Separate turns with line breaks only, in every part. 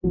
Hey,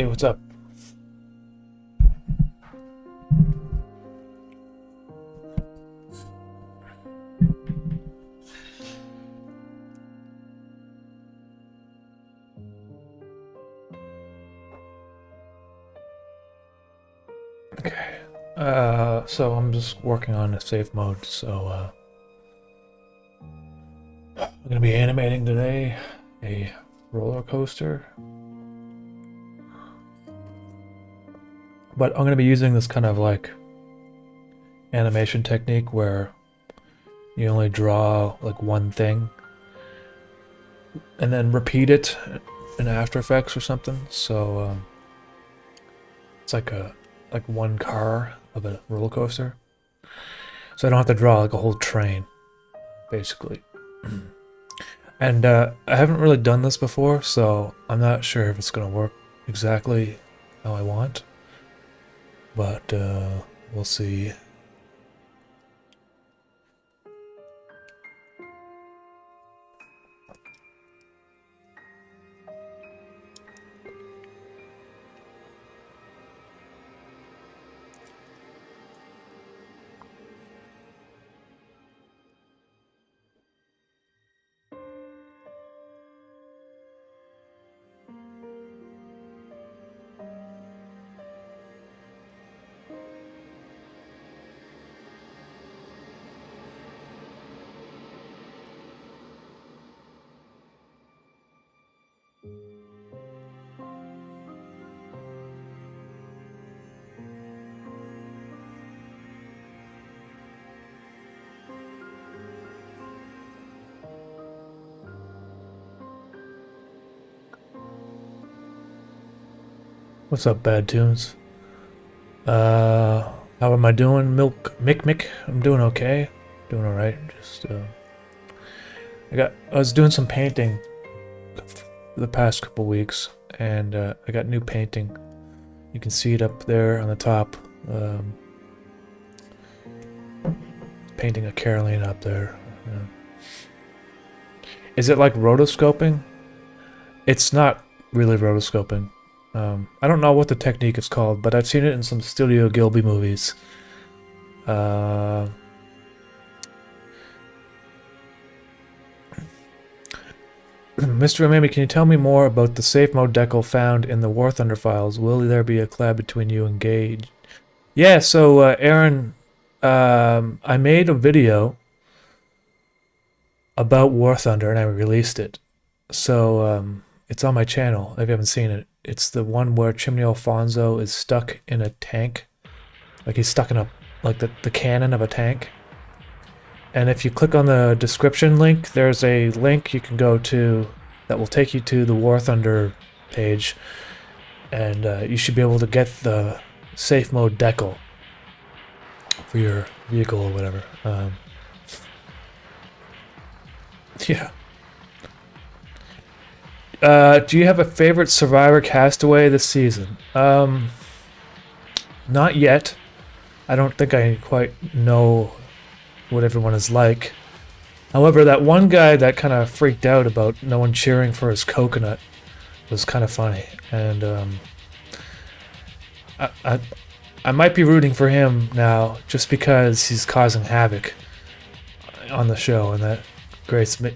what's up? Okay. So I'm just working on a safe mode, so I'm gonna be animating today a roller coaster. But I'm gonna be using this kind of like animation technique where you only draw like one thing and then repeat it in After Effects or something. So it's like one car of a roller coaster. So I don't have to draw like a whole train, basically. And I haven't really done this before, so I'm not sure if it's gonna work exactly how I want. But we'll see. What's up, Bad Tunes? How am I doing? Mick? I'm doing okay. Doing alright. Just I was doing some painting the past couple weeks, and I got new painting. You can see it up there on the top. Painting a Caroline up there. Is it like rotoscoping? It's not really rotoscoping. I don't know what the technique is called, but I've seen it in some Studio Gilby movies. Mr. Umami, can you tell me more about the safe mode decal found in the War Thunder files? Will there be a collab between you and Gage? Yeah, so Aaron, I made a video about War Thunder and I released it. So it's on my channel if you haven't seen it. It's the one where Chimney Alfonso is stuck in a tank. Like he's stuck in the cannon of a tank. And if you click on the description link, there's a link you can go to that will take you to the War Thunder page. And you should be able to get the safe mode decal for your vehicle or whatever. Yeah. Do you have a favorite Survivor castaway this season? Not yet. I don't think I quite know what everyone is like. However, that one guy that kind of freaked out about no one cheering for his coconut was kind of funny. And I might be rooting for him now just because he's causing havoc on the show, and that brings me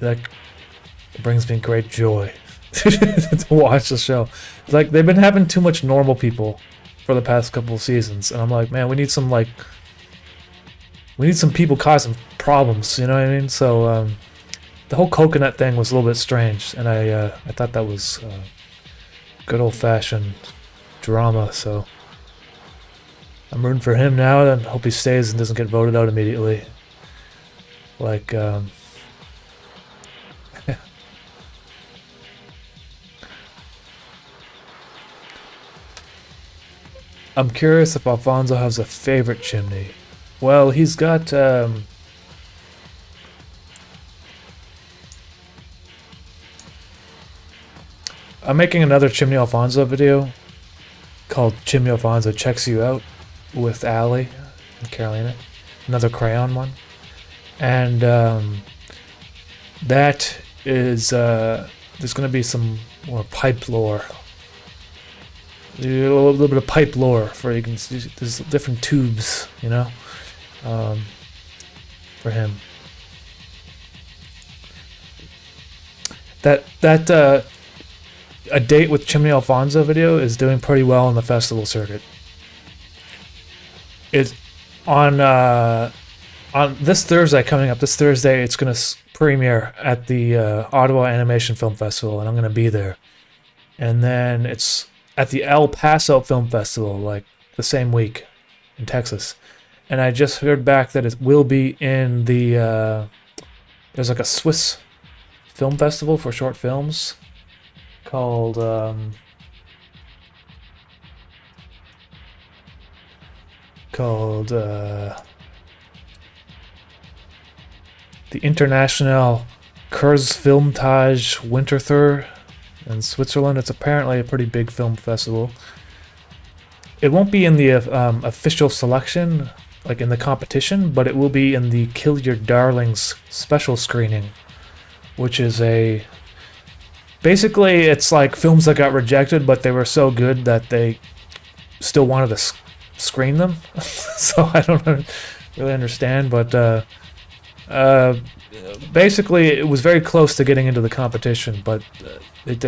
great joy. To watch the show. It's like they've been having too much normal people for the past couple of seasons, and I'm like, man, we need some people causing problems, you know what I mean? So the whole coconut thing was a little bit strange, and I thought that was good old-fashioned drama. So I'm rooting for him now, and hope he stays and doesn't get voted out immediately. Like, I'm curious if Alfonso has a favorite chimney. Well, he's got, I'm making another Chimney Alfonso video called Chimney Alfonso Checks You Out with Allie and Carolina. Another crayon one. And that is, there's going to be some more pipe lore. A little bit of pipe lore for you can see. There's different tubes, you know, for him. That A Date with Chimney Alfonso video is doing pretty well on the festival circuit. It's on this Thursday, coming up this Thursday, it's going to premiere at the Ottawa Animation Film Festival, and I'm going to be there. And then it's at the El Paso Film Festival, like the same week in Texas. And I just heard back that it will be in the, there's like a Swiss film festival for short films called, the International Kurzfilmtage Winterthur in Switzerland. It's apparently a pretty big film festival. It won't be in the official selection, like in the competition, but it will be in the Kill Your Darlings special screening, which is a... Basically, it's like films that got rejected, but they were so good that they still wanted to screen them. So I don't really understand, but basically it was very close to getting into the competition, but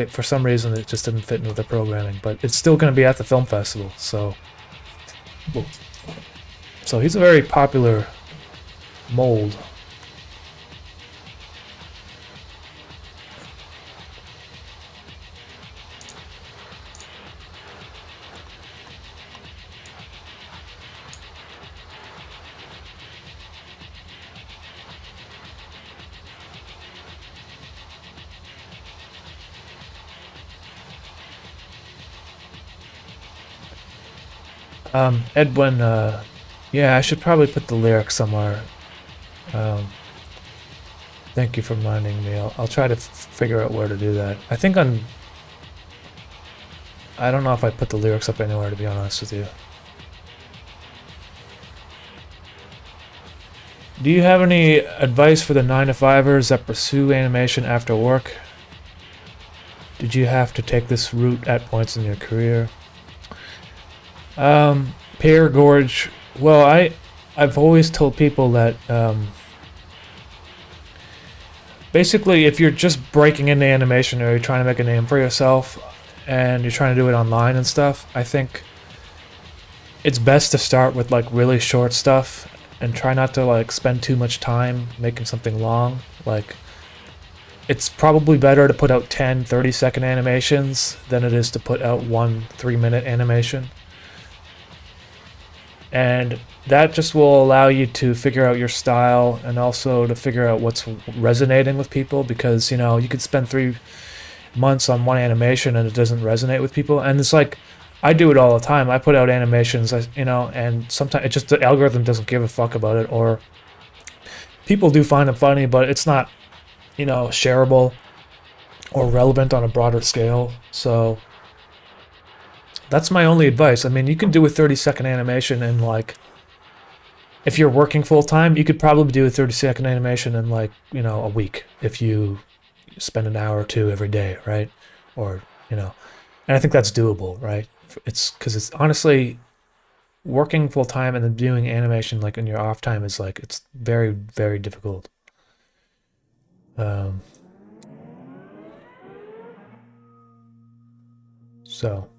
for some reason it just didn't fit into the programming. But it's still going to be at the film festival, so he's a very popular mold. Edwin, yeah, I should probably put the lyrics somewhere. Thank you for reminding me. I'll try to figure out where to do that. I think I don't know if I put the lyrics up anywhere, to be honest with you. Do you have any advice for the 9-to-5ers that pursue animation after work? Did you have to take this route at points in your career? Pear Gorge. Well, I've always told people that basically if you're just breaking into animation or you're trying to make a name for yourself and you're trying to do it online and stuff, I think it's best to start with like really short stuff and try not to like spend too much time making something long. Like, it's probably better to put out 10 30-second animations than it is to put out one 3-minute animation. And that just will allow you to figure out your style and also to figure out what's resonating with people, because, you know, you could spend 3 months on one animation and it doesn't resonate with people. And it's like, I do it all the time. I put out animations, you know, and sometimes it just, the algorithm doesn't give a fuck about it, or people do find it funny, but it's not, you know, shareable or relevant on a broader scale. So that's my only advice. I mean, you can do a 30-second animation in, like, if you're working full-time, you could probably do a 30-second animation in, like, you know, a week if you spend an hour or two every day, right? Or, you know, and I think that's doable, right? It's because it's honestly, working full-time and then doing animation, like, in your off time is, like, it's very, very difficult. So...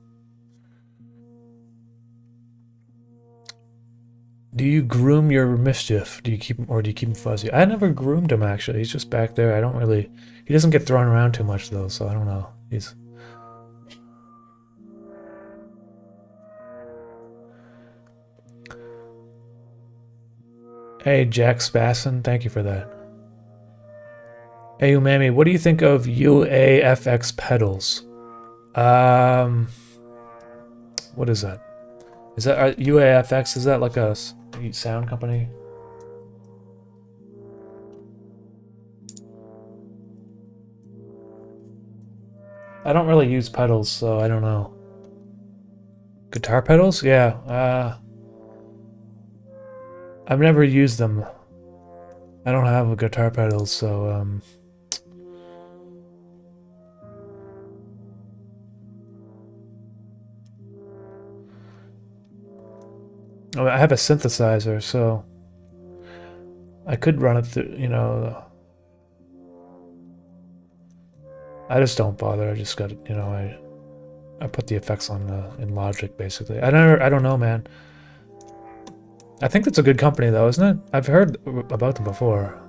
Do you groom your mischief? Do you keep him fuzzy? I never groomed him, actually. He's just back there. He doesn't get thrown around too much, though, so I don't know. Hey, Jack Spasson, thank you for that. Hey Umami, what do you think of UAFX pedals? What is that? Is that UAFX? Is that like a sound company? I don't really use pedals, so I don't know. Guitar pedals? Yeah. I've never used them. I don't have a guitar pedal, so I have a synthesizer, so I could run it through, you know. I just don't bother. I just got, you know, I put the effects on in Logic basically. I don't know, man. I think that's a good company though, isn't it? I've heard about them before.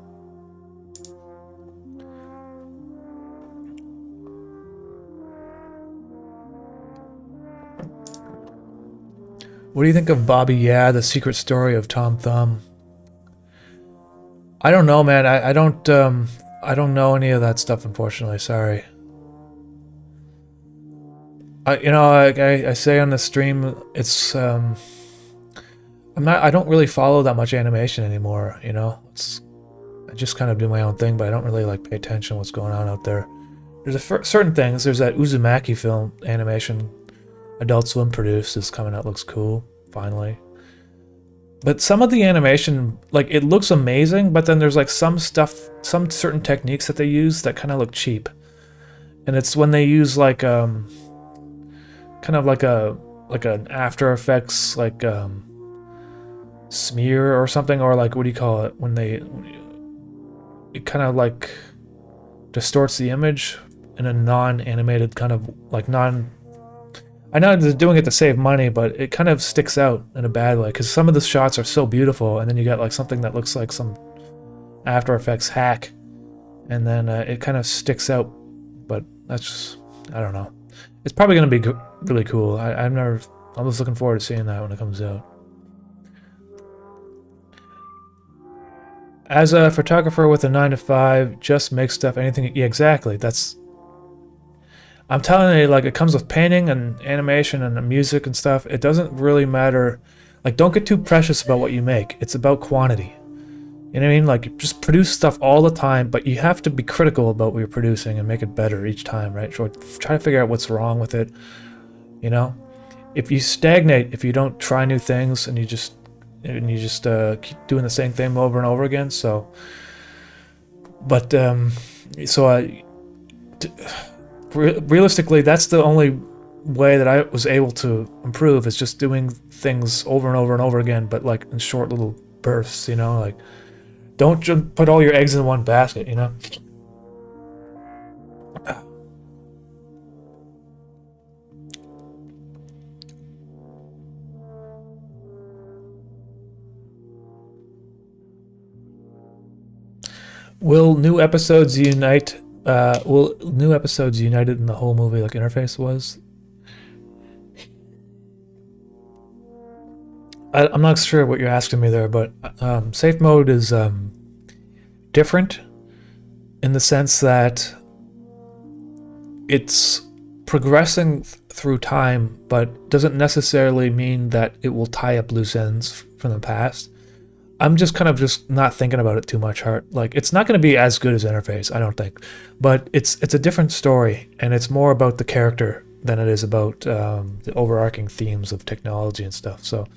What do you think of Bobby Yeah, the secret story of Tom Thumb? I don't know, man. I don't know any of that stuff, unfortunately. Sorry. I say on the stream, it's I don't really follow that much animation anymore. You know, I just kind of do my own thing, but I don't really like pay attention to what's going on out there. There's certain things. There's that Uzumaki film animation Adult Swim produced is coming out. Looks cool, finally. But some of the animation, like, it looks amazing, but then there's like some stuff, some certain techniques that they use that kind of look cheap. And it's when they use like kind of like an After Effects like smear or something, or like, what do you call it, when it kind of like distorts the image in a non-animated kind of like I know they're doing it to save money, but it kind of sticks out in a bad way because some of the shots are so beautiful, and then you get like something that looks like some After Effects hack, and then it kind of sticks out. But that's just, I don't know. It's probably going to be really cool. I'm just looking forward to seeing that when it comes out. As a photographer with a 9 to 5, just make stuff, anything. Yeah, exactly. I'm telling you, like, it comes with painting and animation and music and stuff. It doesn't really matter. Like, don't get too precious about what you make. It's about quantity. You know what I mean? Like, just produce stuff all the time, but you have to be critical about what you're producing and make it better each time, right? So try to figure out what's wrong with it. You know, if you stagnate, if you don't try new things, and you just keep doing the same thing over and over again. So, but realistically, that's the only way that I was able to improve, is just doing things over and over and over again, but like in short little bursts, you know, like don't just put all your eggs in one basket, you know. Will new episodes unite? Will new episodes united in the whole movie like interface was? I'm not sure what you're asking me there, but safe mode is different in the sense that it's progressing through time, but doesn't necessarily mean that it will tie up loose ends from the past. I'm just kind of just not thinking about it too much, Heart. Like, it's not going to be as good as interface, I don't think, but it's a different story, and it's more about the character than it is about the overarching themes of technology and stuff. So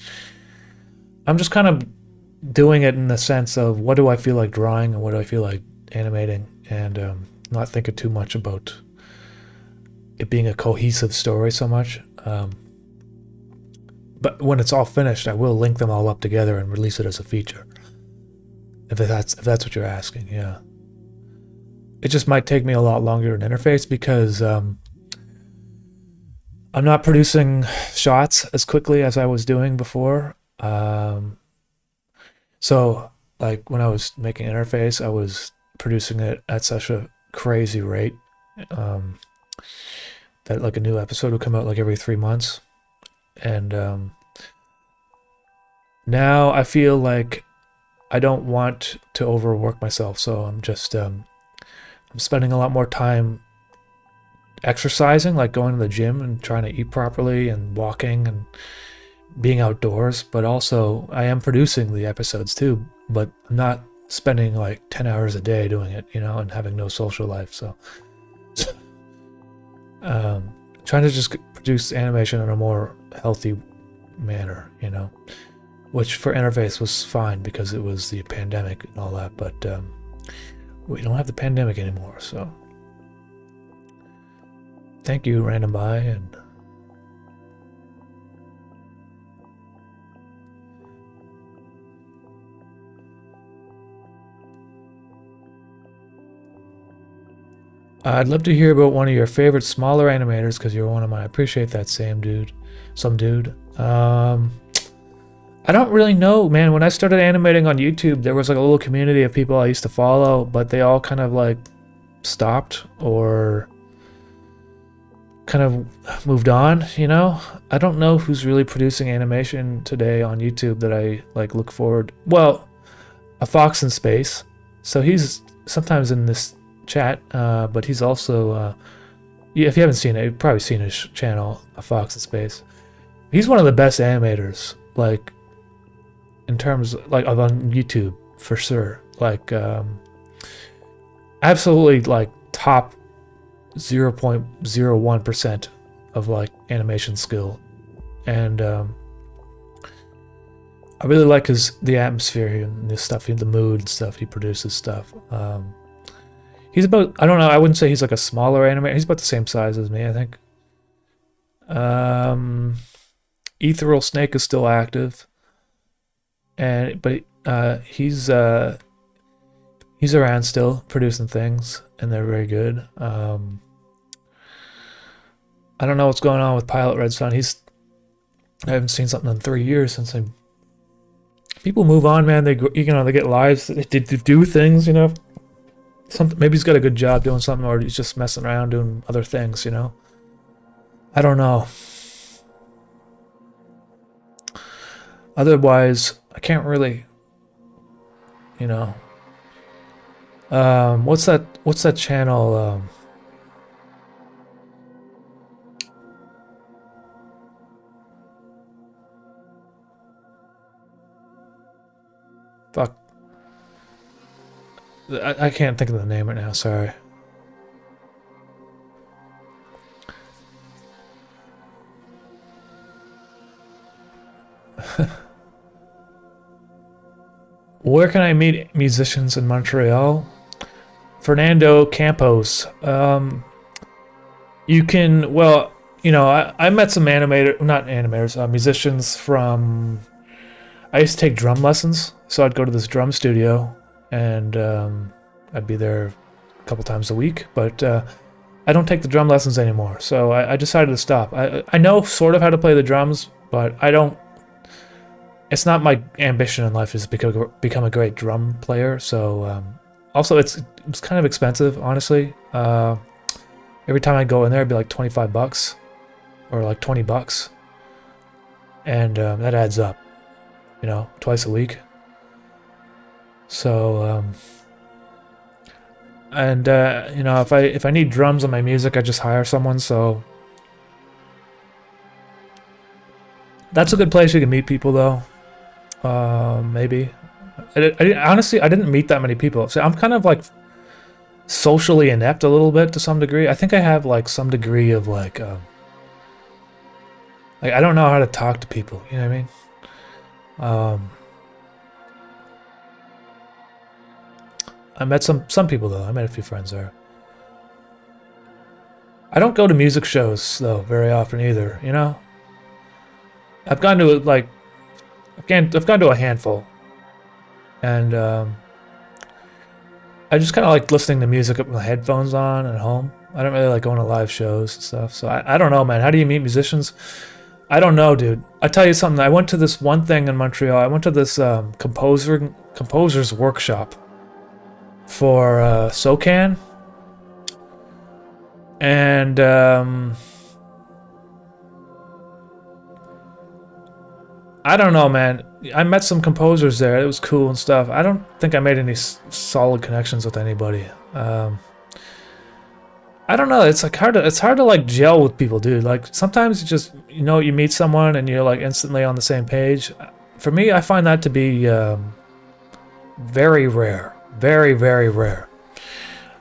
I'm just kind of doing it in the sense of what do I feel like drawing and what do I feel like animating, and not thinking too much about it being a cohesive story so much. But when it's all finished, I will link them all up together and release it as a feature. If that's what you're asking, yeah. It just might take me a lot longer to interface because I'm not producing shots as quickly as I was doing before. So like when I was making interface, I was producing it at such a crazy rate that like a new episode would come out like every 3 months. And now I feel like I don't want to overwork myself, so I'm just I'm spending a lot more time exercising, like going to the gym and trying to eat properly and walking and being outdoors, but also I am producing the episodes too, but I'm not spending like 10 hours a day doing it, you know, and having no social life. So trying to just produce animation in a more healthy manner, you know, which for Interface was fine because it was the pandemic and all that, but we don't have the pandemic anymore. So thank you, Random Buy, and I'd love to hear about one of your favorite smaller animators because you're one of mine. I appreciate that, some dude. I don't really know, man. When I started animating on YouTube, there was like a little community of people I used to follow, but they all kind of like stopped or kind of moved on, you know? I don't know who's really producing animation today on YouTube that I like look forward. Well, a Fox in Space. So he's sometimes in this chat, but he's also yeah, if you haven't seen it, you've probably seen his channel, A Fox in Space. He's one of the best animators, like in terms like of on YouTube for sure. Like absolutely like top 0.01% of like animation skill, and I really like the atmosphere and the stuff, the mood stuff he produces stuff. He's about, I don't know, I wouldn't say he's like a smaller animator. He's about the same size as me, I think. Ethereal Snake is still active, but he's around still producing things, and they're very good. I don't know what's going on with Pilot Red Sun. I haven't seen something in 3 years since people move on, man. They get lives. They do things, you know. Maybe he's got a good job doing something, or he's just messing around doing other things, you know. I don't know. Otherwise, I can't really, you know. What's that channel? Fuck. I can't think of the name right now, sorry. Where can I meet musicians in Montreal? Fernando Campos. You can, well, you know, I met some musicians from, I used to take drum lessons, so I'd go to this drum studio, and I'd be there a couple times a week, but I don't take the drum lessons anymore, so I decided to stop. I know sort of how to play the drums, but I don't, it's not my ambition in life is to become a great drum player, so also it's kind of expensive, honestly. Every time I go in there, it'd be like $25 or like $20, and that adds up, you know, twice a week. So, and you know, if I need drums on my music, I just hire someone. So that's a good place you can meet people, though. Maybe. Honestly, I didn't meet that many people. So I'm kind of like socially inept a little bit to some degree. I think I have like some degree of like I don't know how to talk to people. You know what I mean? I met some people though. I met a few friends there. I don't go to music shows though very often either. You know, I've gone to like I've gone to a handful, and I just kind of like listening to music with my headphones on at home. I don't really like going to live shows and stuff. So I don't know, man. How do you meet musicians? I don't know, dude. I tell you something. I went to this one thing in Montreal. I went to this composer's workshop for SOCAN, and I don't know, man. I met some composers there. It was cool and stuff. I don't think I made any solid connections with anybody. I don't know. It's like it's hard to like gel with people, dude. Like sometimes you just you meet someone and you're like instantly on the same page. For me, I find that to be very rare, very very rare.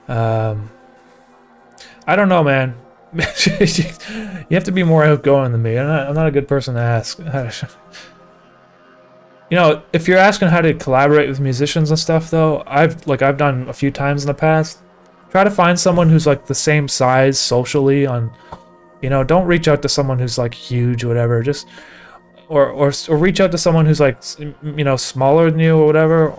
I don't know, man. You have to be more outgoing than me. I'm not a good person to ask. If you're asking how to collaborate with musicians and stuff, though, I've done a few times in the past. Try to find someone who's like the same size socially. Don't reach out to someone who's like huge or whatever. Just or reach out to someone who's like smaller than you or whatever,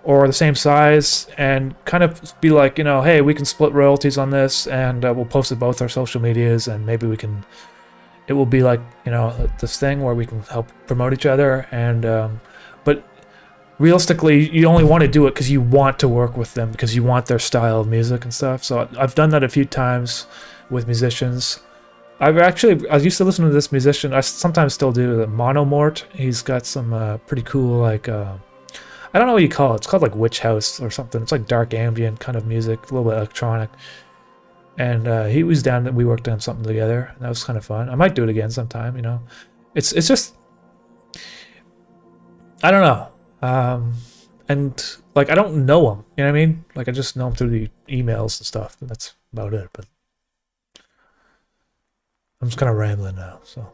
or the same size, and kind of be like, hey, we can split royalties on this, and we'll post it both our social medias, and maybe it will be like this thing where we can help promote each other, and but realistically, you only want to do it because you want to work with them, because you want their style of music and stuff. So I've done that a few times with musicians. I used to listen to this musician. I sometimes still do. Monomort. He's got some pretty cool I don't know what you call it. It's called like Witch House or something. It's like dark ambient kind of music, a little bit electronic. And he was down that we worked on something together. And that was kind of fun. I might do it again sometime. It's just I don't know. And like I don't know him. You know what I mean? Like I just know him through the emails and stuff. And that's about it. But I'm just kind of rambling now. So.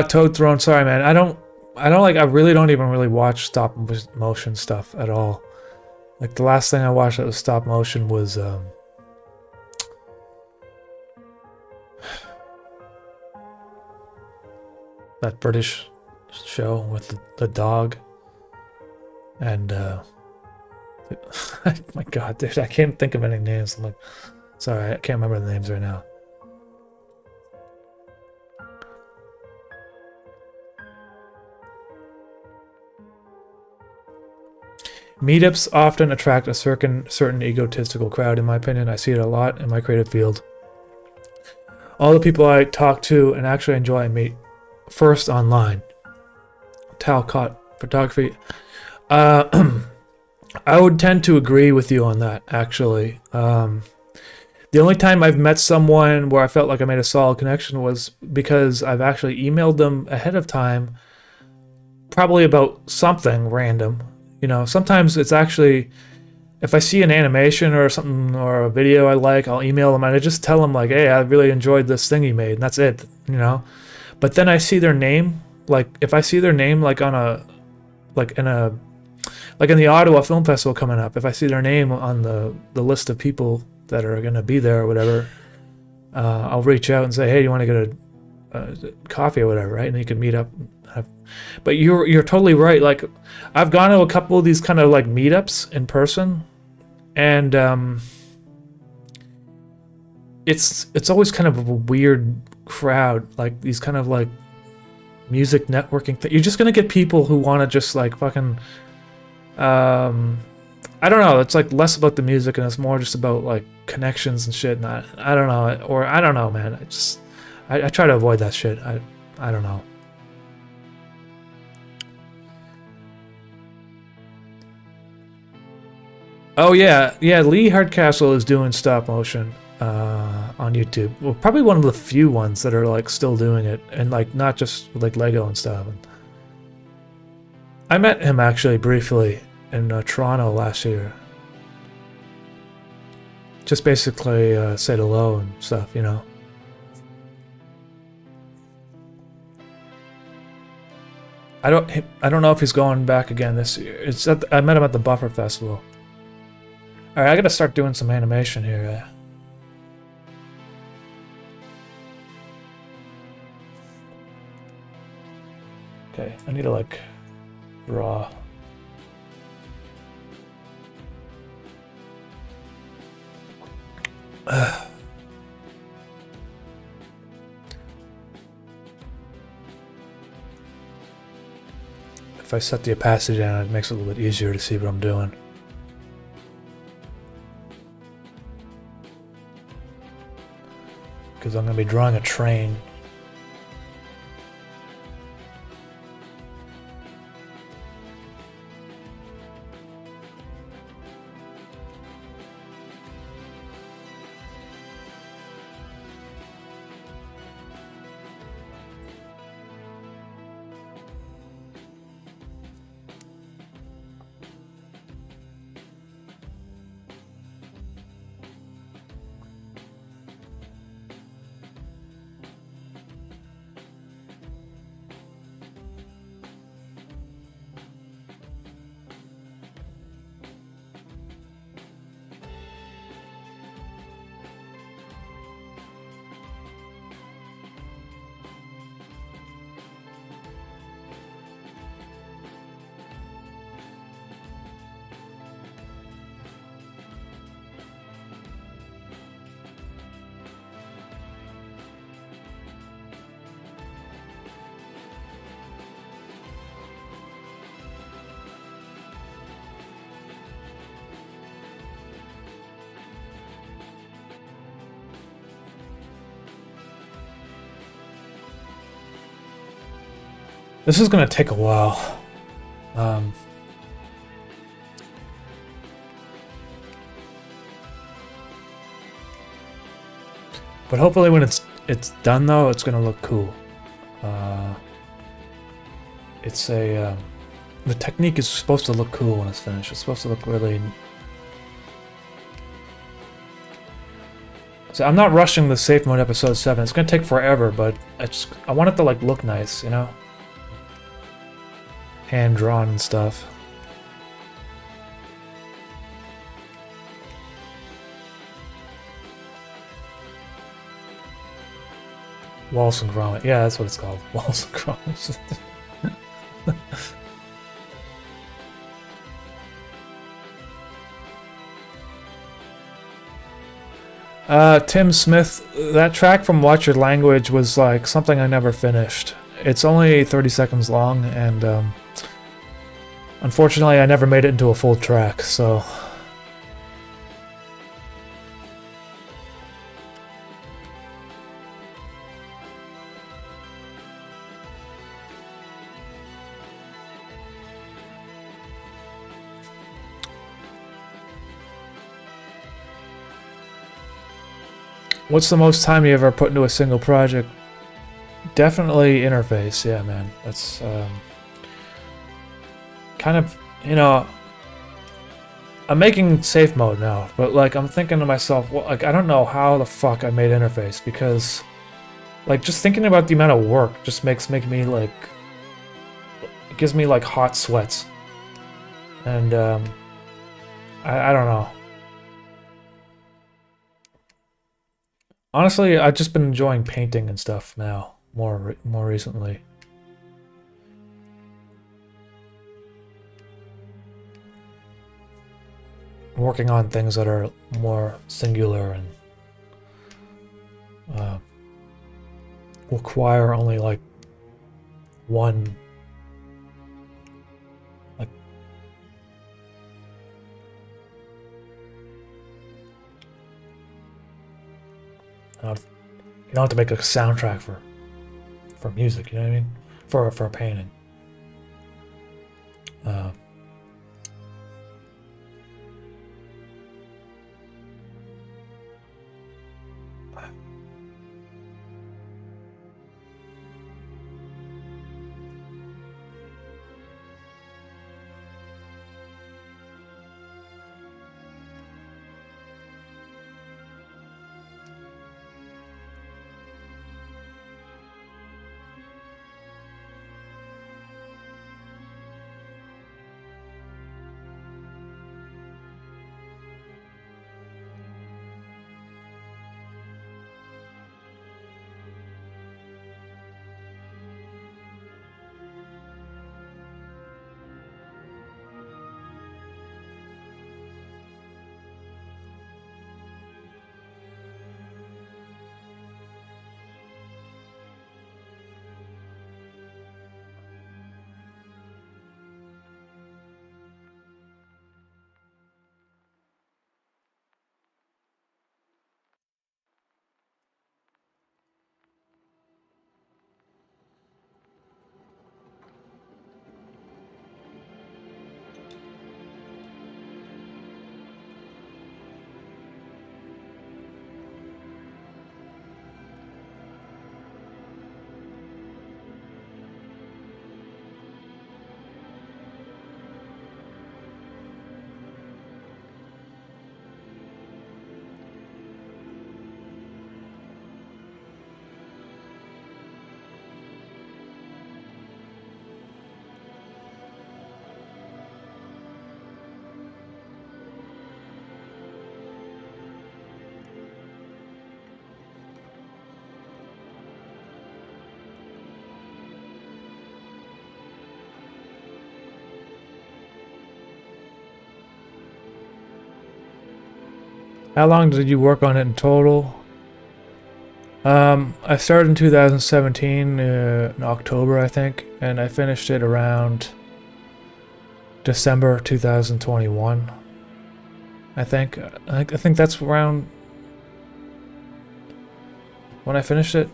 Toad Throne, sorry man. I really don't even really watch stop motion stuff at all. Like the last thing I watched that was stop motion was that British show with the dog. And my god, dude, I can't think of any names. I'm like, sorry, I can't remember the names right now. Meetups often attract a certain egotistical crowd, in my opinion. I see it a lot in my creative field. All the people I talk to and actually enjoy I meet first online. Talcott photography. I would tend to agree with you on that, actually. The only time I've met someone where I felt like I made a solid connection was because I've actually emailed them ahead of time, probably about something random. Sometimes it's actually, if I see an animation or something or a video I like, I'll email them and I just tell them like, hey, I really enjoyed this thing you made, and that's it, But then I see their name, like if I see their name like in the Ottawa Film Festival coming up, if I see their name on the list of people that are gonna be there or whatever, I'll reach out and say, hey, you want to get a coffee or whatever, right? And you can meet up. But you're totally right. Like I've gone to a couple of these kind of like meetups in person, and it's always kind of a weird crowd, like these kind of like music networking thing. You're just gonna get people who want to just like fucking I don't know, it's like less about the music and it's more just about like connections and shit, and I don't know, man. I try to avoid that shit. I don't know. Oh yeah, Lee Hardcastle is doing stop motion on YouTube. Well, probably one of the few ones that are like still doing it, and like not just with like Lego and stuff. And I met him actually briefly in Toronto last year. Just basically said hello and stuff, I don't know if he's going back again this year. I met him at the Buffer Festival. Alright, I gotta start doing some animation here. Okay, I need to like draw. If I set the opacity down, it makes it a little bit easier to see what I'm doing. Because I'm going to be drawing a train. This is gonna take a while. But hopefully when it's done though, it's gonna look cool. It's a the technique is supposed to look cool when it's finished. It's supposed to look really. So I'm not rushing the safe mode episode 7. It's gonna take forever, but I want it to like look nice, you know, hand drawn and stuff. Wall synchronis. Yeah, that's what it's called. Wall synchronis. Tim Smith, that track from Watch Your Language was like something I never finished. It's only 30 seconds long, and unfortunately I never made it into a full track, so... What's the most time you ever put into a single project? Definitely interface, yeah, man. That's kind of, you know, I'm making safe mode now, but like I'm thinking to myself, well, like I don't know how the fuck I made interface, because like just thinking about the amount of work just makes me like, it gives me like hot sweats, and I don't know. Honestly, I've just been enjoying painting and stuff now, more recently. Working on things that are more singular and require only like one, like, you don't have to make a soundtrack for music, you know what I mean? For a painting. How long did you work on it in total? I started in 2017, in October, I think, and I finished it around December 2021. I think that's around when I finished it.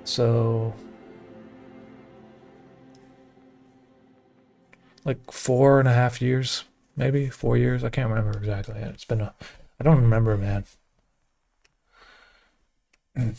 So like 4.5 years, maybe 4 years. I can't remember exactly. It's been I don't remember, man. I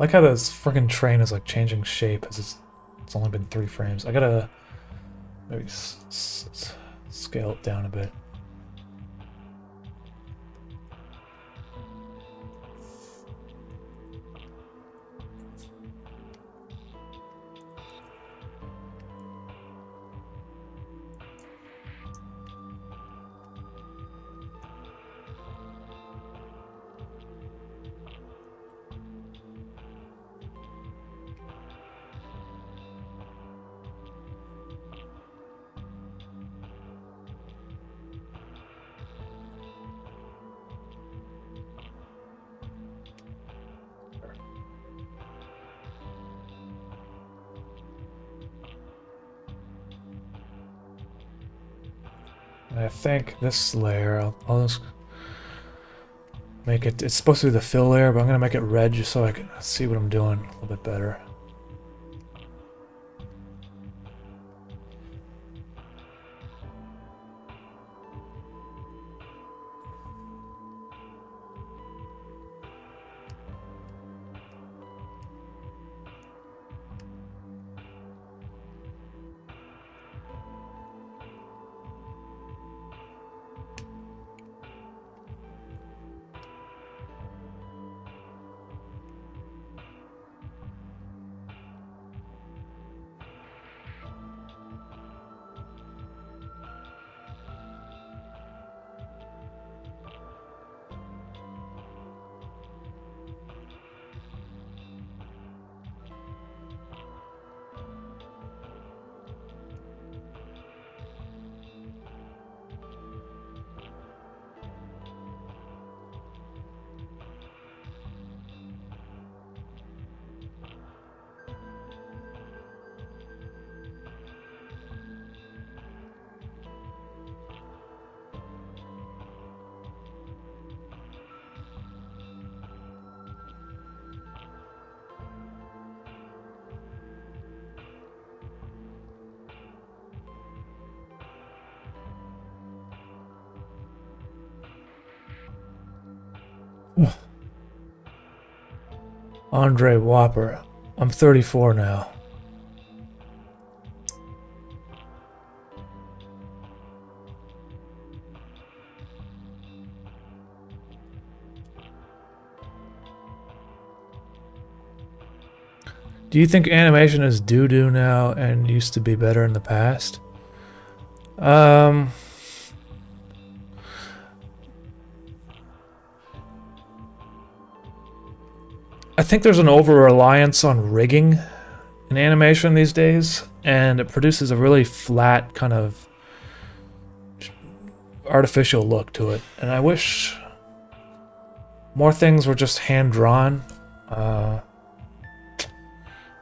like how this freaking train is like changing shape as it's only been 3 frames. I gotta maybe scale it down a bit. I think this layer, I'll just make it, it's supposed to be the fill layer, but I'm going to make it red just so I can see what I'm doing a little bit better. Andre Whopper. I'm 34 now. Do you think animation is doo-doo now and used to be better in the past? I think there's an over-reliance on rigging in animation these days, and it produces a really flat kind of artificial look to it. And I wish more things were just hand-drawn. I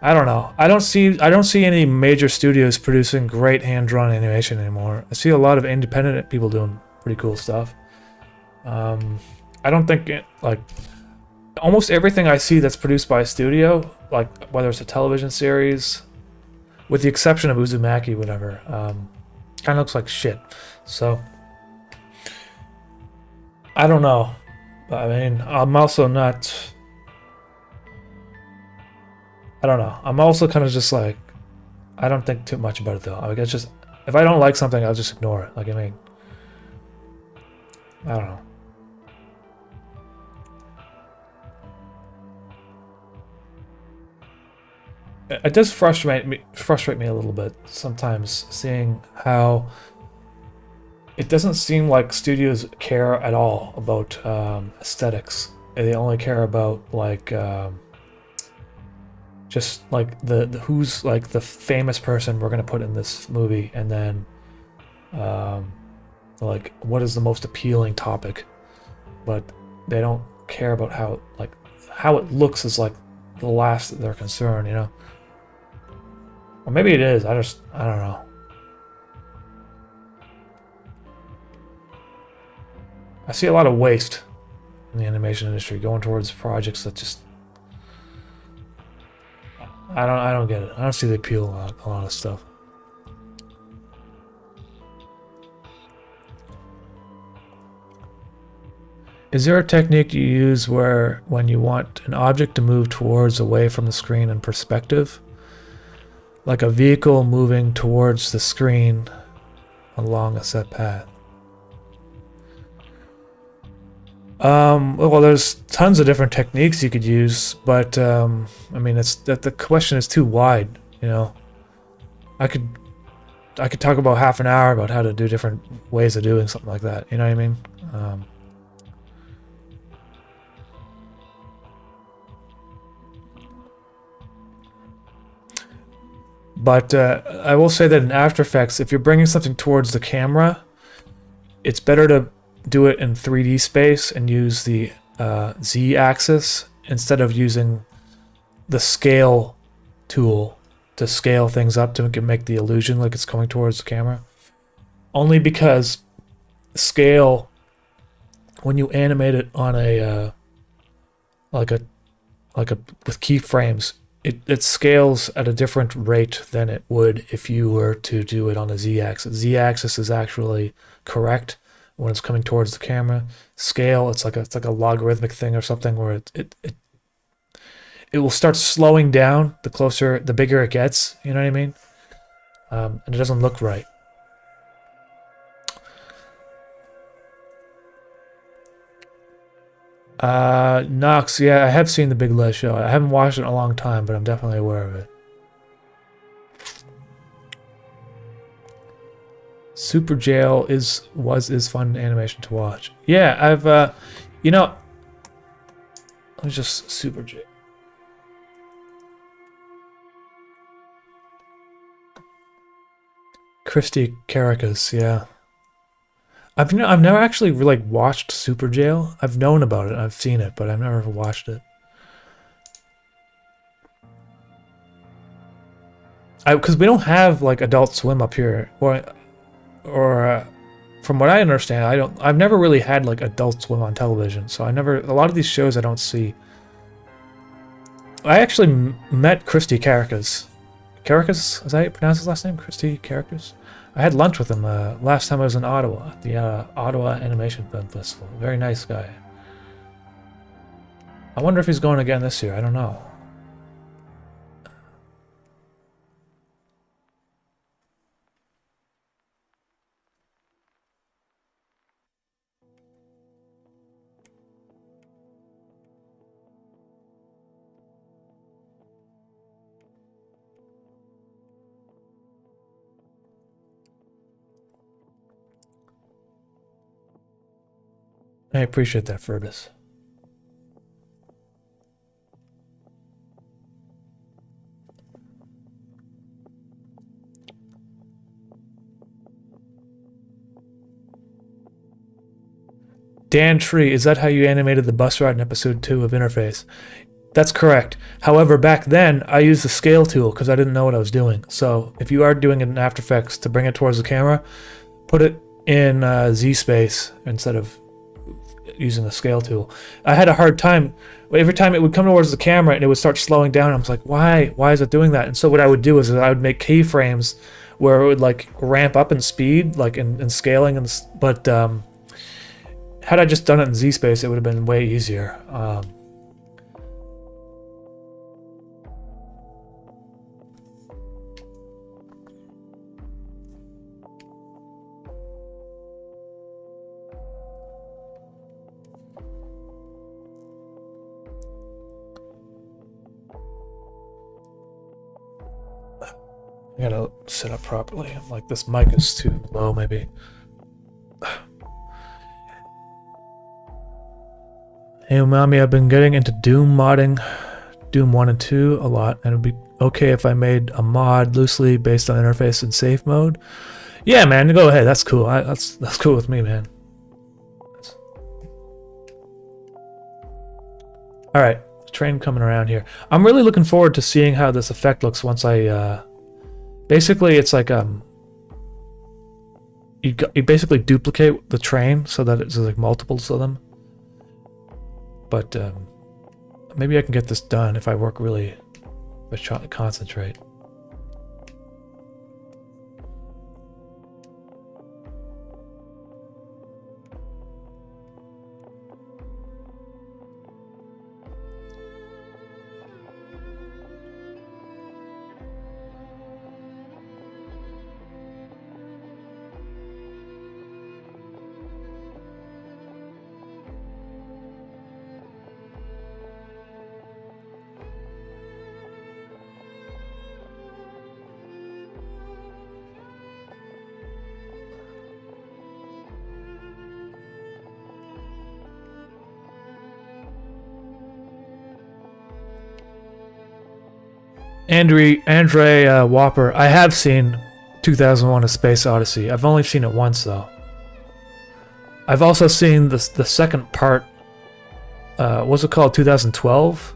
don't know. I don't see any major studios producing great hand-drawn animation anymore. I see a lot of independent people doing pretty cool stuff. I don't think like almost everything I see that's produced by a studio, like whether it's a television series, with the exception of Uzumaki, whatever, kind of looks like shit. So I don't know. But, I mean, I'm also not. I don't know. I'm also kind of just like, I don't think too much about it though. I guess just if I don't like something, I'll just ignore it. Like, I mean, I don't know. It does frustrate me a little bit sometimes, seeing how it doesn't seem like studios care at all about aesthetics. They only care about like just like the who's like the famous person we're gonna put in this movie, and then Like, what is the most appealing topic? But they don't care about how it looks is like the last that they're concerned, you know? Or maybe it is. I don't know. I see a lot of waste in the animation industry going towards projects that just I don't get it. I don't see the appeal in a lot of stuff. Is there a technique you use where when you want an object to move towards away from the screen in perspective? Like a vehicle moving towards the screen along a set path. Well, there's tons of different techniques you could use, but I mean, it's that the question is too wide. You know, I could talk about half an hour about how to do different ways of doing something like that. You know what I mean? But I will say that in After Effects, if you're bringing something towards the camera, it's better to do it in 3D space and use the Z-axis instead of using the scale tool to scale things up to make the illusion like it's coming towards the camera. Only because scale, when you animate it on a like a with keyframes, it scales at a different rate than it would if you were to do it on a Z-axis. Z-axis is actually correct when it's coming towards the camera. Scale, it's like a logarithmic thing or something where it will start slowing down the bigger it gets. You know what I mean? And it doesn't look right. Nox, yeah, I have seen the Big Les show. I haven't watched it in a long time, but I'm definitely aware of it. Super Jail is fun animation to watch. Yeah, I've you know, let me just Super Jail. Christy Caracas, yeah. I've never actually like watched Super Jail. I've known about it, I've seen it, but I've never watched it. Because we don't have like Adult Swim up here, or from what I understand, I've never really had like Adult Swim on television, so a lot of these shows I don't see. I actually met Christy Caracas. Caracas, is that how you pronounce his last name? Christy Caracas? I had lunch with him last time I was in Ottawa, at the Ottawa Animation Film Festival. Very nice guy. I wonder if he's going again this year. I don't know. I appreciate that, Fergus. Dan Tree, is that how you animated the bus ride in episode 2 of Interface? That's correct. However, back then, I used the scale tool because I didn't know what I was doing. So if you are doing it in After Effects to bring it towards the camera, put it in Z-space instead of using the scale tool. I had a hard time. Every time it would come towards the camera and it would start slowing down, I was like, why is it doing that? And so what I would do is I would make keyframes where it would like ramp up in speed, like in scaling, but had I just done it in Z-space, it would have been way easier. I gotta sit up properly. Like this mic is too low, maybe. Hey Umami, I've been getting into Doom modding, Doom 1 and 2 a lot, and it'd be okay if I made a mod loosely based on interface and safe mode. Yeah, man, go ahead. That's cool. That's cool with me, man. All right, train coming around here. I'm really looking forward to seeing how this effect looks once I. Basically, it's like you basically duplicate the train so that it's like multiples of them. But maybe I can get this done if I work really, if I try to concentrate. Andre Whopper, I have seen 2001: A Space Odyssey. I've only seen it once though. I've also seen the second part. What's it called? 2012.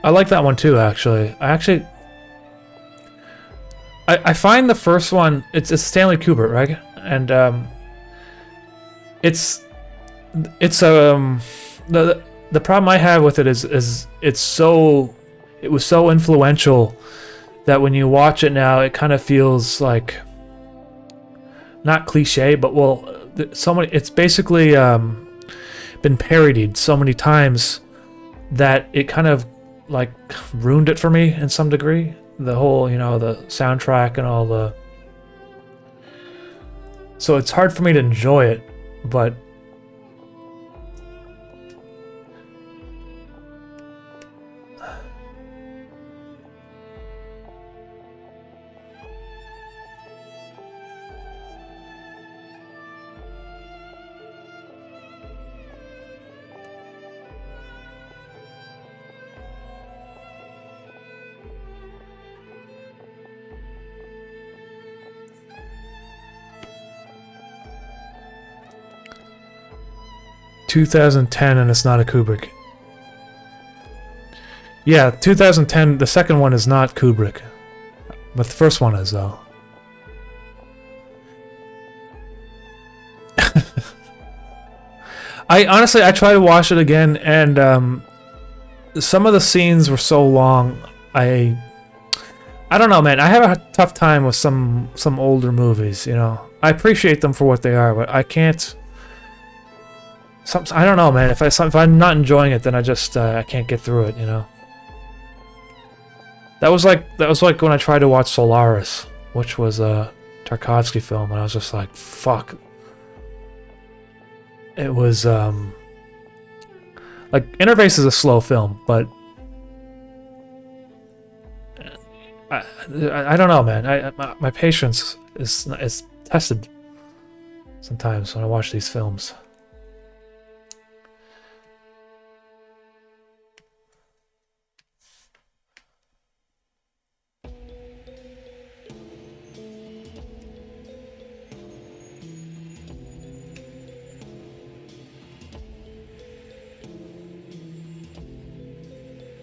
I like that one too. Actually, I find the first one. It's Stanley Kubrick, right? And the problem I have with it is it was so influential that when you watch it now, it kind of feels like not cliche, but it's basically been parodied so many times that it kind of like ruined it for me in some degree. The whole, the soundtrack and all the. So it's hard for me to enjoy it, but. 2010, and it's not a Kubrick. Yeah, 2010, the second one is not Kubrick. But the first one is, though. I tried to watch it again, and some of the scenes were so long. I don't know, man. I have a tough time with some older movies, I appreciate them for what they are, but I can't. I don't know, man. If I'm not enjoying it, then I just I can't get through it, That was like when I tried to watch Solaris, which was a Tarkovsky film, and I was just like, fuck. It was like Interface is a slow film, but I don't know, man. My patience is tested sometimes when I watch these films.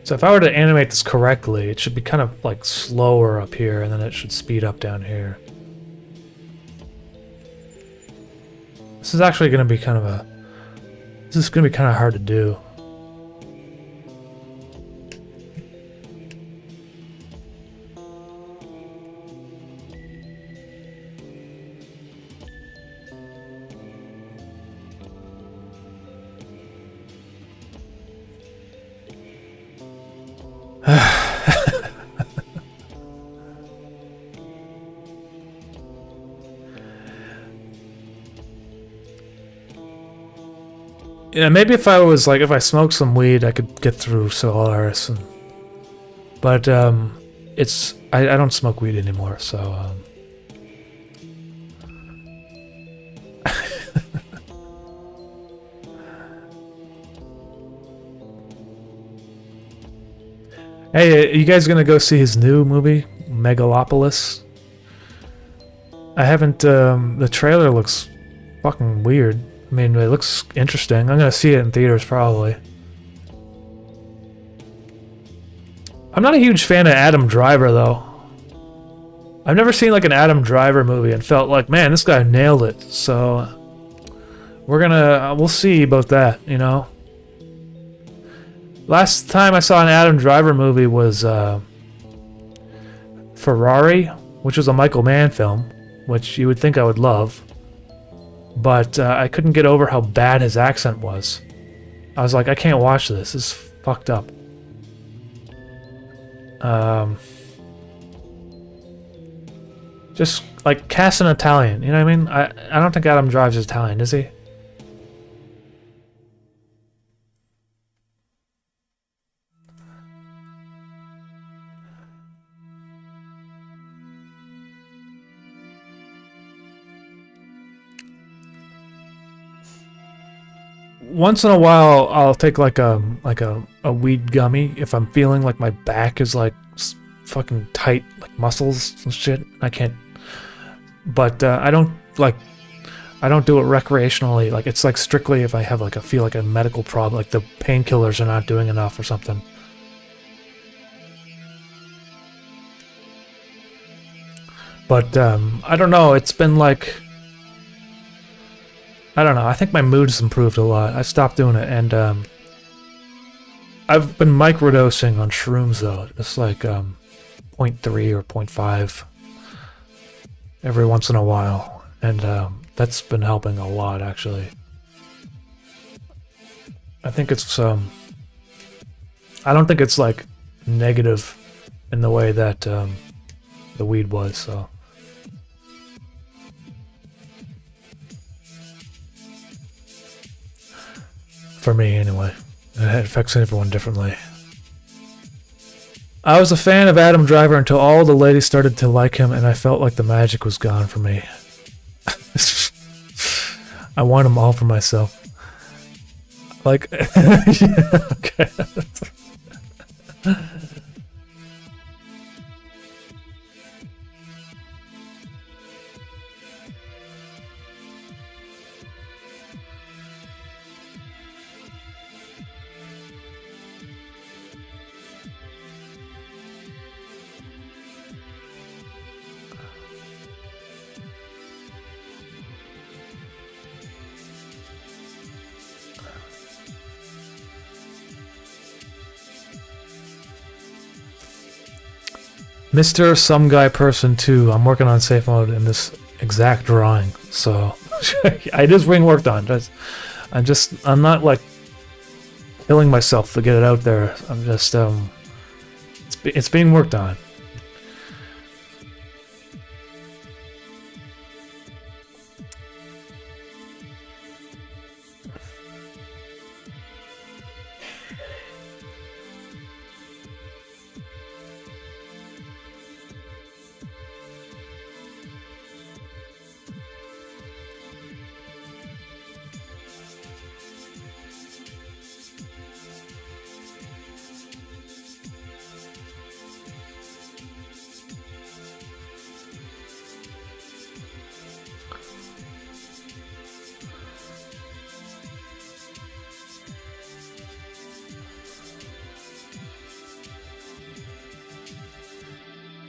So if I were to animate this correctly, it should be kind of like slower up here, and then it should speed up down here. This is actually going to be kind of hard to do. Yeah, maybe if I smoked some weed, I could get through Solaris. But I don't smoke weed anymore, so Hey, you guys gonna go see his new movie, Megalopolis? I haven't. The trailer looks fucking weird. I mean, it looks interesting. I'm gonna see it in theaters probably. I'm not a huge fan of Adam Driver though. I've never seen like an Adam Driver movie and felt like, man, this guy nailed it. So we'll see about that, you know. Last time I saw an Adam Driver movie was Ferrari, which was a Michael Mann film, which you would think I would love. But I couldn't get over how bad his accent was. I was like, I can't watch this. This is fucked up. Just like cast an Italian, you know what I mean? I don't think Adam Driver's Italian, is he? Once in a while, I'll take like a weed gummy if I'm feeling like my back is like fucking tight, like muscles and shit. I can't. But I don't do it recreationally. Like it's like strictly if I have like feel like a medical problem, like the painkillers are not doing enough or something. But I don't know. It's been like. I don't know. I think my mood's improved a lot. I stopped doing it, and I've been microdosing on shrooms though. It's like 0.3 or 0.5 every once in a while, and that's been helping a lot actually. I think it's I don't think it's like negative in the way that the weed was. So. For me, anyway. It affects everyone differently. I was a fan of Adam Driver until all the ladies started to like him, and I felt like the magic was gone for me. I want them all for myself. Like, yeah, okay. Mr. Some Guy Person 2, I'm working on safe mode in this exact drawing, so it is being worked on. I'm not like killing myself to get it out there. I'm just it's being worked on.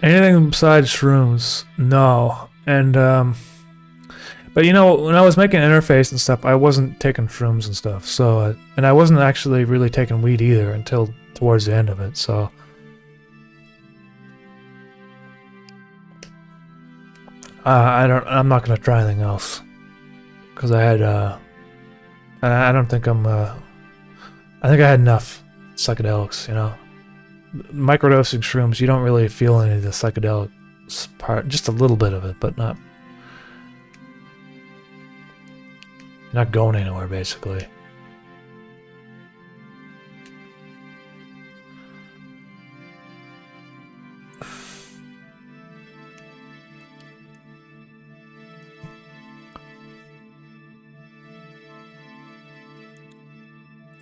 Anything besides shrooms, no. And but you know, when I was making interface and stuff, I wasn't taking shrooms and stuff. So and I wasn't actually really taking weed either until towards the end of it. So I'm not gonna try anything else because I had I don't think I think I had enough psychedelics, you know. Microdosing shrooms, you don't really feel any of the psychedelic part, just a little bit of it, but not going anywhere basically.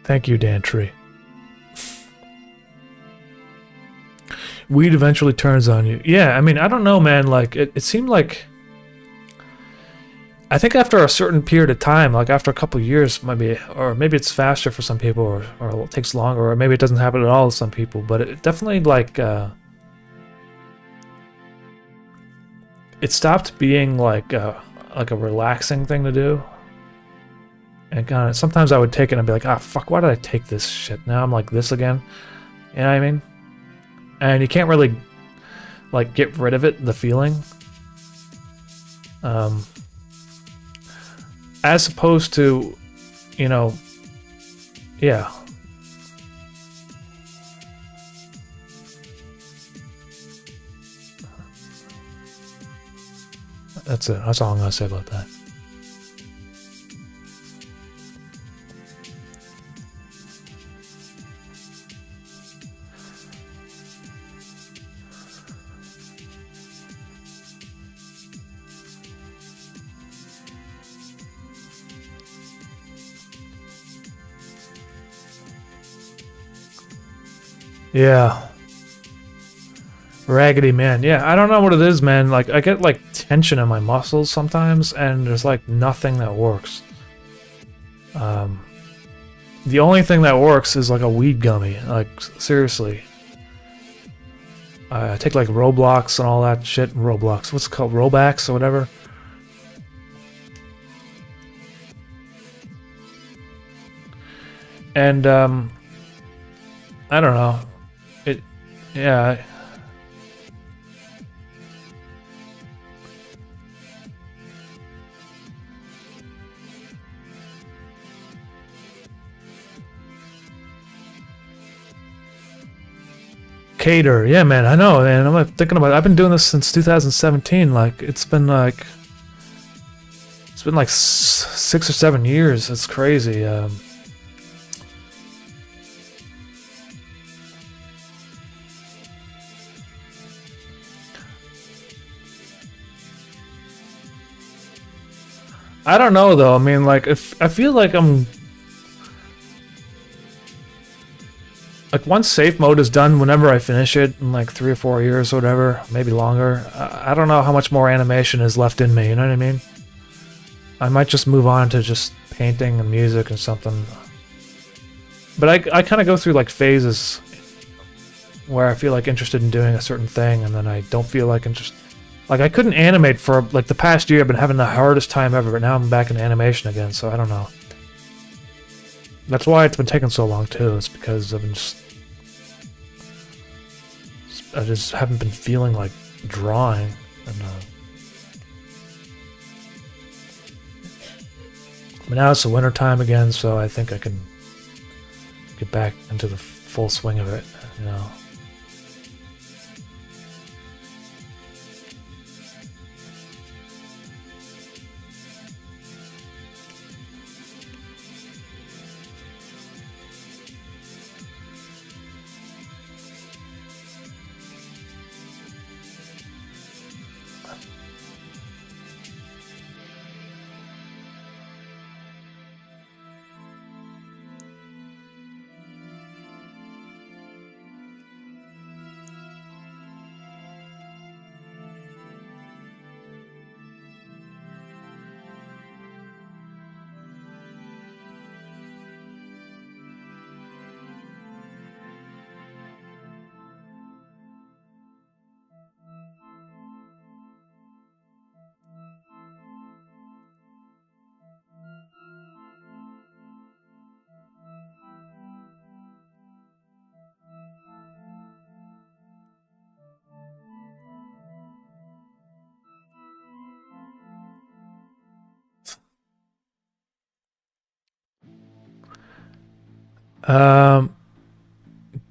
Thank you, Dan Tree. Weed eventually turns on you. Yeah, I mean, I don't know, man. Like, it seemed like... I think after a certain period of time, like after a couple of years, maybe, or maybe it's faster for some people, or it takes longer, or maybe it doesn't happen at all to some people, but it definitely, like, it stopped being like a relaxing thing to do. And kind of, sometimes I would take it and be like, ah, fuck, why did I take this shit? Now I'm like this again. You know what I mean? And you can't really, like, get rid of it, the feeling. As opposed to, you know, yeah. That's it. That's all I'm gonna say about that. Yeah. Raggedy Man. Yeah, I don't know what it is, man. Like, I get, like, tension in my muscles sometimes, and there's, like, nothing that works. The only thing that works is, like, a weed gummy. Like, seriously. I take, like, Roblox and all that shit. Roblox. What's it called? Robax or whatever? And, I don't know. Yeah. Cater. Yeah, man, I know, and I'm thinking about it. I've been doing this since 2017. Like, it's been like 6 or 7 years. It's crazy. I don't know though. I mean, like, if I feel like I'm like, once safe mode is done, whenever I finish it in like 3 or 4 years or whatever, maybe longer, I don't know how much more animation is left in me, you know what I mean? I might just move on to just painting and music and something. But I kind of go through like phases where I feel like interested in doing a certain thing, and then I don't feel like interest. Like, I couldn't animate for like the past year. I've been having the hardest time ever, but now I'm back in animation again, so I don't know. That's why it's been taking so long too. It's because I've been I just haven't been feeling like drawing. And, but now it's the winter time again, so I think I can get back into the full swing of it, you know.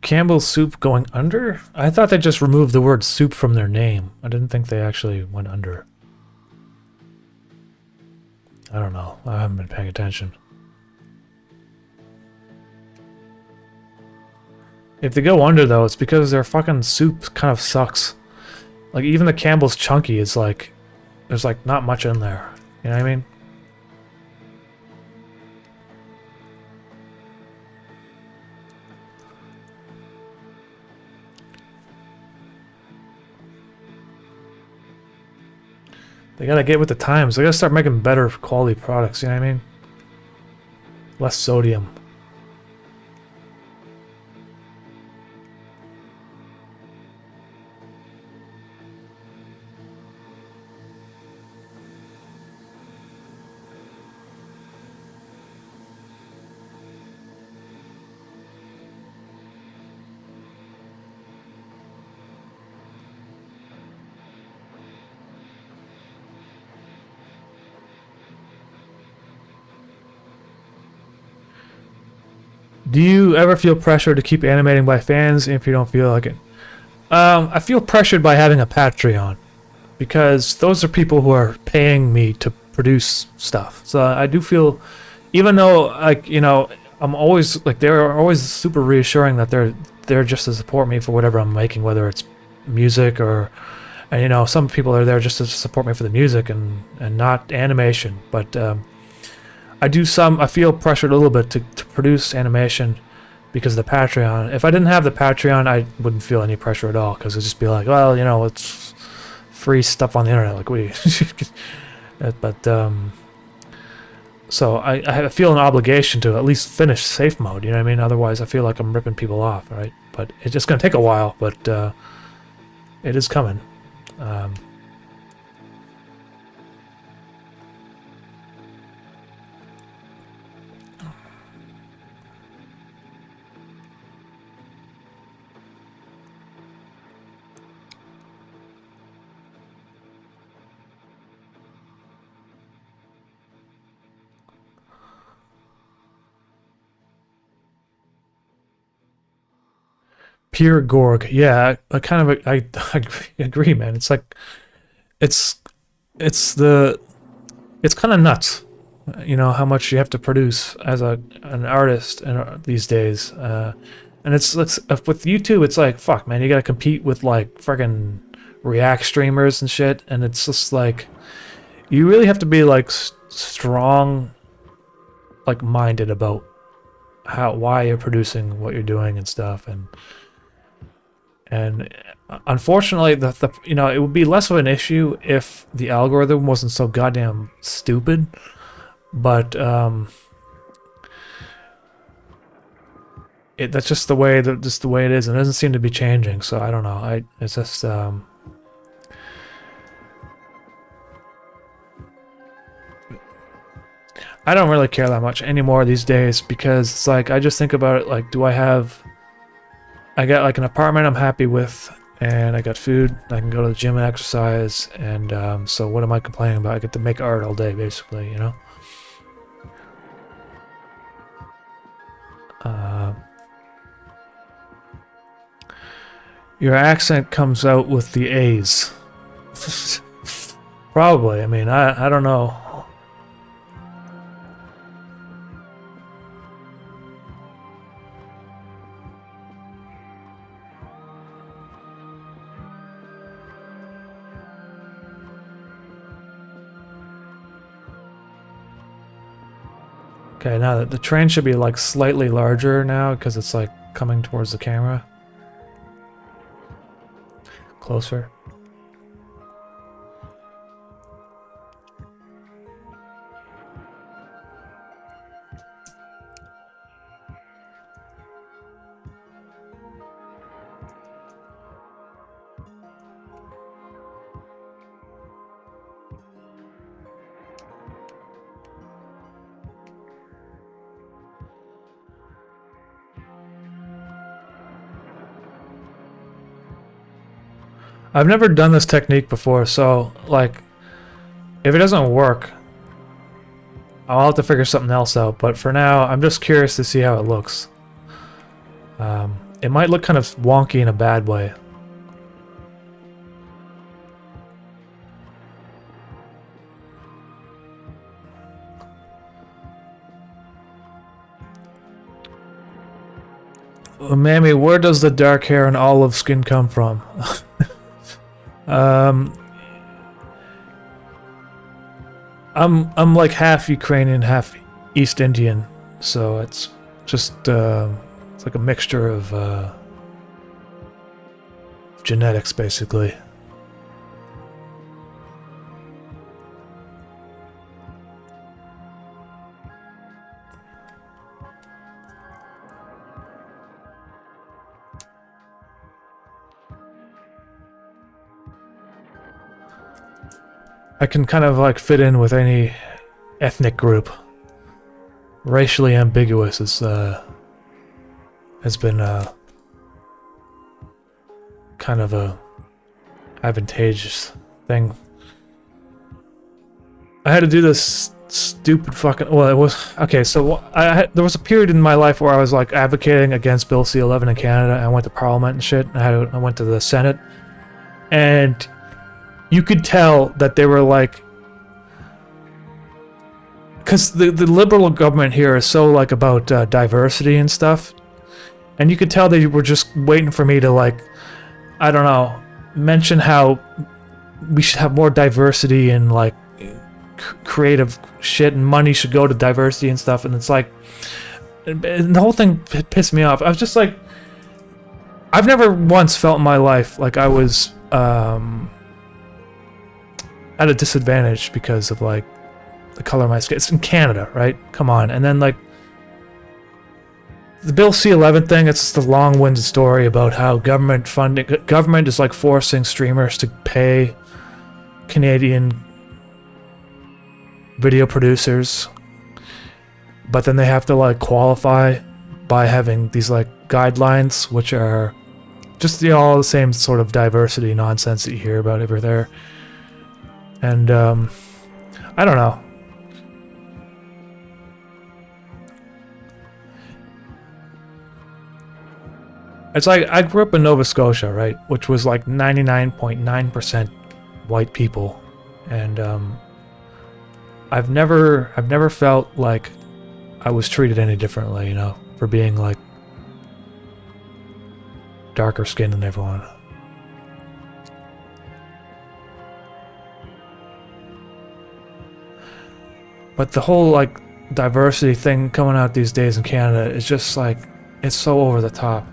Campbell's soup going under? I thought they just removed the word soup from their name. I didn't think they actually went under. I don't know. I haven't been paying attention. If they go under, though, it's because their fucking soup kind of sucks. Like, even the Campbell's Chunky is like... There's, like, not much in there. You know what I mean? They gotta get with the times. They gotta start making better quality products, you know what I mean? Less sodium. Do you ever feel pressure to keep animating by fans if you don't feel like it? I feel pressured by having a Patreon, because those are people who are paying me to produce stuff. So I do feel, even though, like, you know, I'm always like, they're always super reassuring that they're just to support me for whatever I'm making, whether it's music or, and you know, some people are there just to support me for the music and not animation. But I feel pressured a little bit to produce animation because of the Patreon. If I didn't have the Patreon, I wouldn't feel any pressure at all, because it'd just be like, well, you know, it's free stuff on the internet. Like, so I feel an obligation to at least finish safe mode, you know what I mean? Otherwise, I feel like I'm ripping people off, right? But it's just gonna take a while, but it is coming. Pure Gorg, yeah, I kind of I agree, man. It's like it's it's the it's kind of nuts, you know, how much you have to produce as an artist these days. And it's with YouTube, it's like, fuck, man, you gotta compete with like friggin' React streamers and shit, and it's just like you really have to be like strong, like minded about why you're producing what you're doing and stuff, and unfortunately, the you know, it would be less of an issue if the algorithm wasn't so goddamn stupid. But that's just the way it is, and it doesn't seem to be changing. So I don't know. It's just I don't really care that much anymore these days, because it's like I just think about it like, I got like an apartment I'm happy with, and I got food. I can go to the gym and exercise, and so what am I complaining about? I get to make art all day, basically, you know. Your accent comes out with the A's. Probably. I mean, I don't know. Okay, now the train should be like slightly larger now because it's like coming towards the camera. Closer. I've never done this technique before, so like if it doesn't work, I'll have to figure something else out. But for now, I'm just curious to see how it looks. It might look kind of wonky in a bad way. Mammy, where does the dark hair and olive skin come from? I'm like half Ukrainian, half East Indian, so it's just it's like a mixture of genetics, basically. I can kind of like fit in with any ethnic group. Racially ambiguous has been kind of a advantageous thing. I had to do this stupid fucking... Well, it was... Okay, so there was a period in my life where I was like advocating against Bill C-11 in Canada. I went to Parliament and shit. I went to the Senate. And you could tell that they were like... Because the Liberal government here is so like about diversity and stuff. And you could tell they were just waiting for me to like... I don't know, mention how we should have more diversity and like creative shit, and money should go to diversity and stuff. And it's like, and the whole thing pissed me off. I was just like, I've never once felt in my life like I was at a disadvantage because of like the color of my skin. It's in Canada, right? Come on. And then like the Bill C-11 thing, it's just a long-winded story about how government is like forcing streamers to pay Canadian video producers, but then they have to like qualify by having these like guidelines, which are just all the same sort of diversity nonsense that you hear about over there. And I don't know. It's like, I grew up in Nova Scotia, right? Which was like 99.9% white people. And I've never felt like I was treated any differently, you know, for being like darker skinned than everyone. But the whole like diversity thing coming out these days in Canada is just like, it's so over the top.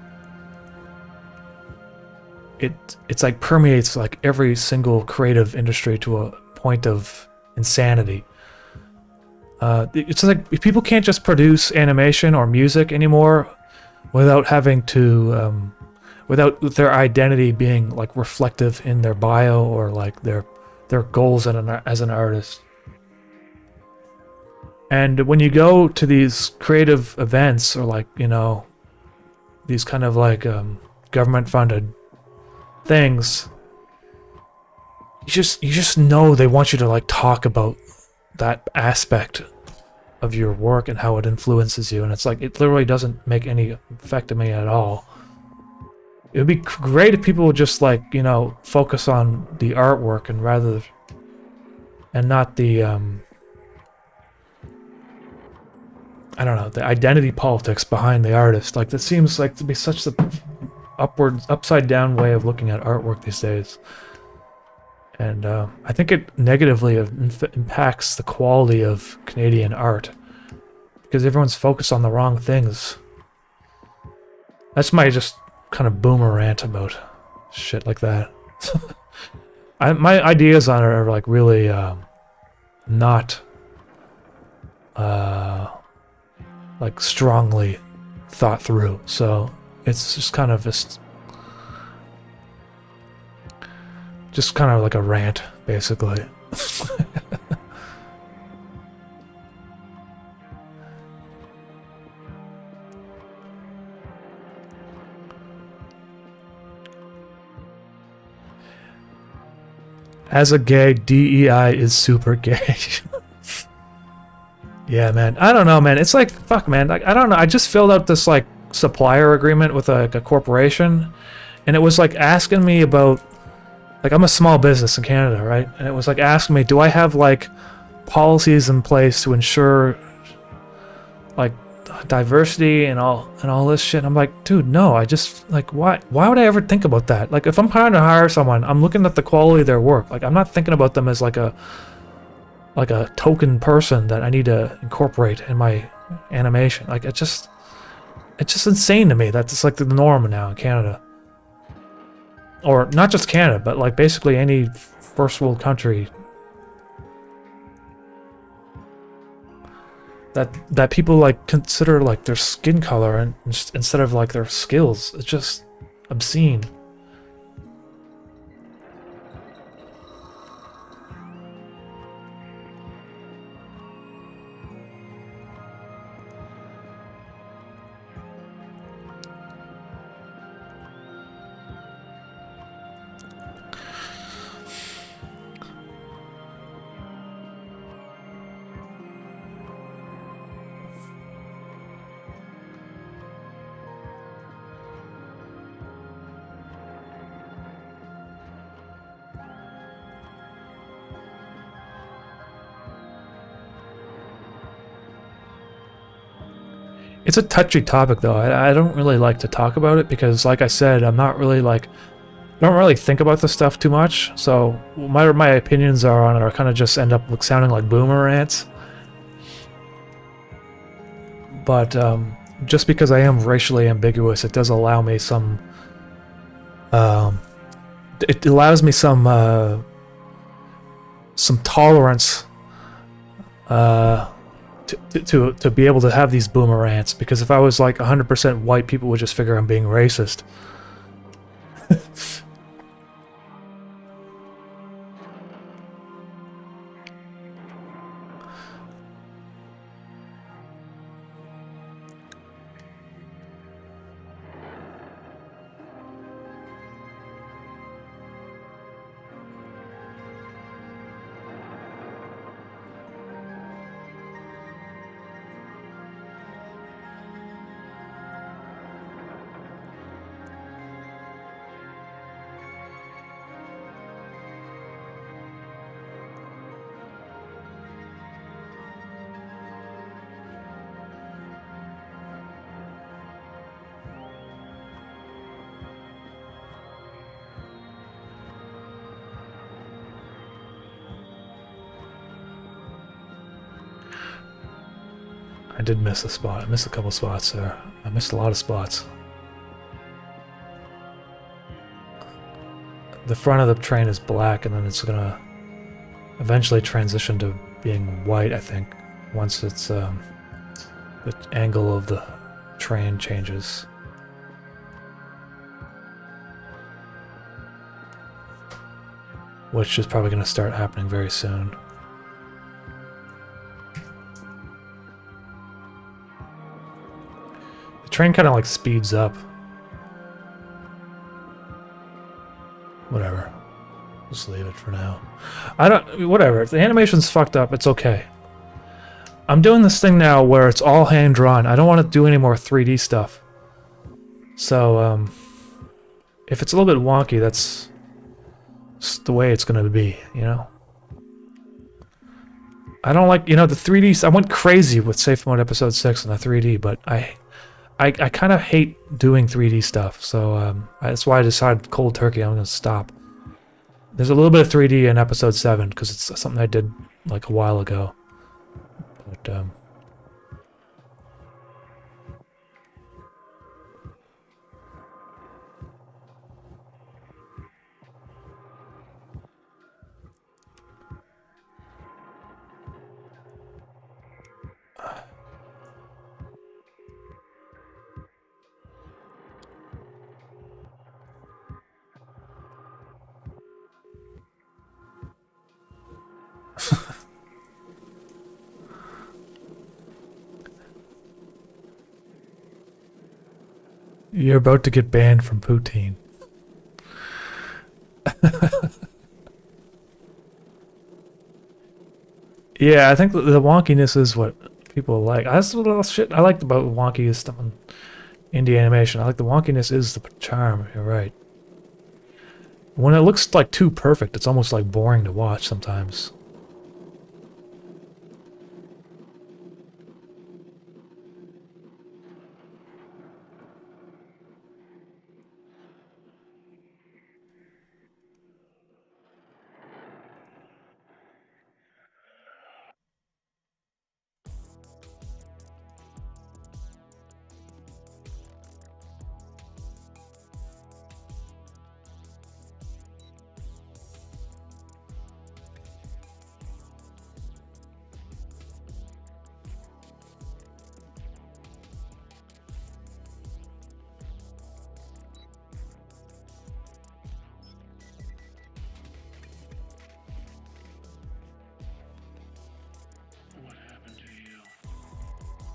It's like permeates like every single creative industry to a point of insanity. It's like people can't just produce animation or music anymore without having to without their identity being like reflective in their bio or like their goals as an artist. And when you go to these creative events or like, you know, these kind of like government funded things, you just know they want you to like talk about that aspect of your work and how it influences you, and it's like it literally doesn't make any effect on me at all. It would be great if people would just like, you know, focus on the artwork and not the I don't know, the identity politics behind the artist. Like that seems like to be such the upside down way of looking at artwork these days. And I think it negatively impacts the quality of Canadian art because everyone's focused on the wrong things. That's my just kind of boomer rant about shit like that. My ideas on it are like really not like strongly thought through. So it's just kind of just kind of like a rant, basically. As a gay, DEI is super gay. Yeah, man. I don't know, man. It's like, fuck, man. Like, I don't know. I just filled out this like supplier agreement with a corporation, and it was like asking me about, like, I'm a small business in Canada, right? And it was like asking me, do I have like policies in place to ensure like diversity and all this shit? I'm like, dude, no. I just like, why would I ever think about that? Like, if I'm trying to hire someone, I'm looking at the quality of their work. Like, I'm not thinking about them as like a token person that I need to incorporate in my animation. Like, it's just insane to me that it's like the norm now in Canada. Or not just Canada, but like basically any first world country. That people like consider like their skin color and instead of like their skills. It's just obscene. It's a touchy topic, though. I don't really like to talk about it because, like I said, I'm not really like... I don't really think about this stuff too much, so my opinions are on it are kind of just end up sounding like boomer rants. But just because I am racially ambiguous, it does allow me some... it allows me some tolerance to be able to have these boomer rants, because if I was like 100% white, people would just figure I'm being racist. I did miss a spot. I missed a couple spots there. I missed a lot of spots. The front of the train is black, and then it's gonna eventually transition to being white, I think, once it's the angle of the train changes. Which is probably gonna start happening very soon. The train kind of like speeds up. Whatever. Just leave it for now. Whatever. If the animation's fucked up, it's okay. I'm doing this thing now where it's all hand-drawn. I don't want to do any more 3D stuff. So, if it's a little bit wonky, that's just the way it's going to be, you know? I don't like, the 3D... I went crazy with Safe Mode Episode 6 and the 3D, but I kind of hate doing 3D stuff, so that's why I decided cold turkey, I'm going to stop. There's a little bit of 3D in Episode 7, because it's something I did like a while ago. But, you're about to get banned from poutine. Yeah, I think the wonkiness is what people like. That's the little shit I liked about wonky stuff in indie animation. I like the wonkiness is the charm. You're right. When it looks like too perfect, it's almost like boring to watch sometimes.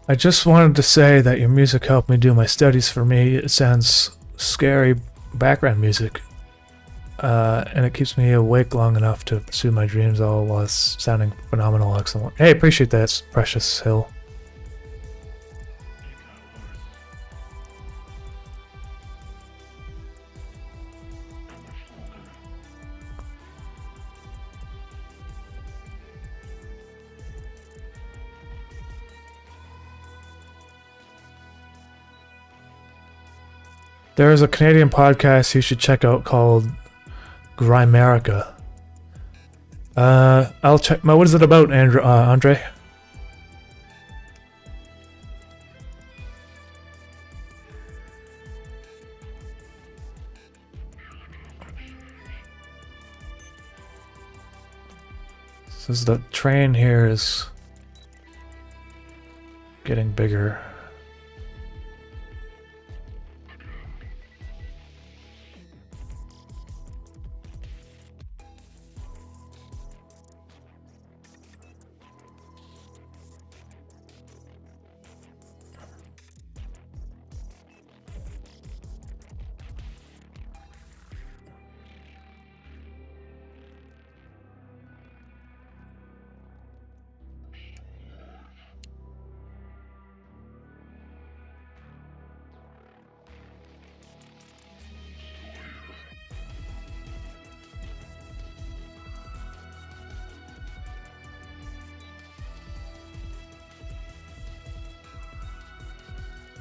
I just wanted to say that your music helped me do my studies for me. It sounds scary background music. And it keeps me awake long enough to pursue my dreams all while it's sounding phenomenal, excellent. Hey, appreciate that, Precious Hill. There's a Canadian podcast you should check out called Grimerica. I'll check. What is it about, Andre? Says the train here is getting bigger.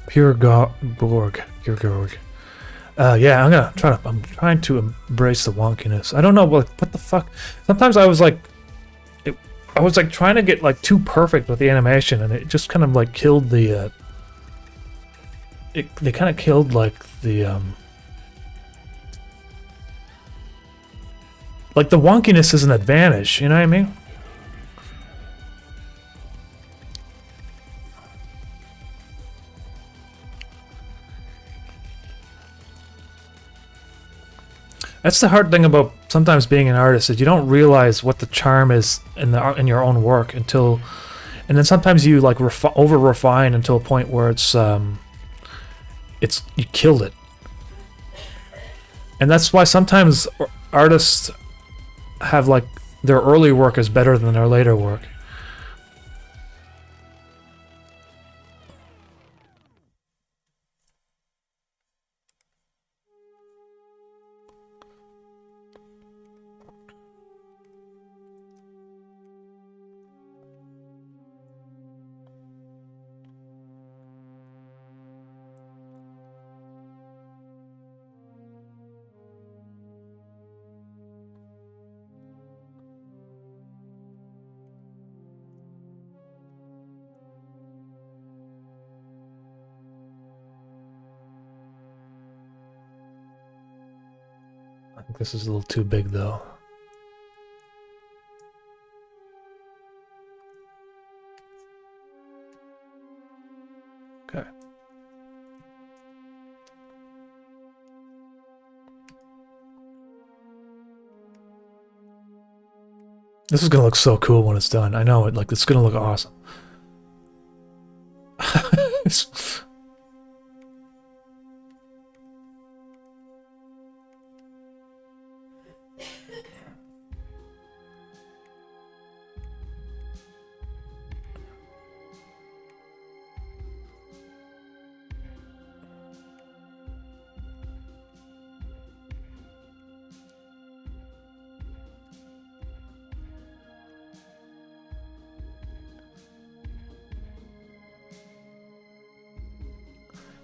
Pure Borg. Yeah, I'm trying to embrace the wonkiness. I don't know, what the fuck. Sometimes I was like trying to get like too perfect with the animation, and it just kind of like killed the. They kind of killed like the like the wonkiness is an advantage. You know what I mean? That's the hard thing about sometimes being an artist, is you don't realize what the charm is in your own work until, and then sometimes you like over refine until a point where it's you killed it. And that's why sometimes artists have like their early work is better than their later work. I think this is a little too big though. Okay. This is gonna look so cool when it's done. I know it. Like, it's gonna look awesome.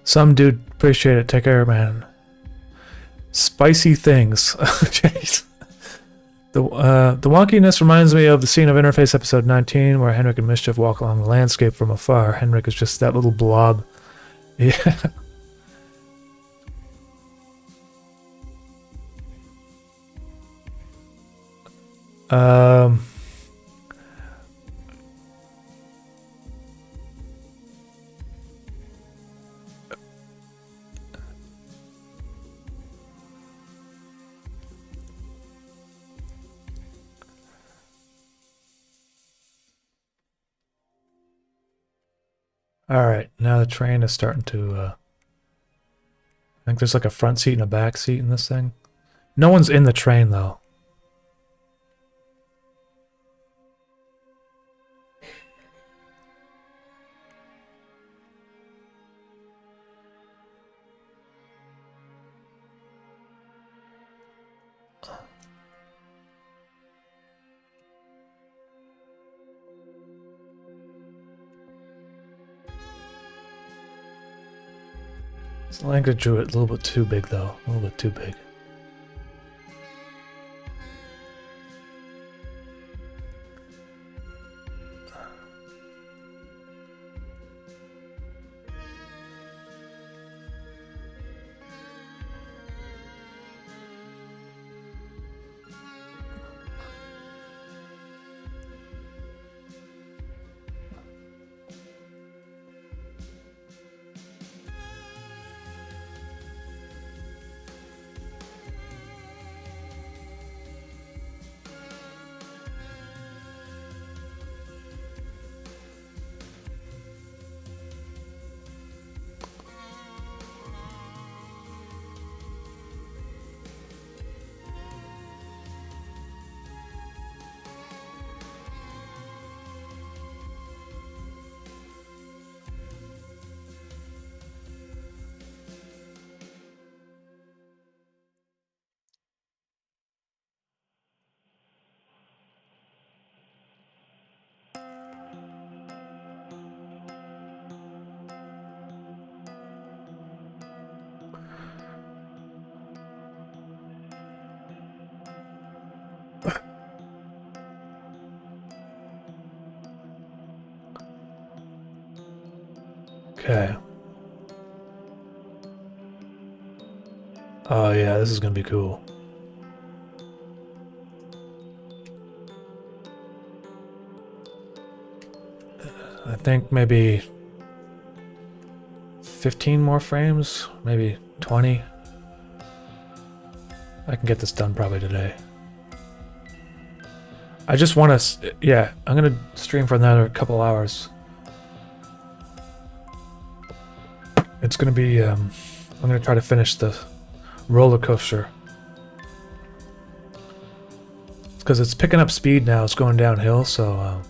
Some dude, appreciate it. Take care, man. Spicy things. Jeez. The wonkiness reminds me of the scene of Interface episode 19 where Henrik and Mischief walk along the landscape from afar. Henrik is just that little blob. Yeah. Alright, now the train is starting to, I think there's like a front seat and a back seat in this thing. No one's in the train, though. This language drew it a little bit too big, though. A little bit too big. Okay. Oh yeah, this is gonna be cool. I think maybe 15 more frames, maybe 20. I can get this done probably today. I just want to, yeah, I'm gonna stream for another couple hours. It's gonna be, I'm gonna try to finish the roller coaster. Because it's picking up speed now, it's going downhill, so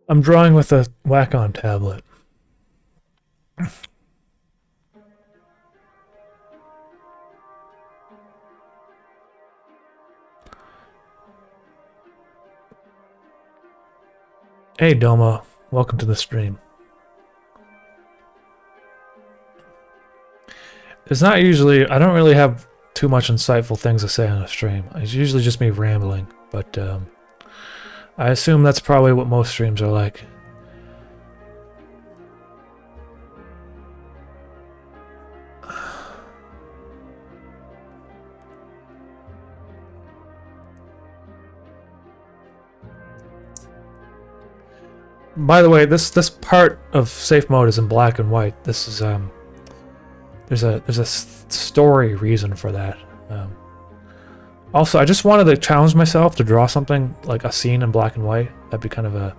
I'm drawing with a Wacom tablet. Hey Doma, welcome to the stream. It's not usually, I don't really have too much insightful things to say on a stream. It's usually just me rambling, but I assume that's probably what most streams are like. By the way, this part of safe mode is in black and white. This is there's a story reason for that. Also, I just wanted to challenge myself to draw something like a scene in black and white. That'd be kind of a...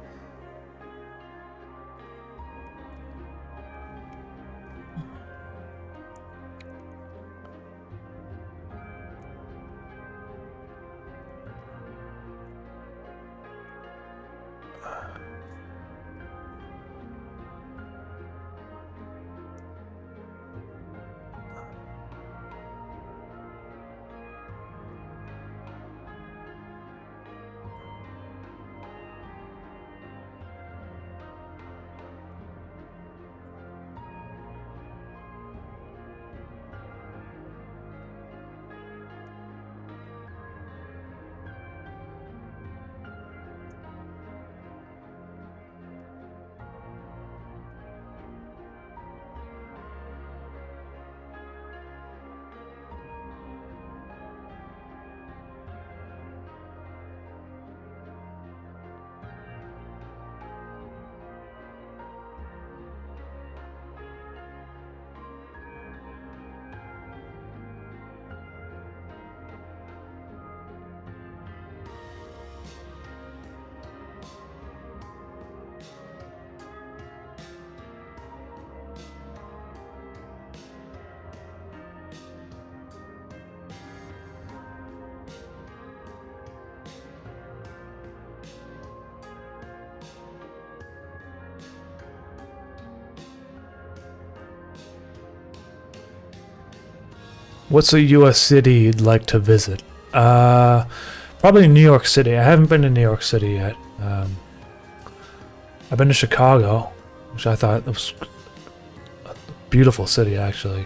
What's a U.S. city you'd like to visit? Probably New York City. I haven't been to New York City yet. I've been to Chicago, which I thought was a beautiful city, actually.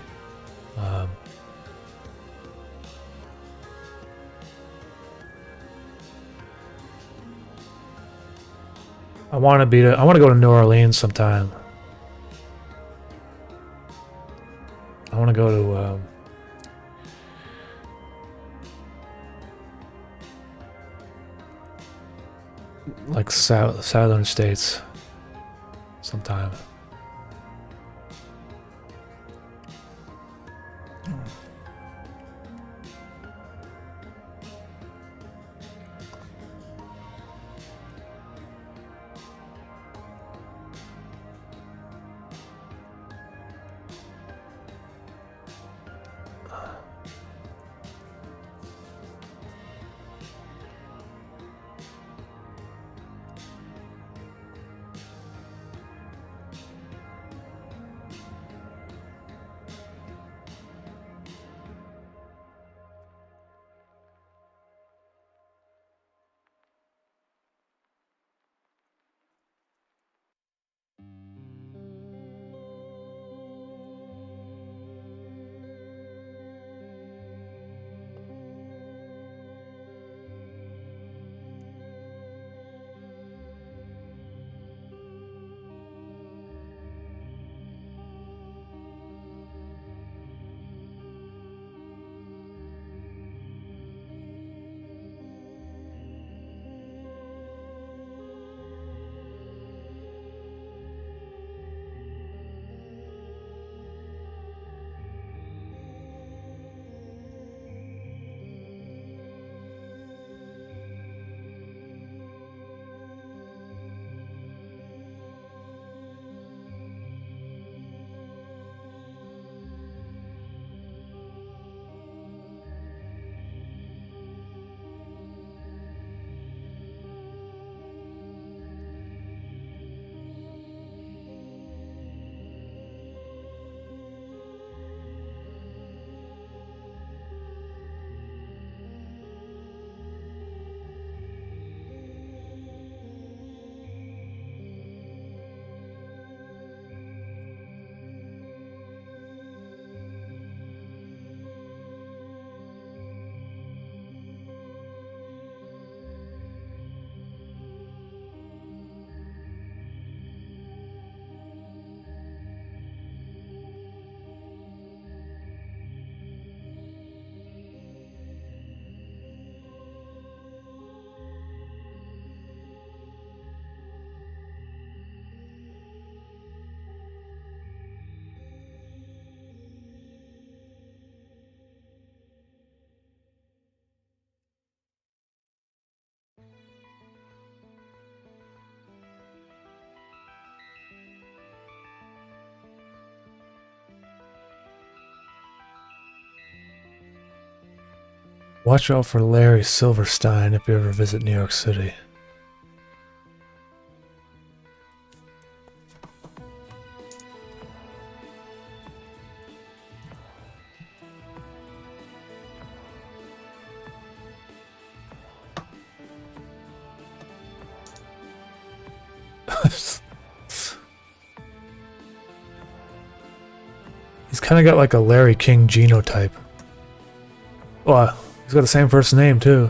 I want to go to New Orleans sometime. I want to go to like southern states sometime. Watch out for Larry Silverstein if you ever visit New York City. He's kind of got like a Larry King genotype. Well, he's got the same first name too.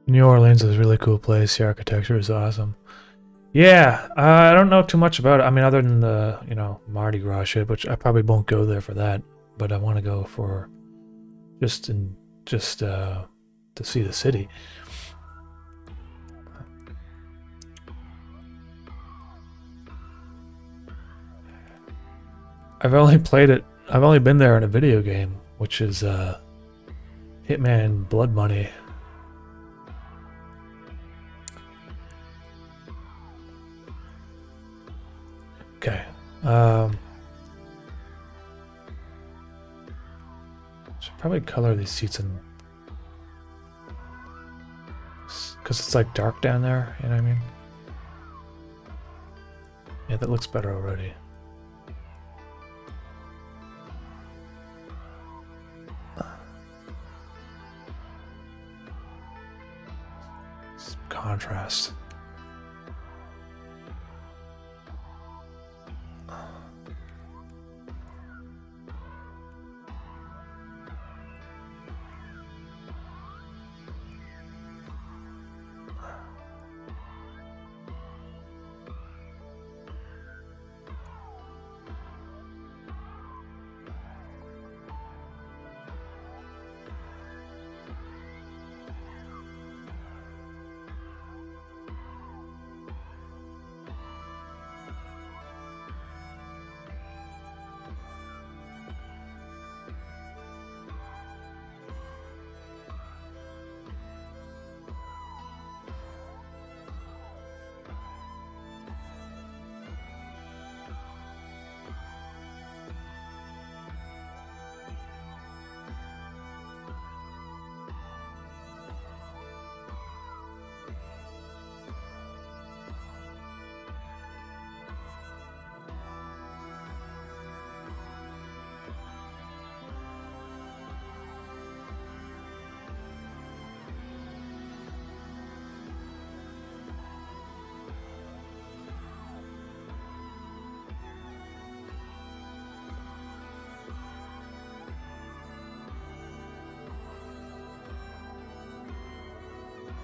New Orleans is a really cool place. The architecture is awesome. Yeah, I don't know too much about it. I mean, other than the, you know, Mardi Gras shit, which I probably won't go there for that. But I want to go for just to see the city. I've only played it. I've only been there in a video game, which is Hitman Blood Money. Okay. Should probably color these seats in, because it's like dark down there. You know what I mean? Yeah, that looks better already. Some contrast.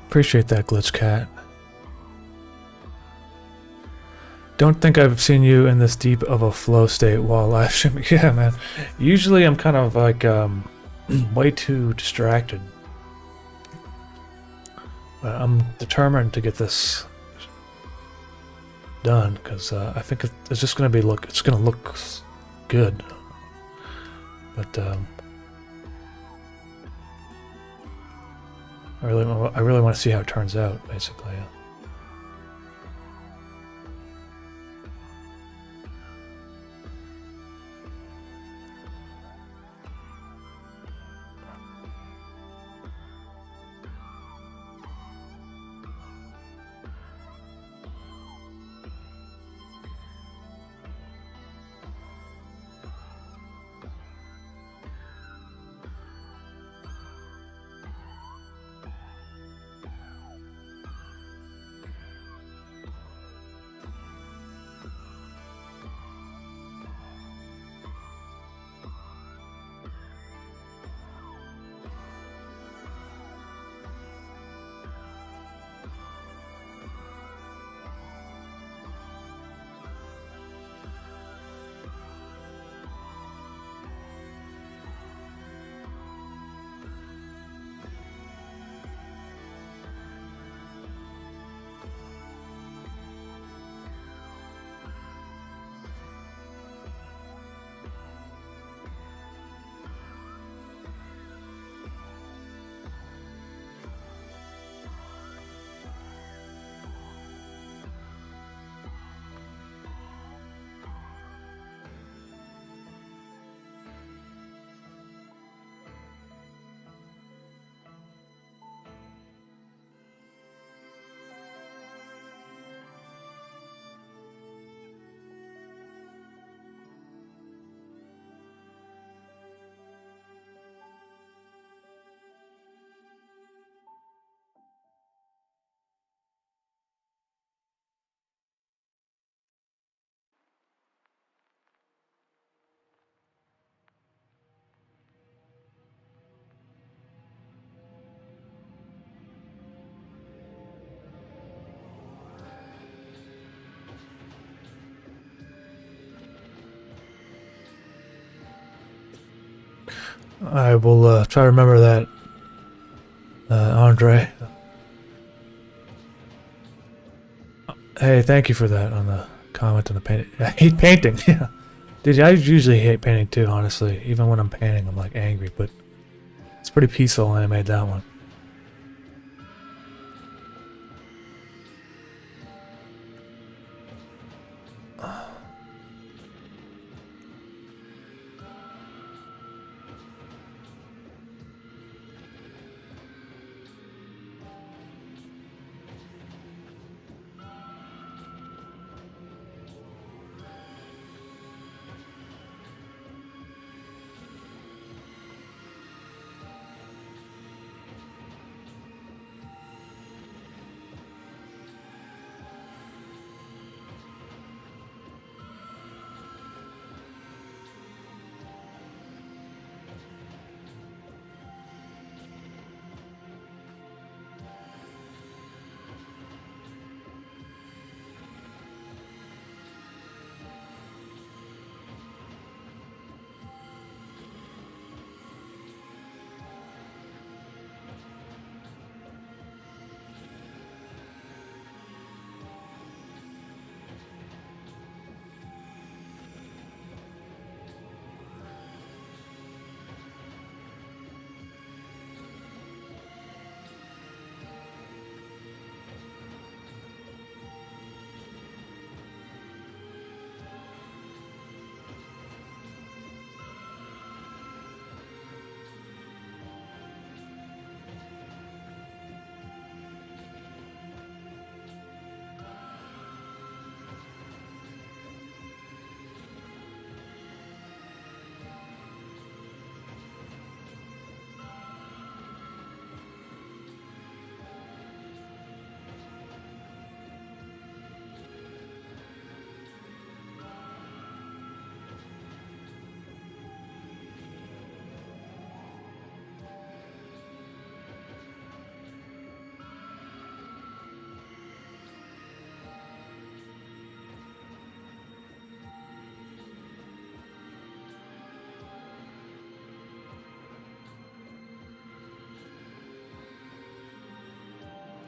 Appreciate that, Glitch Cat. Don't think I've seen you in this deep of a flow state while live streaming. Yeah, man. Usually I'm kind of like way too distracted. But I'm determined to get this done because I think it's just gonna look good. But I really want to see how it turns out, basically. I will try to remember that, Andre. Hey, thank you for that on the comment on the painting. I hate painting. Yeah, dude, I usually hate painting too. Honestly, even when I'm painting, I'm like angry, but it's pretty peaceful when I made that one.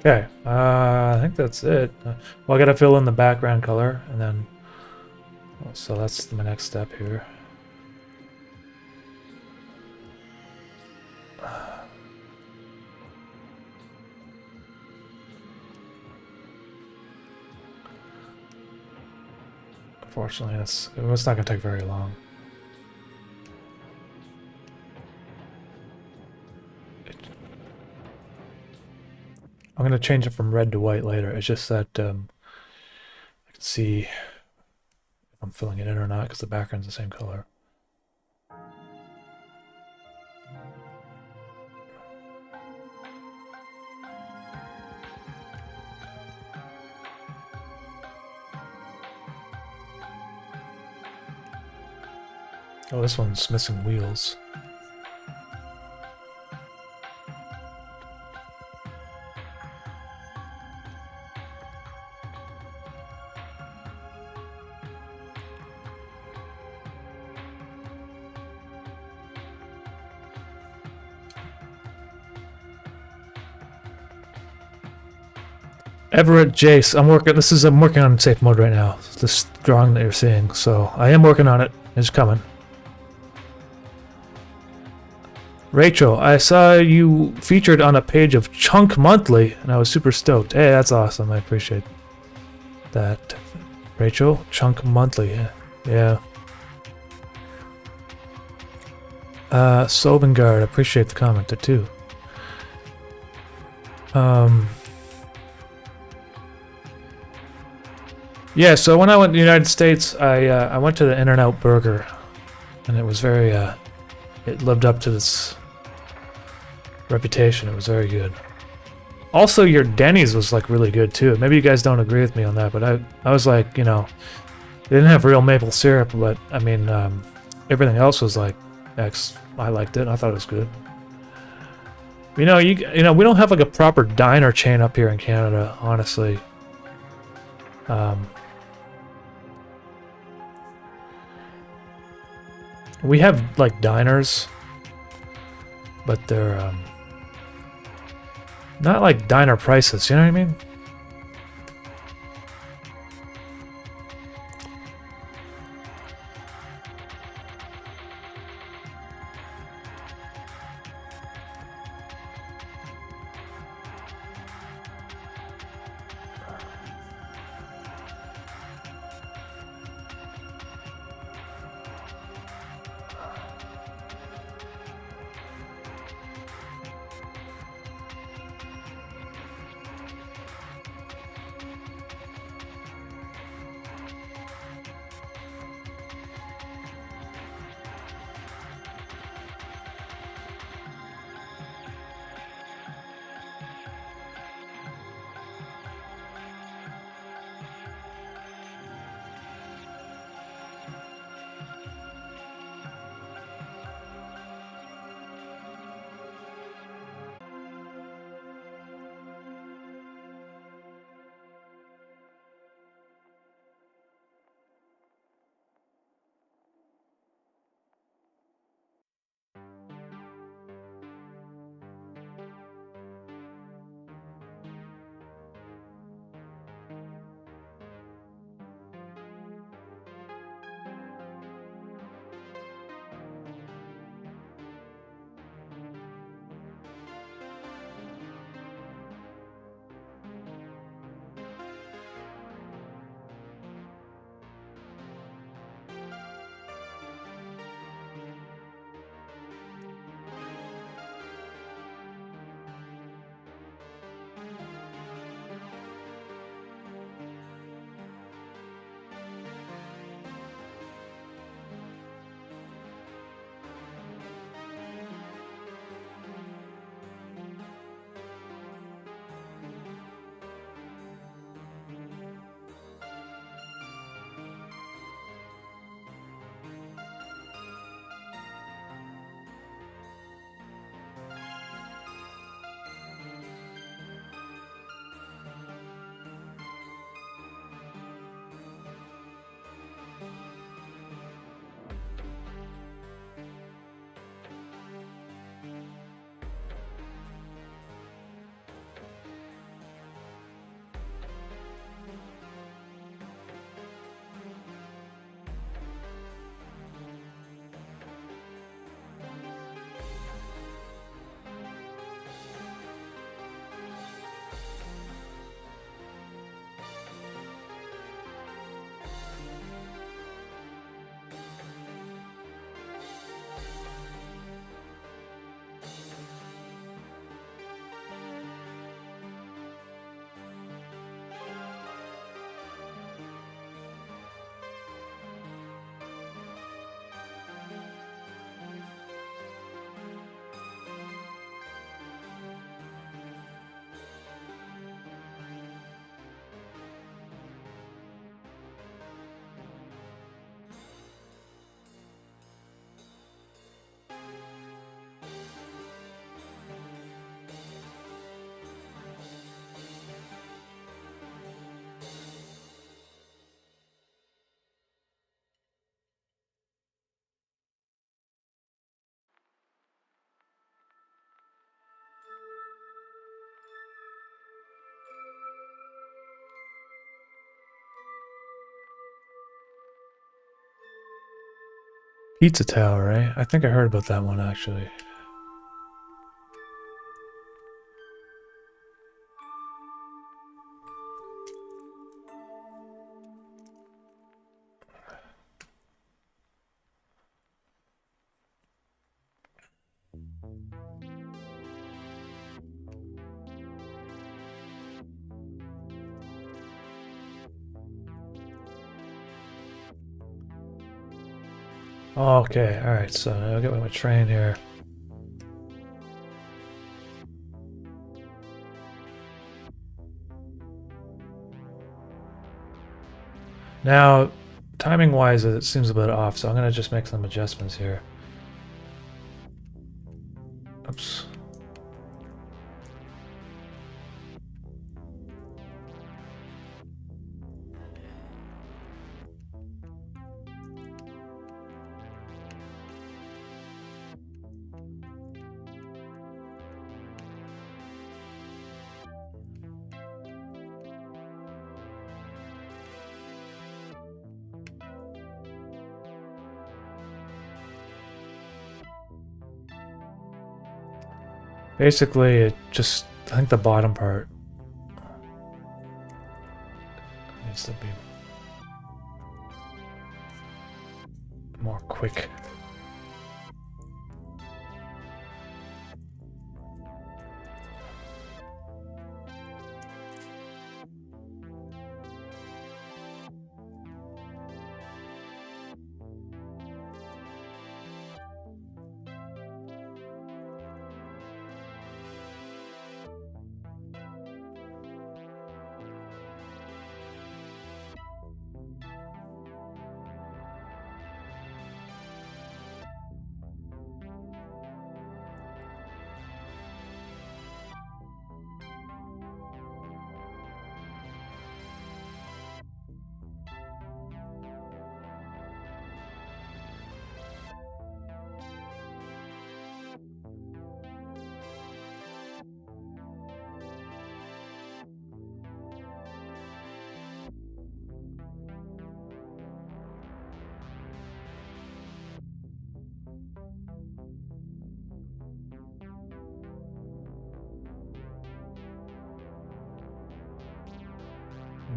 Okay, I think that's it. Well, I gotta fill in the background color, and then, so that's my next step here. Unfortunately, it's not gonna take very long. I'm gonna change it from red to white later. It's just that I can see if I'm filling it in or not because the background's the same color. Oh, this one's missing wheels. Everett Jace, I'm working on safe mode right now. This drawing that you're seeing, so I am working on it. It's coming. Rachel, I saw you featured on a page of Chunk Monthly, and I was super stoked. Hey, that's awesome. I appreciate that. Rachel, Chunk Monthly. Yeah. Sobengard, appreciate the comment there too. Yeah, so when I went to the United States, I went to the In-N-Out Burger, and it was very, it lived up to this reputation. It was very good. Also, your Denny's was like really good too. Maybe you guys don't agree with me on that, but I was like, you know, they didn't have real maple syrup, but I mean, everything else was like I liked it. I thought it was good. You know, we don't have like a proper diner chain up here in Canada, honestly. We have like diners, but they're not like diner prices, you know what I mean? Pizza Tower, right? I think I heard about that one actually. Okay, alright, so I'll get with my train here. Now, timing-wise, it seems a bit off, so I'm going to just make some adjustments here. Oops. Basically, it just, I think the bottom part needs to be more quick.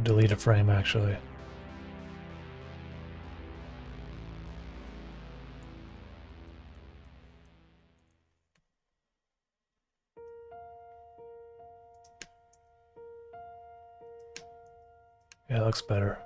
Delete a frame, actually. Yeah, it looks better.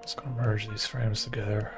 Just gonna merge these frames together.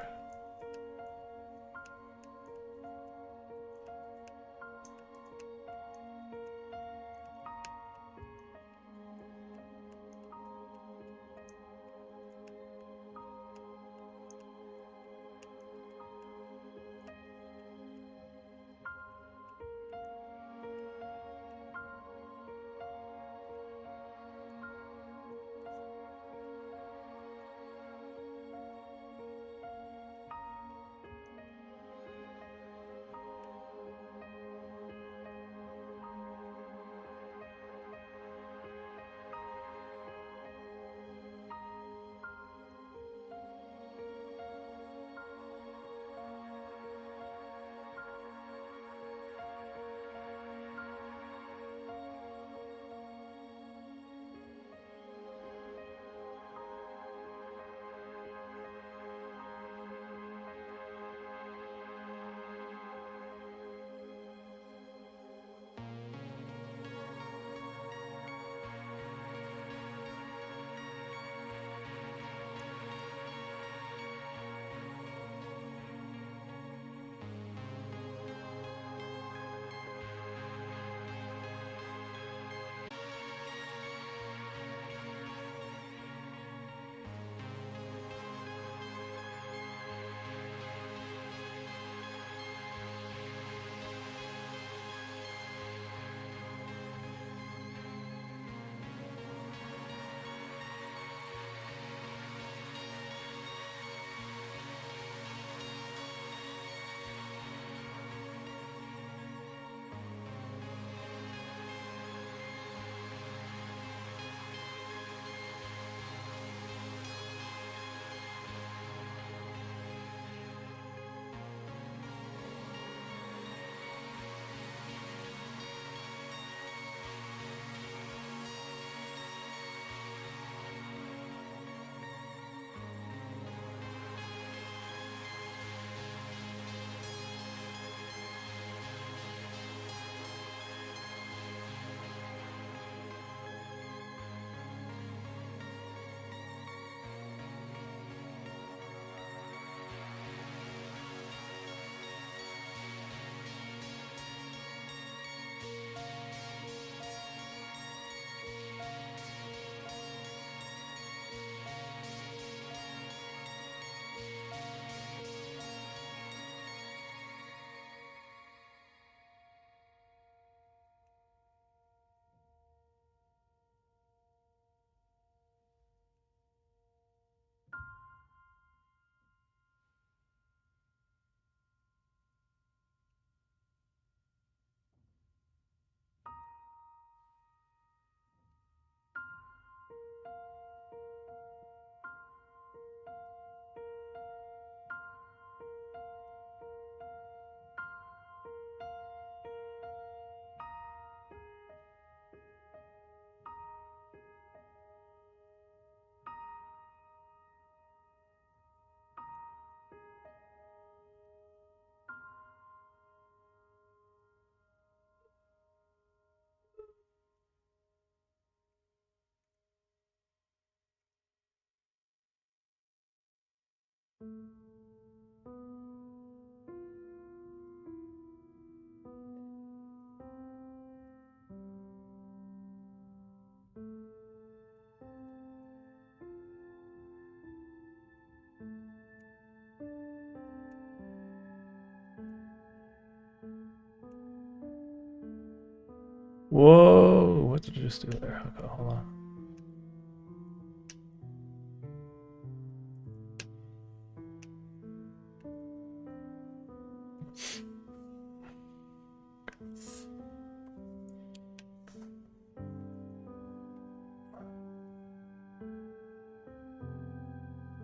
Whoa, what did I just do there? Okay, hold on.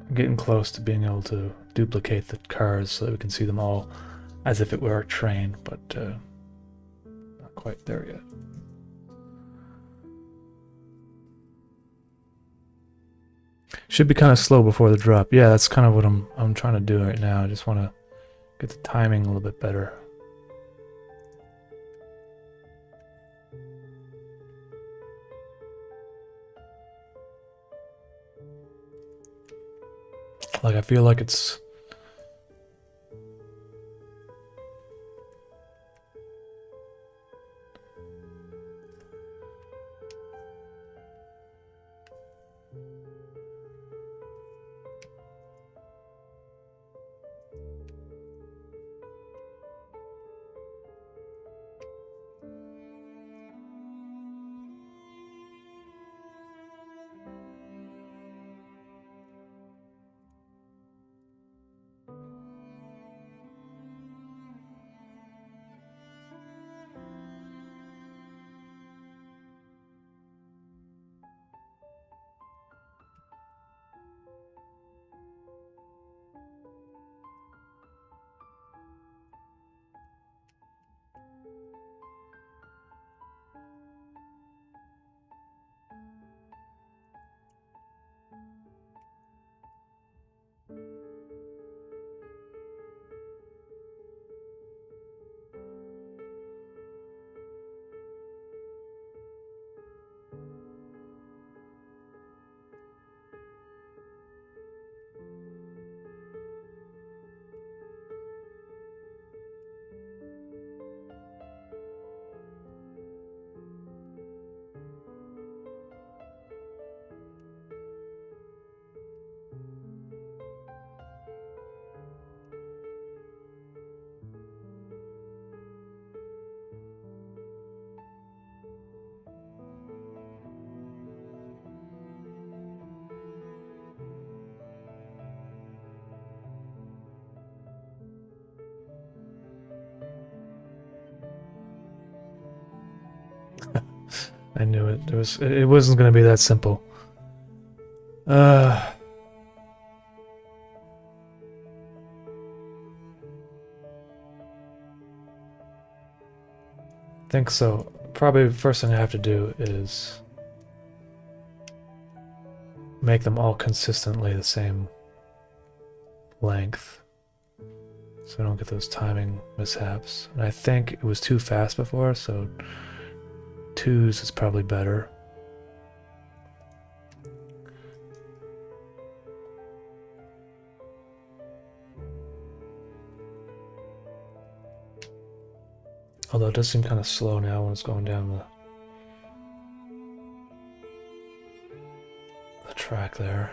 I'm getting close to being able to duplicate the cars so that we can see them all as if it were a train, but not quite there yet. Should be kind of slow before the drop. Yeah, that's kind of what I'm trying to do right now. I just want to get the timing a little bit better. Like, I feel like it's... I knew it. It wasn't going to be that simple. Think so. Probably the first thing I have to do is make them all consistently the same length, so I don't get those timing mishaps. And I think it was too fast before, so 2s is probably better. Although it does seem kind of slow now when it's going down the track there.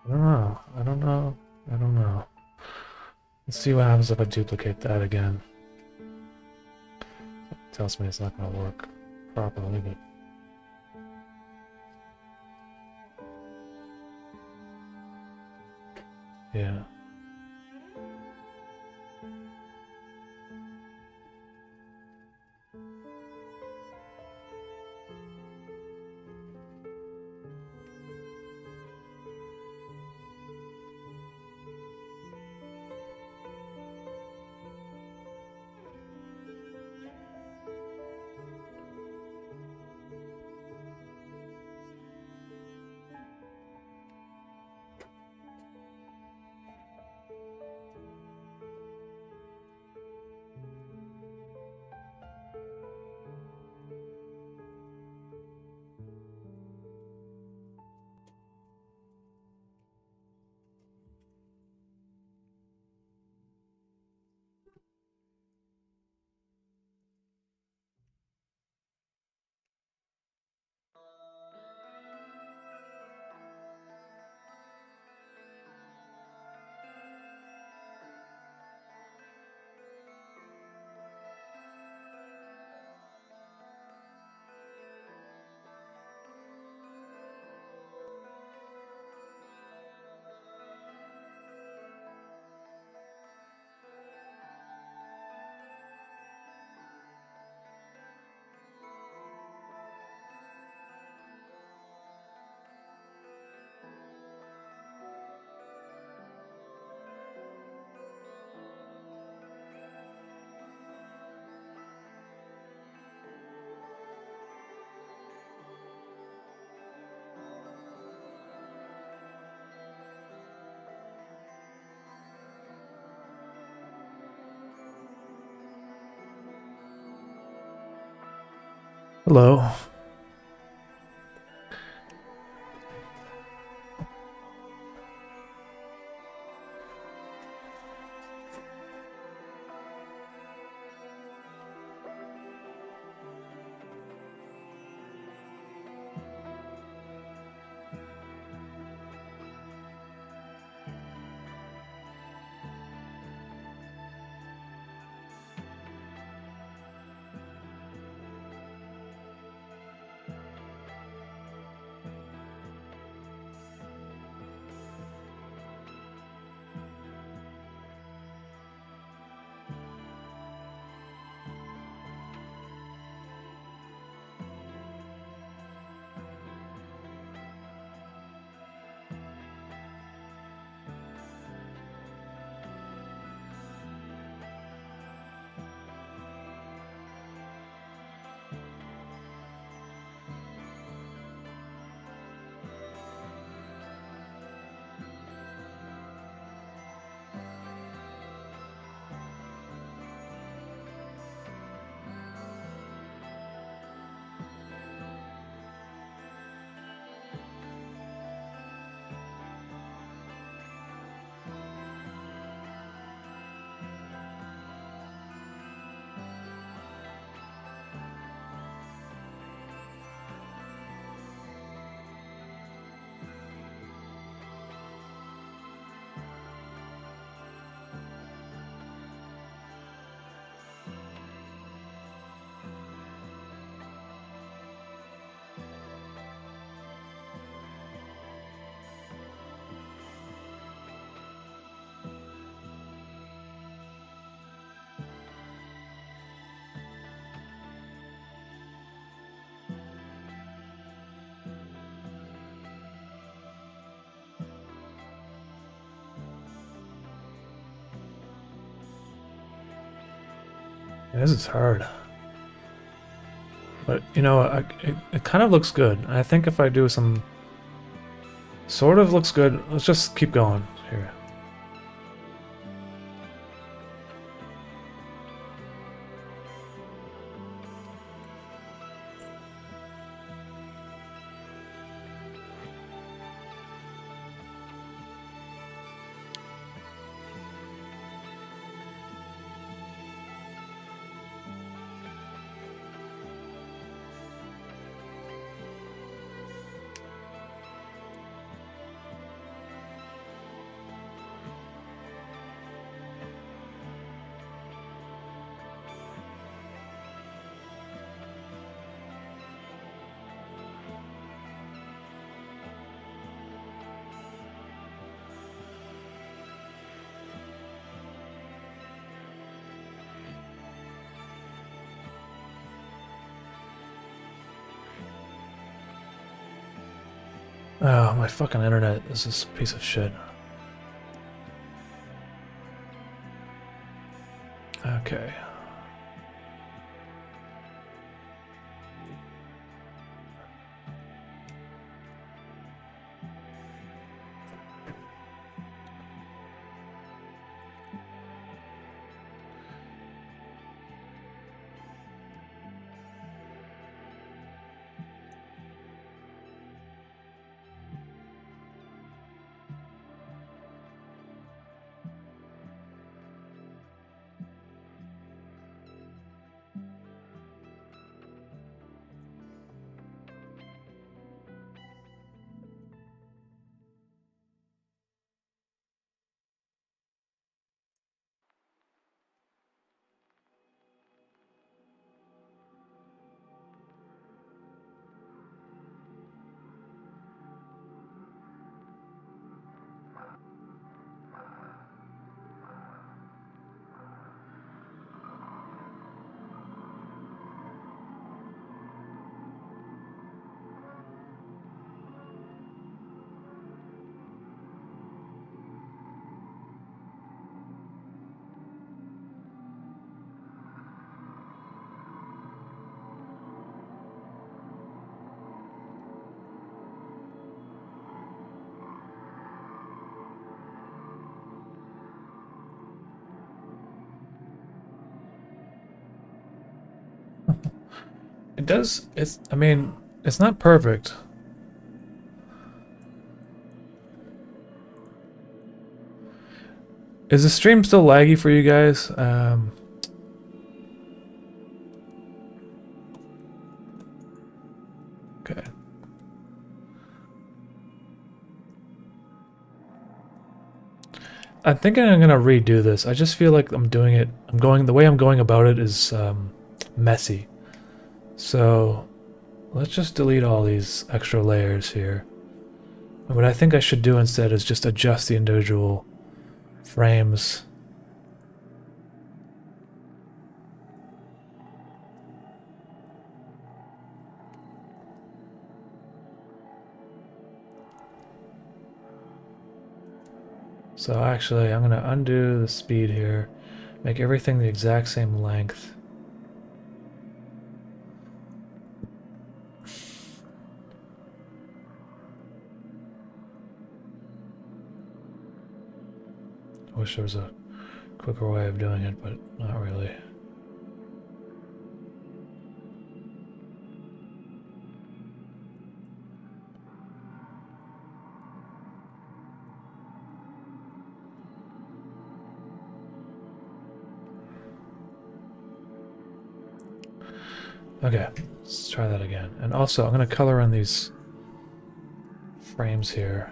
I don't know. I don't know. I don't know. Let's see what happens if I duplicate that again. It tells me it's not going to work properly, but... yeah. Hello. This is hard. But, you know, it kind of looks good. I think if I do some... sort of looks good. Let's just keep going here. Oh, my fucking internet is this piece of shit. Okay. It does, I mean, it's not perfect. Is the stream still laggy for you guys? Okay. I'm thinking I'm gonna redo this. I just feel like I'm doing it. The way I'm going about it is messy. So let's just delete all these extra layers here. And what I think I should do instead is just adjust the individual frames. So actually, I'm gonna undo the speed here, make everything the exact same length. I wish there was a quicker way of doing it, but not really. Okay, let's try that again. And also, I'm going to color in these frames here.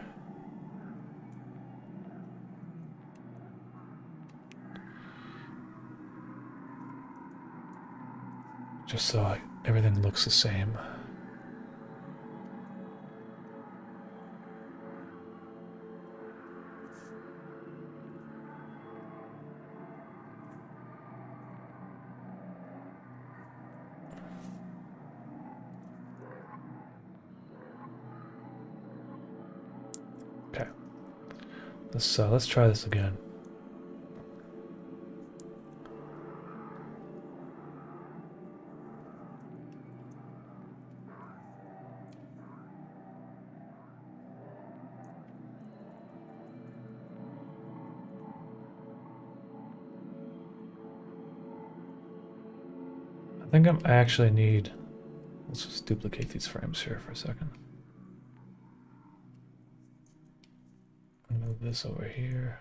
Just so everything looks the same. Okay. Let's try this again. I think I actually need... Let's just duplicate these frames here for a second. Move this over here.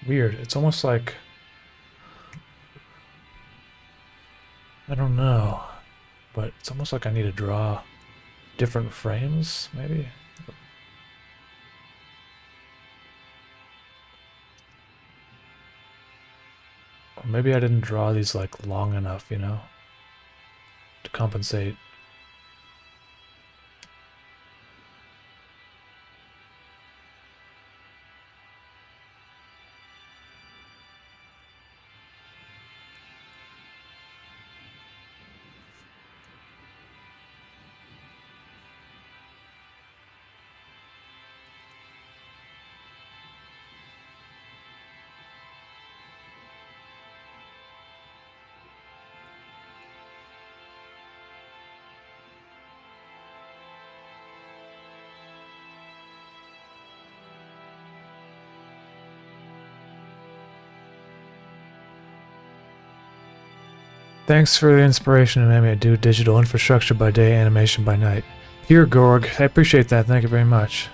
Weird. It's almost like, I don't know, but it's almost like I need to draw different frames, maybe? Or maybe I didn't draw these like long enough, you know, to compensate. Thanks for the inspiration, Umami. I do digital infrastructure by day, animation by night. Here, Gorg. I appreciate that. Thank you very much.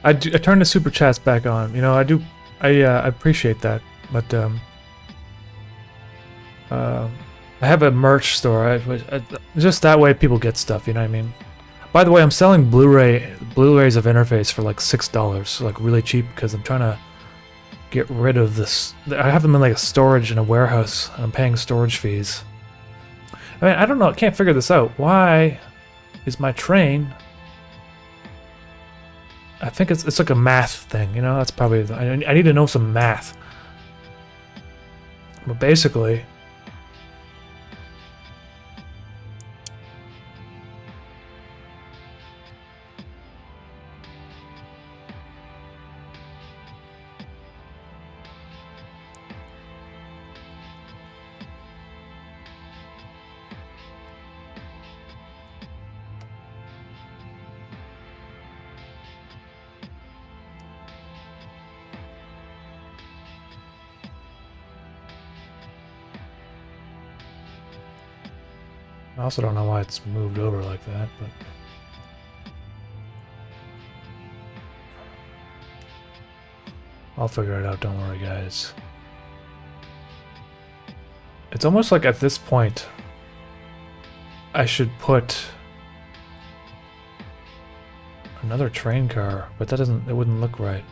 I turned the super chats back on. You know, I appreciate that, but I have a merch store. Just that way people get stuff. You know what I mean? By the way, I'm selling Blu-rays of interface for like $6, like really cheap, because I'm trying to get rid of this. I have them in like a storage in a warehouse, and I'm paying storage fees. I mean, I don't know. I can't figure this out. Why is my train? I think it's like a math thing, you know? That's probably... I need to know some math. But basically... I also don't know why it's moved over like that, but... I'll figure it out, don't worry, guys. It's almost like at this point, I should put another train car, but that doesn't, it wouldn't look right.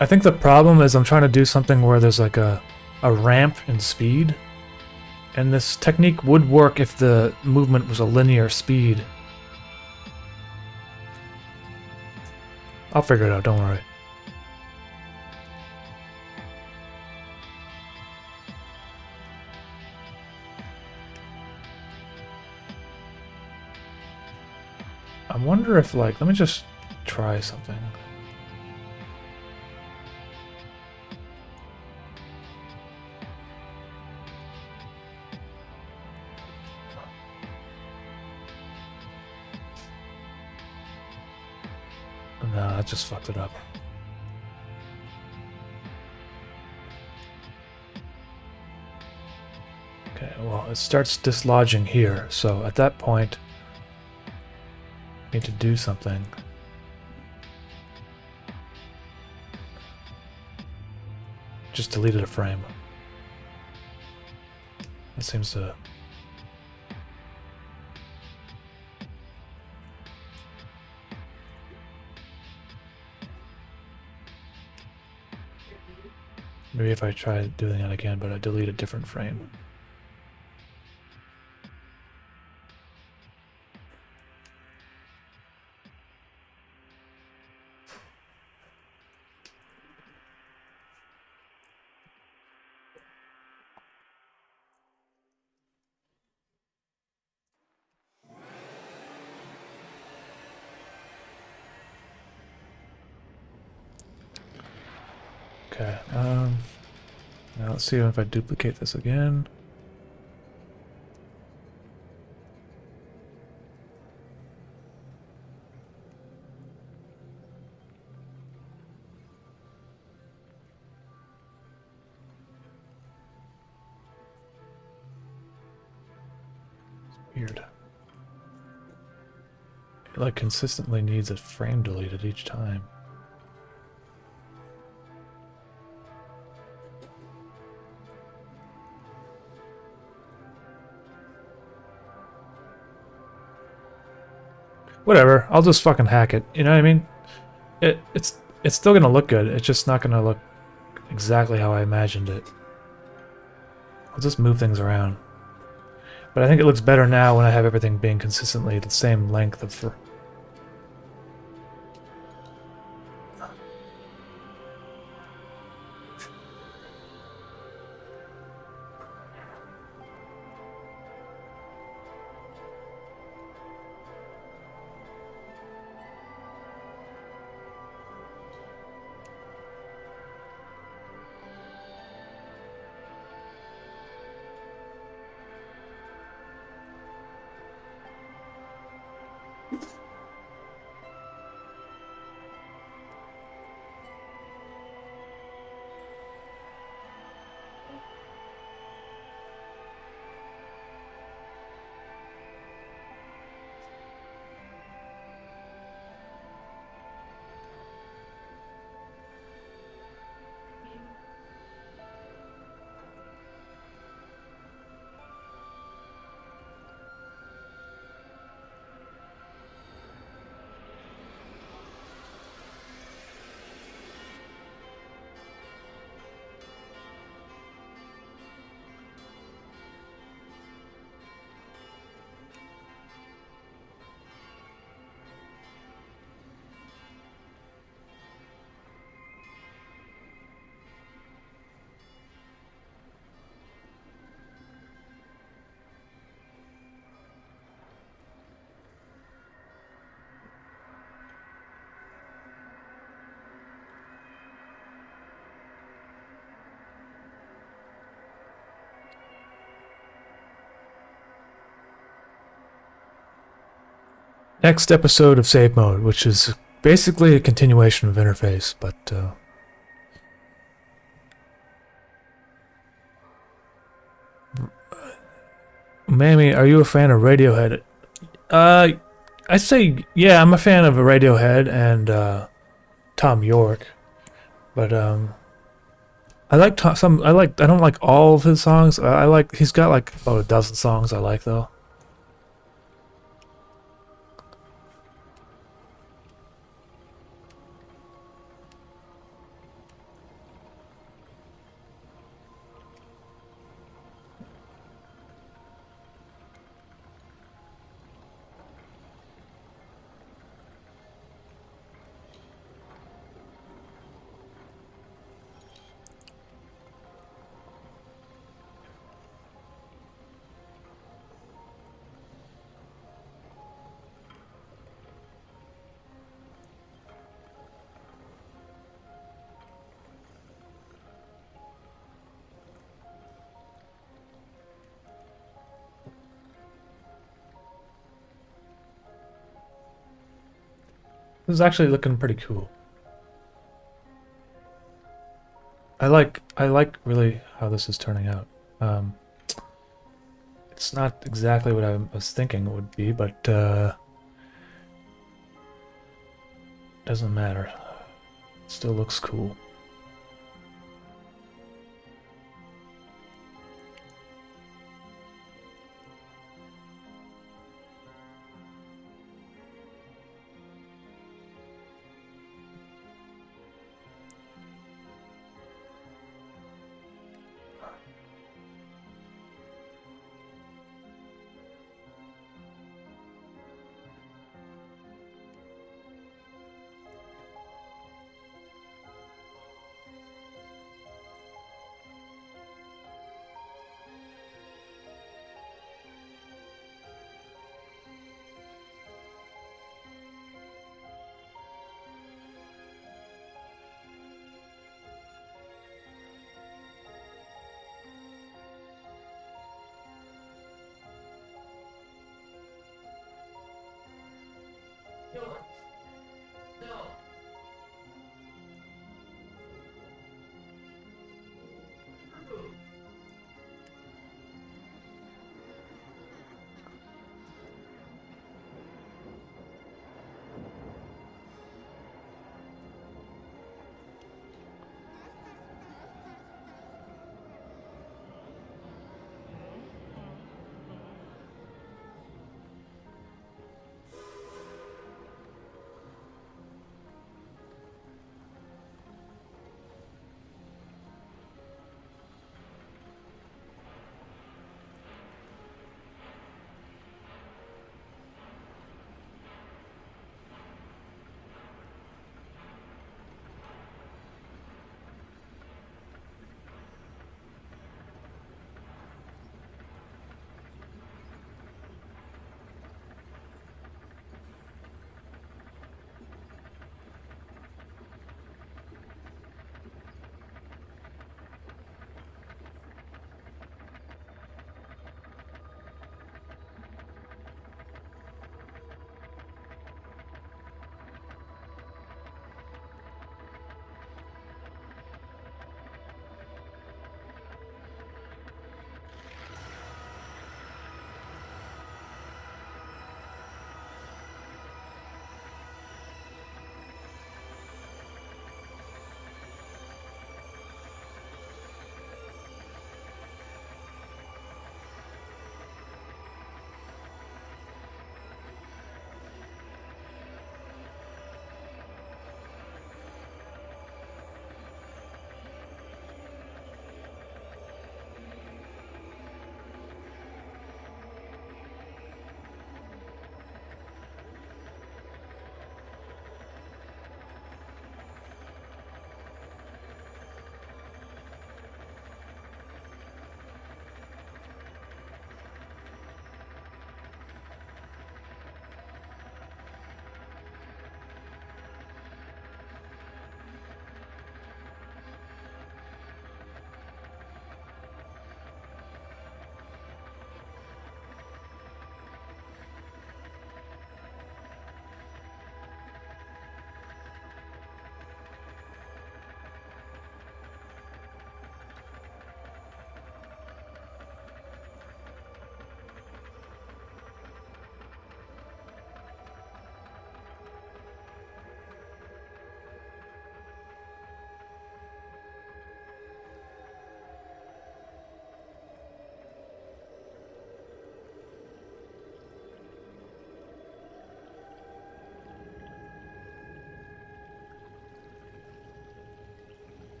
I think the problem is I'm trying to do something where there's like a ramp in speed, and this technique would work if the movement was a linear speed. I'll figure it out, don't worry. I wonder if, like, let me just try something. No, I just fucked it up. Okay, well, it starts dislodging here, so at that point, I need to do something. just deleted a frame. That seems to... Maybe if I try doing that again, but I delete a different frame. Okay, now let's see if I duplicate this again. It's weird. It like consistently needs a frame deleted each time. Whatever, I'll just fucking hack it, you know what I mean? It's still gonna look good, it's just not gonna look exactly how I imagined it. I'll just move things around. But I think it looks better now when I have everything being consistently the same length of... Next episode of Save Mode, which is basically a continuation of Interface, but Umami, are you a fan of Radiohead? I'd say, yeah, I'm a fan of Radiohead and Tom York, but I like I don't like all of his songs. I like, he's got like about a dozen songs I like though. This is actually looking pretty cool. I like really how this is turning out. It's not exactly what I was thinking it would be, but doesn't matter. It still looks cool.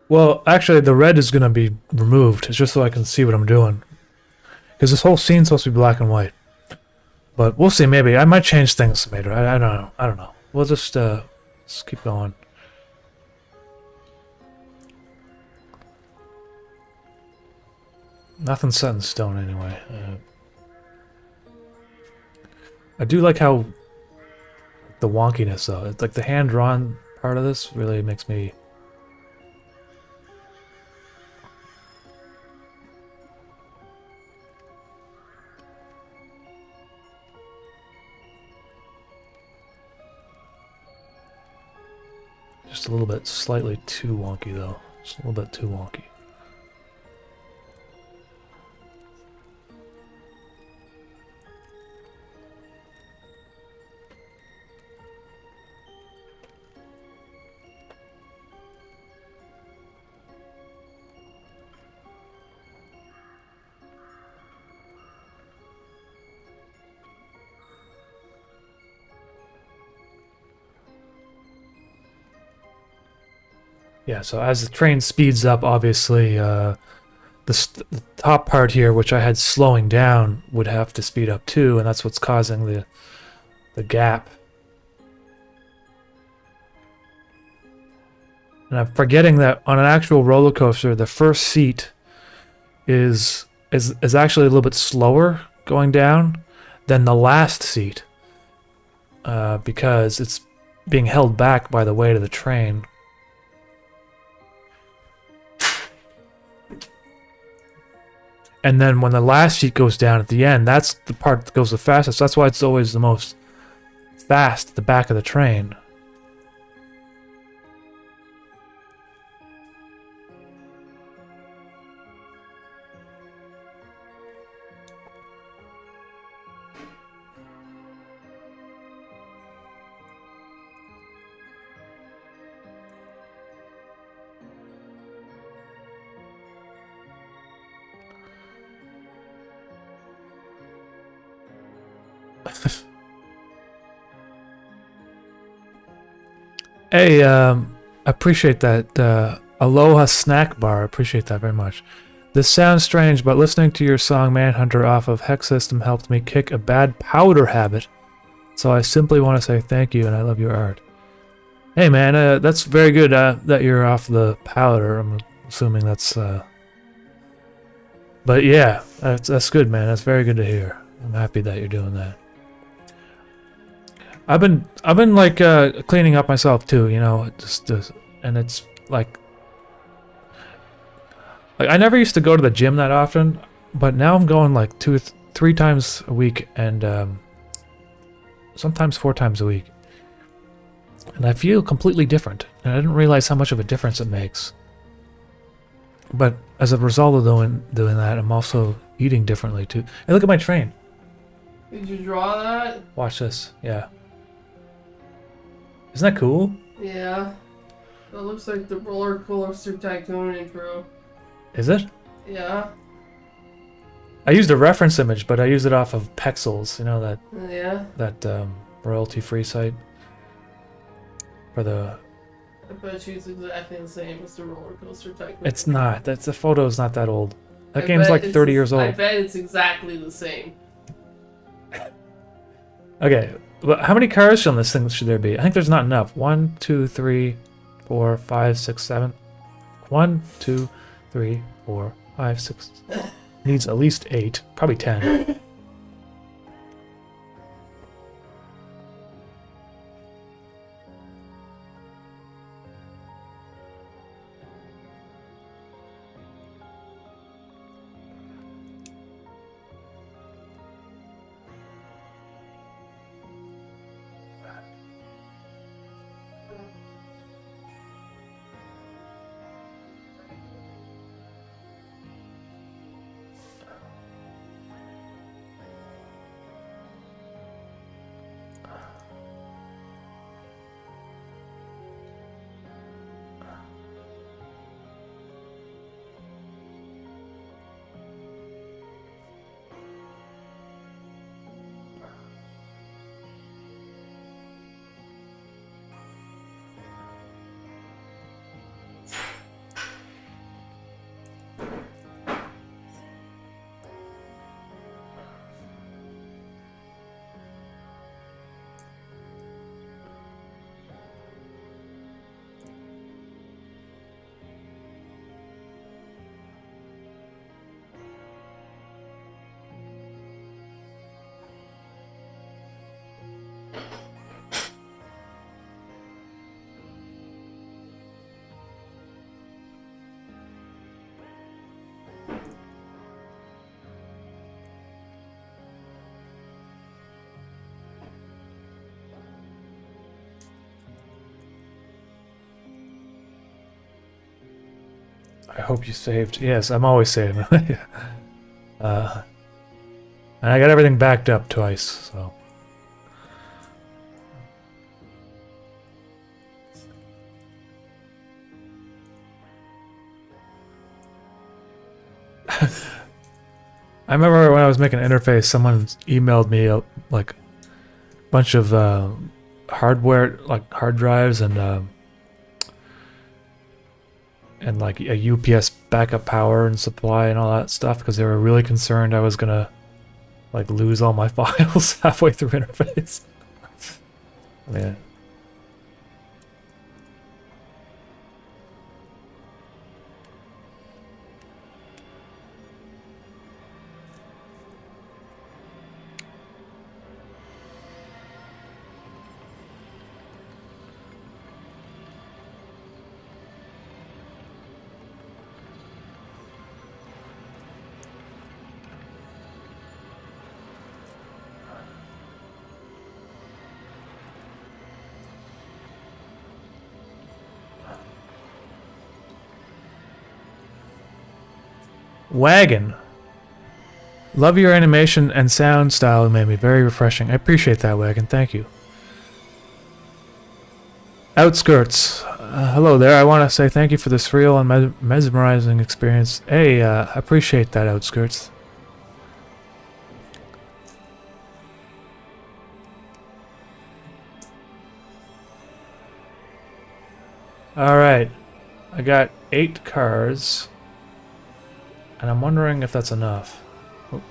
Well, actually, the red is gonna be removed. It's just so I can see what I'm doing. Because this whole scene's supposed to be black and white. But we'll see. Maybe I might change things later. I don't know. I don't know. We'll just keep going. Nothing's set in stone anyway. I do like how the wonkiness though. It's like the hand-drawn part of this really makes me. Just a little bit slightly too wonky though. Just a little bit too wonky. Yeah, so as the train speeds up, obviously, the top part here, which I had slowing down, would have to speed up too, and that's what's causing the gap. And I'm forgetting that on an actual roller coaster, the first seat is actually a little bit slower going down than the last seat, because it's being held back by the weight of the train. And then when the last seat goes down at the end, that's the part that goes the fastest. That's why it's always the most fast at the back of the train. Hey, appreciate that. Aloha Snack Bar, appreciate that very much. This sounds strange, but listening to your song Manhunter off of Hex System helped me kick a bad powder habit. So I simply want to say thank you, and I love your art. Hey man, that's very good that you're off the powder. I'm assuming that's... But yeah, that's good, man. That's very good to hear. I'm happy that you're doing that. I've been like cleaning up myself too, you know, just and it's like I never used to go to the gym that often, but now I'm going like 3 times a week and sometimes 4 times a week. And I feel completely different. And I didn't realize how much of a difference it makes. But as a result of doing that, I'm also eating differently too. Hey, look at my train.
Did you draw that?
Watch this. Yeah. Isn't that cool?
Yeah. That looks like the Roller Coaster Tycoon intro.
Is it?
Yeah.
I used a reference image, but I used it off of Pexels, you know, that royalty-free site for the...
I bet you it's exactly the same as the Roller Coaster Tycoon.
It's not. The photo's not that old. That game's like 30 years old.
I bet it's exactly the same.
Okay, but how many cars on this thing should there be? I think there's not enough. 1, 2, 3, 4, 5, 6, 7. 1, 2, 3, 4, 5, 6. Needs at least 8, probably 10. I hope you saved. Yes, I'm always saving. And I got everything backed up twice, so. I remember when I was making an interface, someone emailed me like a bunch of hardware, like hard drives and like a UPS backup power and supply and all that stuff because they were really concerned I was gonna like lose all my files halfway through interface. Yeah. Wagon. Love your animation and sound style, made me very refreshing. I appreciate that, Wagon. Thank you. Outskirts. Hello there. I want to say thank you for this real and mesmerizing experience. Hey, I appreciate that, Outskirts. Alright. I got 8 cars. And I'm wondering if that's enough. Oh.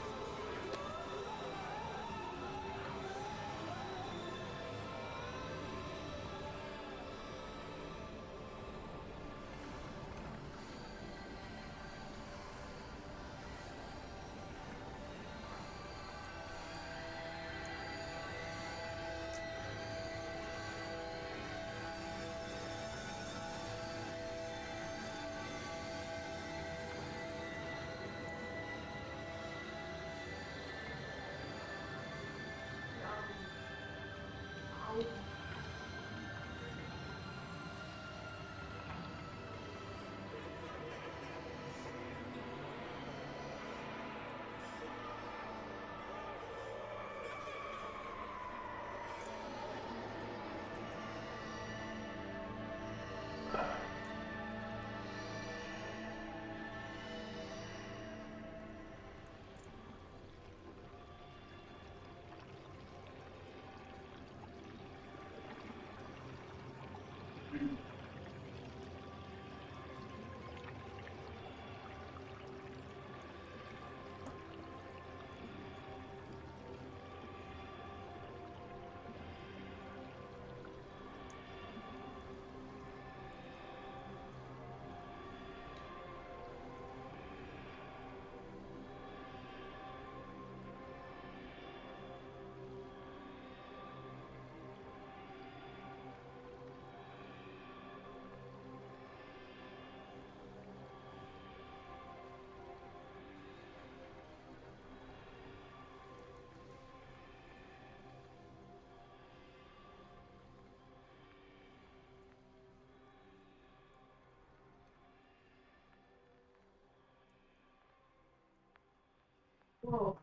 Whoa.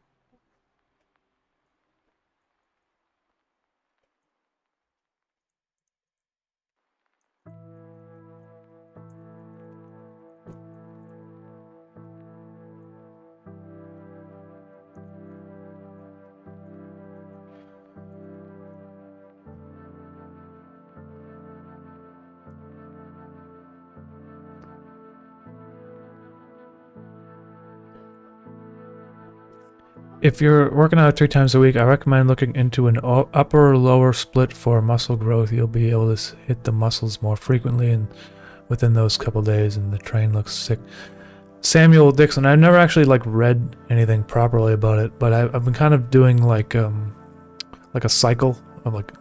If you're working out 3 times a week, I recommend looking into an upper or lower split for muscle growth. You'll be able to hit the muscles more frequently and within those couple days, and the train looks sick. Samuel Dixon. I've never actually like read anything properly about it, but I've been kind of doing like a cycle of like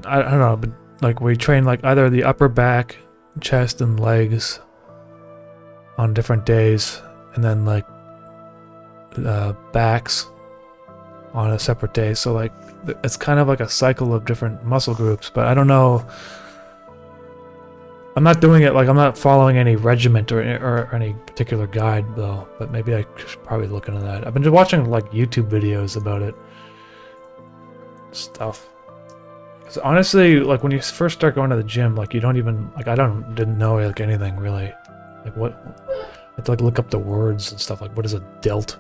I don't know, but like we train like either the upper back, chest, and legs on different days, and then like backs on a separate day. So like it's kind of like a cycle of different muscle groups, but I don't know I'm not doing it like I'm not following any regiment or any particular guide though, but maybe I should probably look into that. I've been watching like YouTube videos about it. Stuff. Because honestly, like when you first start going to the gym, like you don't even, like didn't know like anything really. Like what, I have to like look up the words and stuff, like what is a delt?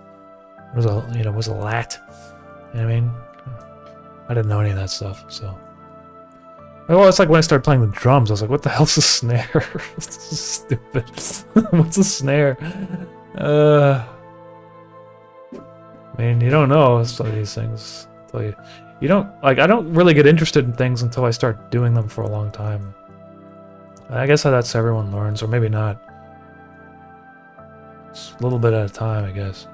What is a, what is a lat? You know what I mean? I didn't know any of that stuff, so. Well, it's like when I started playing the drums, I was like, what the hell's a snare? This is stupid. What's a snare? I mean, you don't know some of these things. You don't, like, I don't really get interested in things until I start doing them for a long time. I guess that's how everyone learns, or maybe not. It's a little bit at a time, I guess.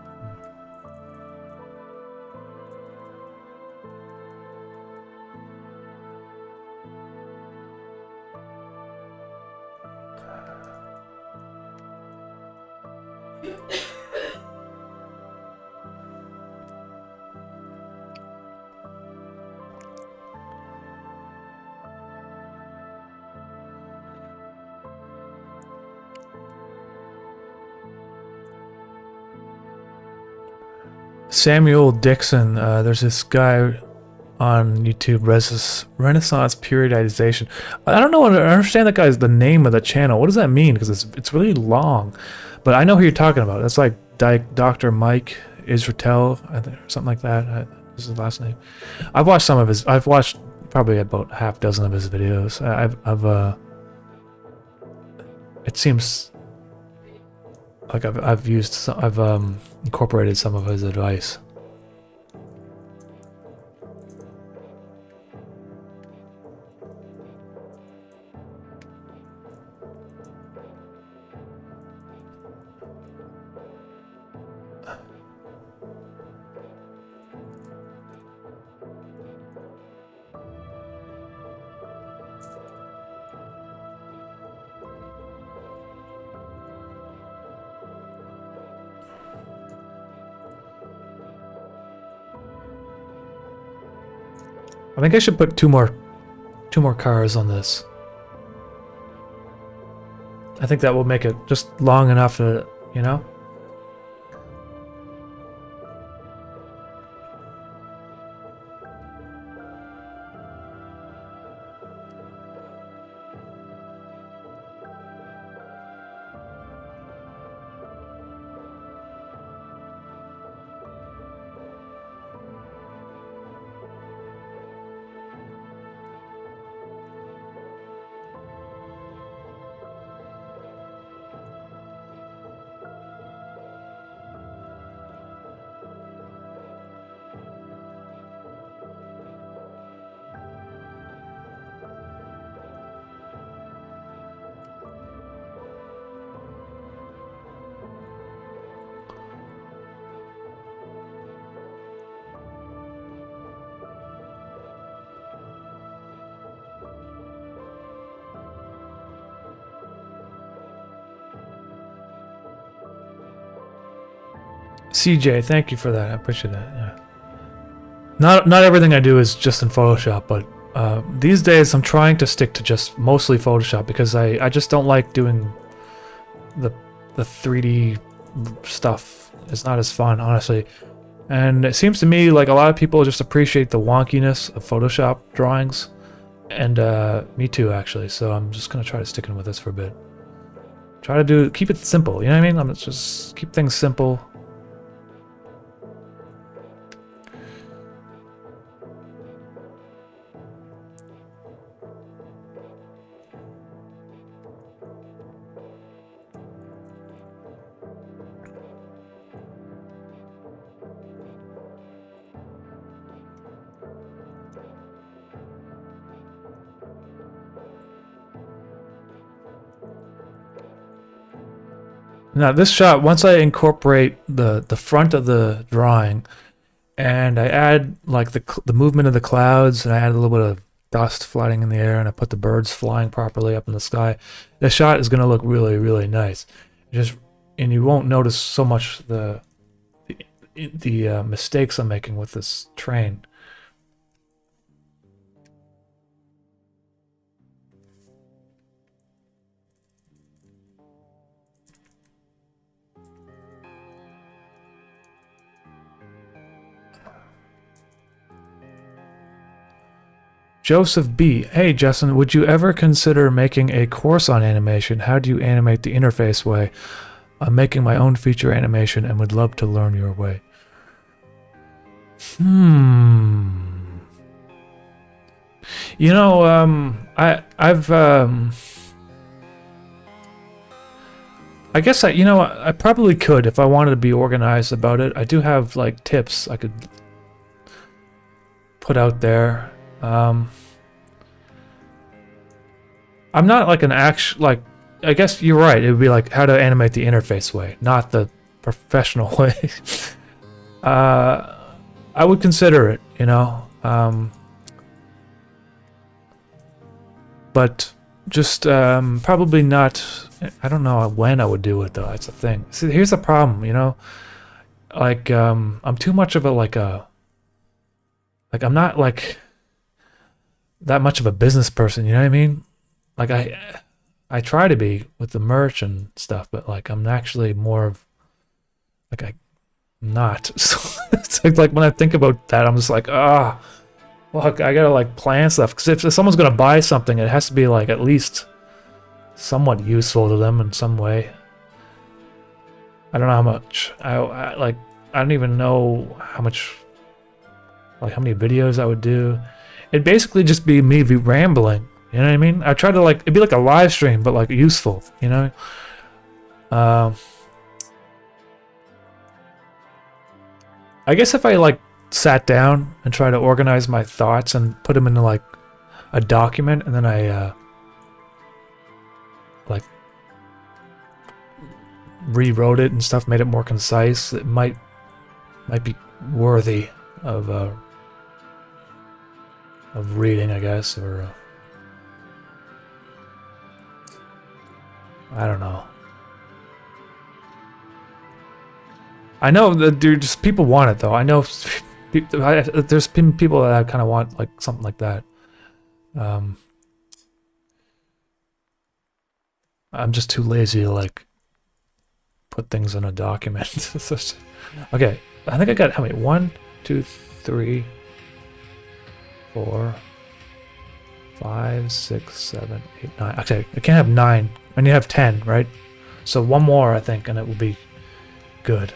Samuel Dixon, there's this guy on YouTube, Renaissance Periodization. I don't know, I understand that guy's the name of the channel. What does that mean? Because it's really long. But I know who you're talking about. That's like Dr. Mike Israel, I think, or something like that. This is his last name. I've watched some of his, I've watched probably about half dozen of his videos. It seems like I've incorporated some of his advice. I think I should put two more cars on this. I think that will make it just long enough to, you know? CJ, thank you for that. I appreciate that. Yeah. Not everything I do is just in Photoshop, but these days I'm trying to stick to just mostly Photoshop because I just don't like doing the 3D stuff. It's not as fun, honestly. And it seems to me like a lot of people just appreciate the wonkiness of Photoshop drawings, and me too, actually. So I'm just gonna try to stick in with this for a bit. Try to keep it simple. You know what I mean? I'm just keep things simple. Now this shot, once I incorporate the front of the drawing, and I add like the movement of the clouds, and I add a little bit of dust floating in the air, and I put the birds flying properly up in the sky, the shot is going to look really, really nice. And you won't notice so much the mistakes I'm making with this train. Joseph B. Hey, Justin, would you ever consider making a course on animation? How do you animate the interface way? I'm making my own feature animation and would love to learn your way. You know, I guess I probably could if I wanted to be organized about it. I do have like tips I could put out there. I'm not like an I guess you're right. It would be like how to animate the interface way, not the professional way. I would consider it, you know. But just probably not. I don't know when I would do it though. That's the thing. See, here's the problem, you know. Like I'm too much of a I'm not like that much of a business person. You know what I mean? Like I try to be with the merch and stuff, but like I'm actually more of like I'm not. So it's like when I think about that, I'm just like look, I gotta like plan stuff because if someone's gonna buy something, it has to be like at least somewhat useful to them in some way. I don't know how much. I don't even know how much. Like how many videos I would do. It'd basically just be me rambling. You know what I mean? I try to like it'd be like a live stream, but like useful. You know. I guess if I like sat down and try to organize my thoughts and put them into like a document, and then I like rewrote it and stuff, made it more concise, it might be worthy of reading, I guess, or I don't know. I know that just people want it though. I know there's people that kind of want like something like that. I'm just too lazy to like put things in a document. Okay, I think I got how many? 1, 2, 3, 4, 5, 6, 7, 8, 9. Okay, I can't have 9. I need to have 10, right? So one more, I think, and it will be good.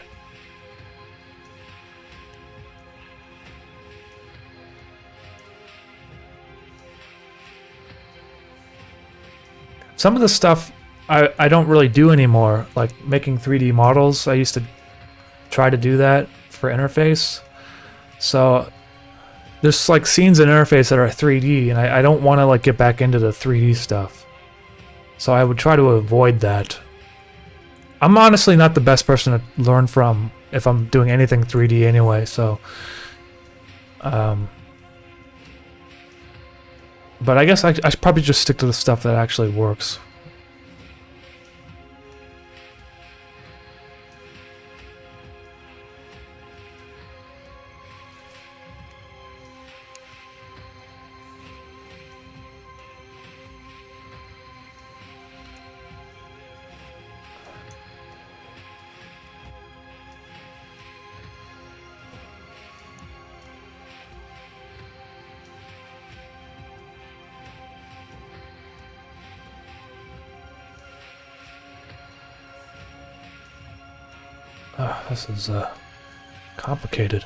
Some of the stuff I don't really do anymore, like making 3D models. I used to try to do that for interface. So there's like scenes in interface that are 3D, and I don't want to like get back into the 3D stuff. So I would try to avoid that. I'm honestly not the best person to learn from if I'm doing anything 3D anyway, so but I guess I should probably just stick to the stuff that actually works. This is complicated.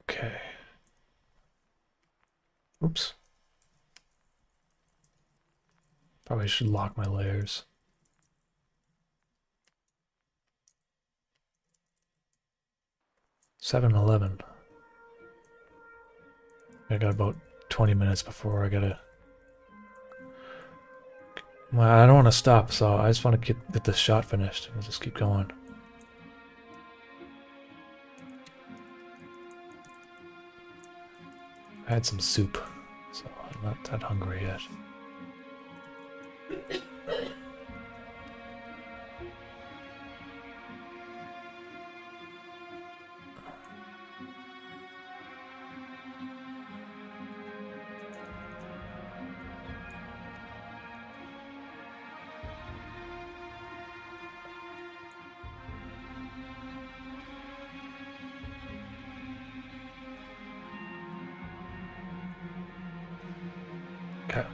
Okay. Oops. Probably should lock my layers. (7:11). I got about 20 minutes before I gotta. Well, I don't want to stop, so I just want to get this shot finished. We'll just keep going. I had some soup, so I'm not that hungry yet. Okay.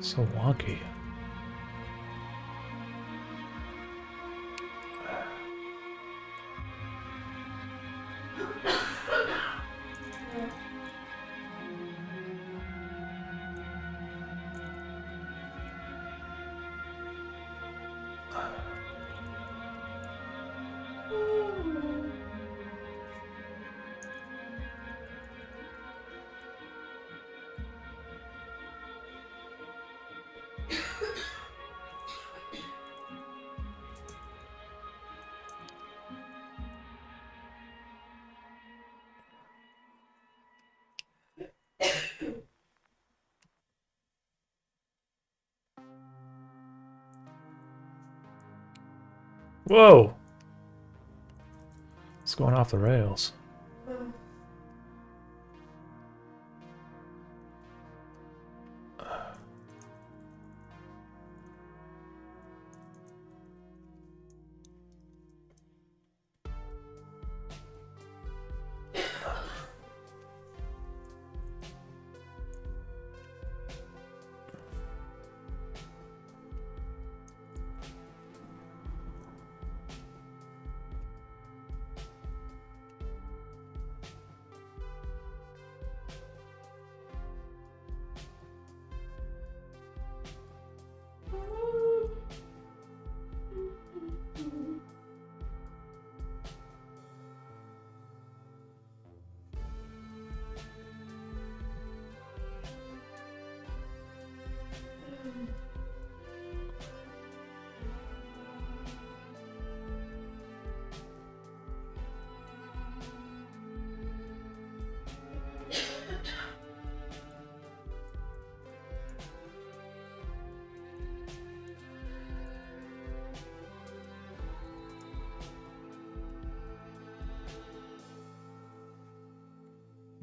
So wonky. Whoa! It's going off the rails.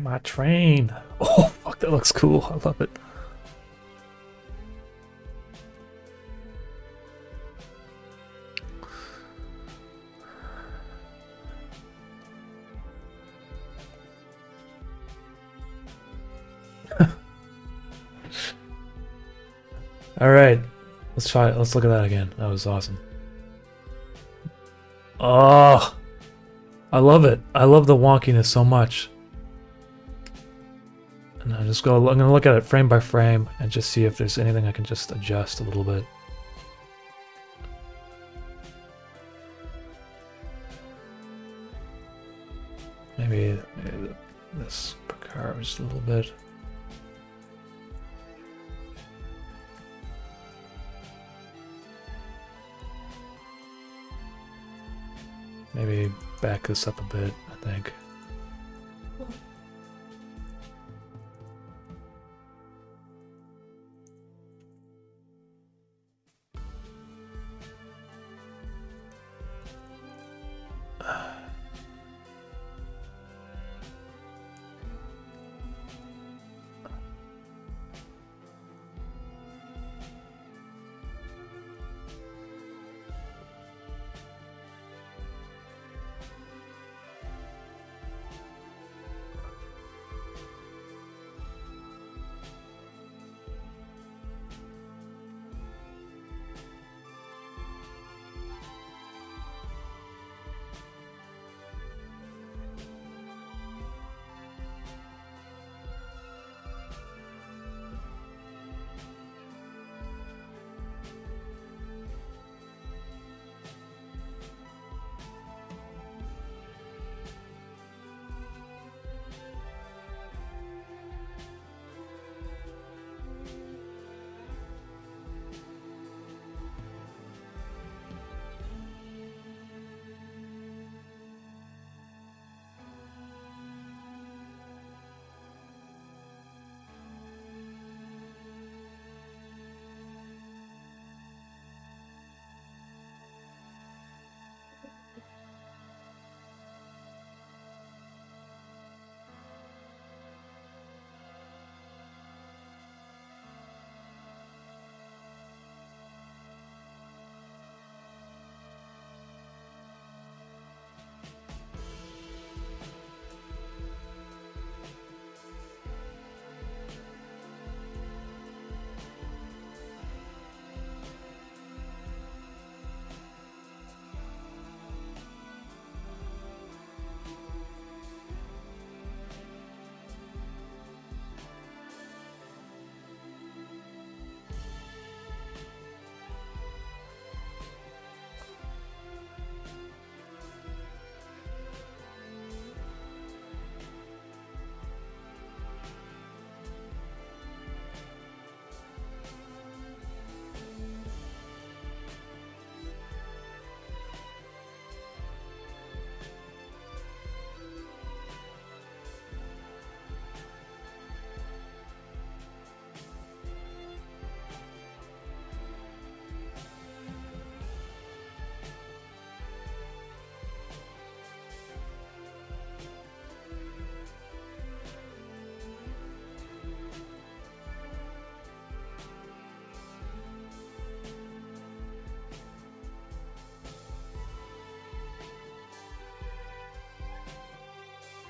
My train. Oh, fuck, that looks cool. I love it. All right, let's try it. Let's look at that again. That was awesome. Oh, I love it. I love the wonkiness so much. And I'm gonna look at it frame by frame and just see if there's anything I can just adjust a little bit. Maybe this car just a little bit. Maybe back this up a bit, I think.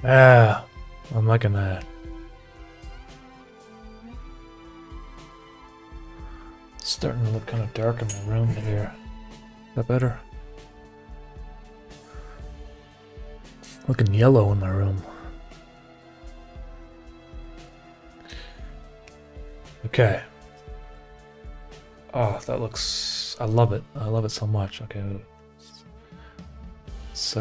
Ah, I'm liking that. It's starting to look kind of dark in my room here. Is that better? Looking yellow in my room. Okay. Oh, that looks... I love it. I love it so much. Okay. It's,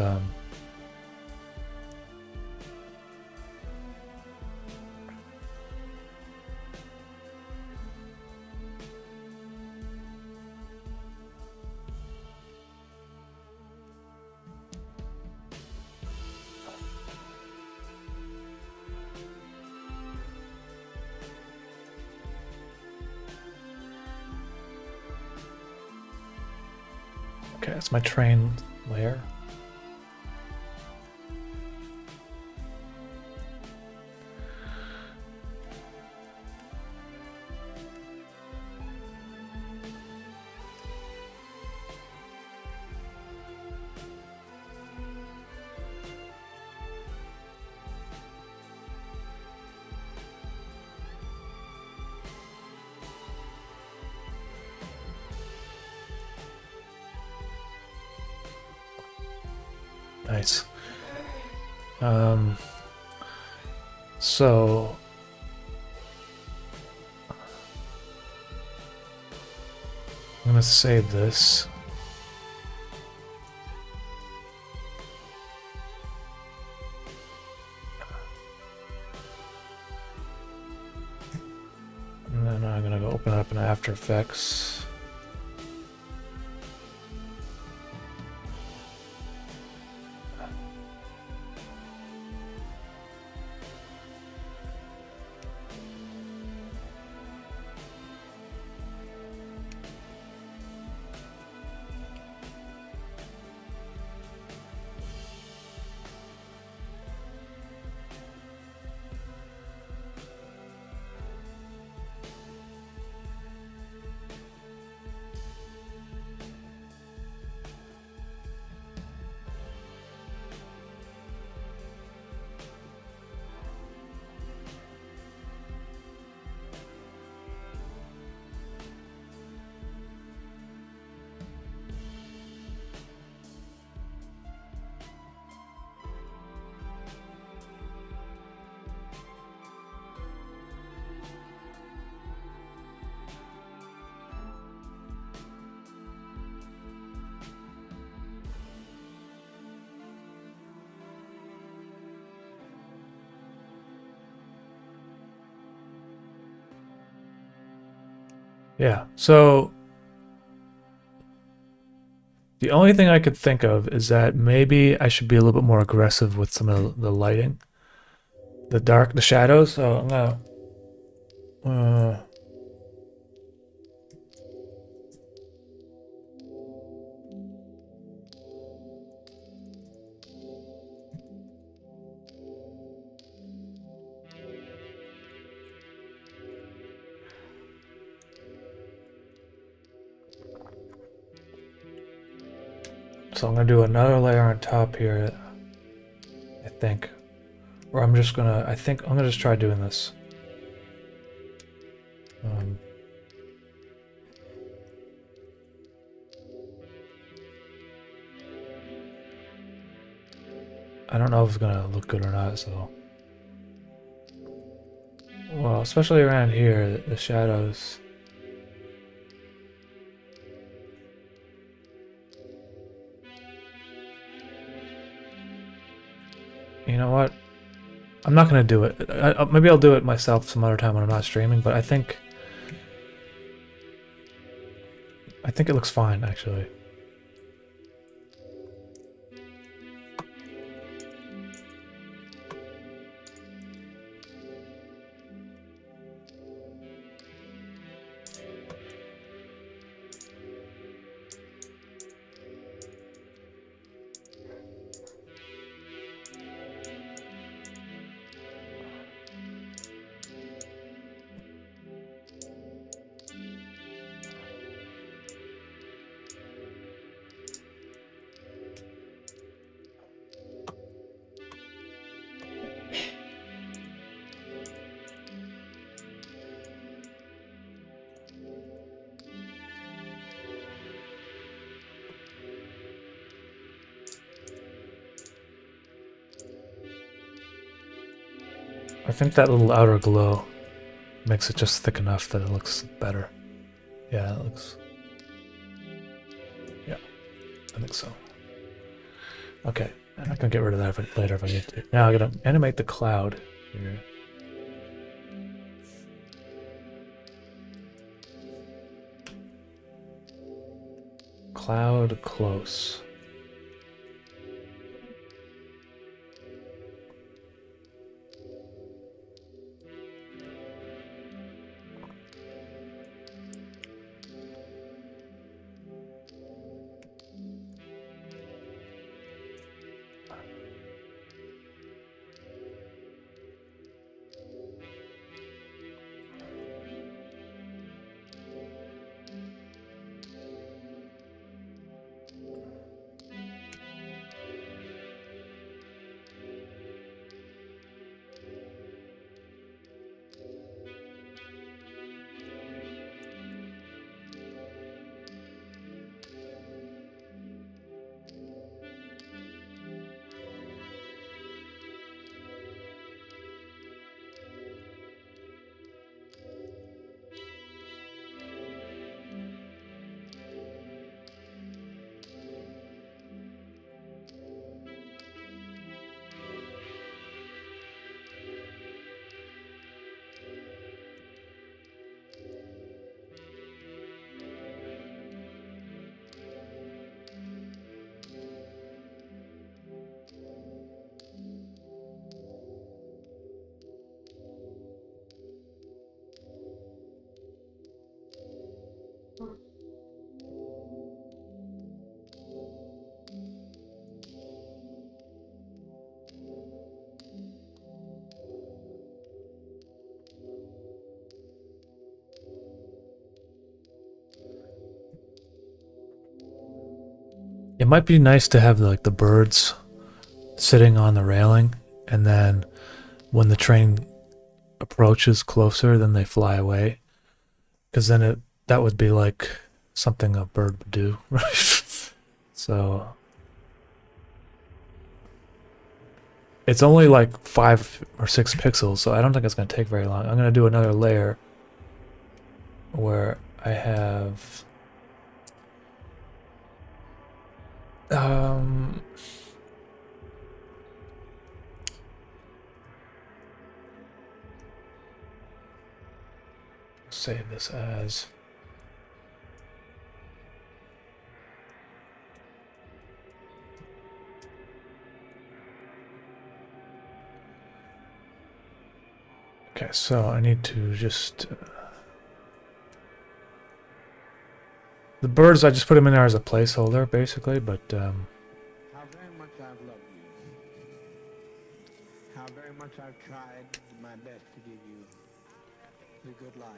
okay, that's my train layer. Nice. So I'm gonna save this. And then I'm gonna go open it up in After Effects. Yeah, so the only thing I could think of is that maybe I should be a little bit more aggressive with some of the lighting. The shadows, so I'm gonna... so I'm gonna do another layer on top here, I think. Or I'm just gonna, I think I'm gonna just try doing this. I don't know if it's gonna look good or not, so. Well, especially around here, the shadows. You know what? I'm not gonna do it. Maybe I'll do it myself some other time when I'm not streaming, but I think it looks fine, actually. I think that little outer glow makes it just thick enough that it looks better. Yeah, it looks... Yeah, I think so. Okay, and I can get rid of that later if I need to. Now I'm gonna animate the cloud here. Cloud close. It might be nice to have like the birds sitting on the railing, and then when the train approaches closer, then they fly away. Because then that would be like something a bird would do, right? So it's only like 5 or 6 pixels, so I don't think it's going to take very long. I'm going to do another layer where I have save this as okay, so I need to just the birds, I just put them in there as a placeholder basically, but
How very much I've loved you. How very much I've tried my best to give you the good life.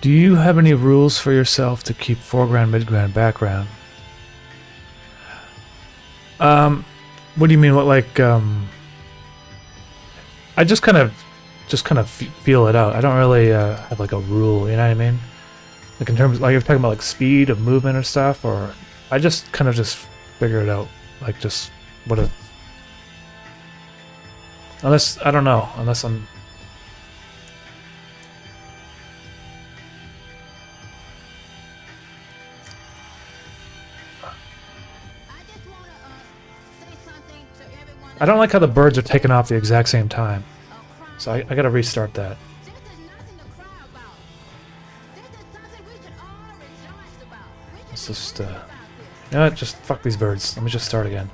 Do you have any rules for yourself to keep foreground, midground, background? What do you mean? What I just kind of feel it out. I don't really have like a rule. You know what I mean? Like in terms, like you're talking about like speed of movement or stuff, or I just kind of just figure it out. Like just what a. Unless I don't know. Unless I'm. I don't like how the birds are taking off the exact same time. So I gotta restart that. Let's just, you know what? Just fuck these birds. Let me just start again.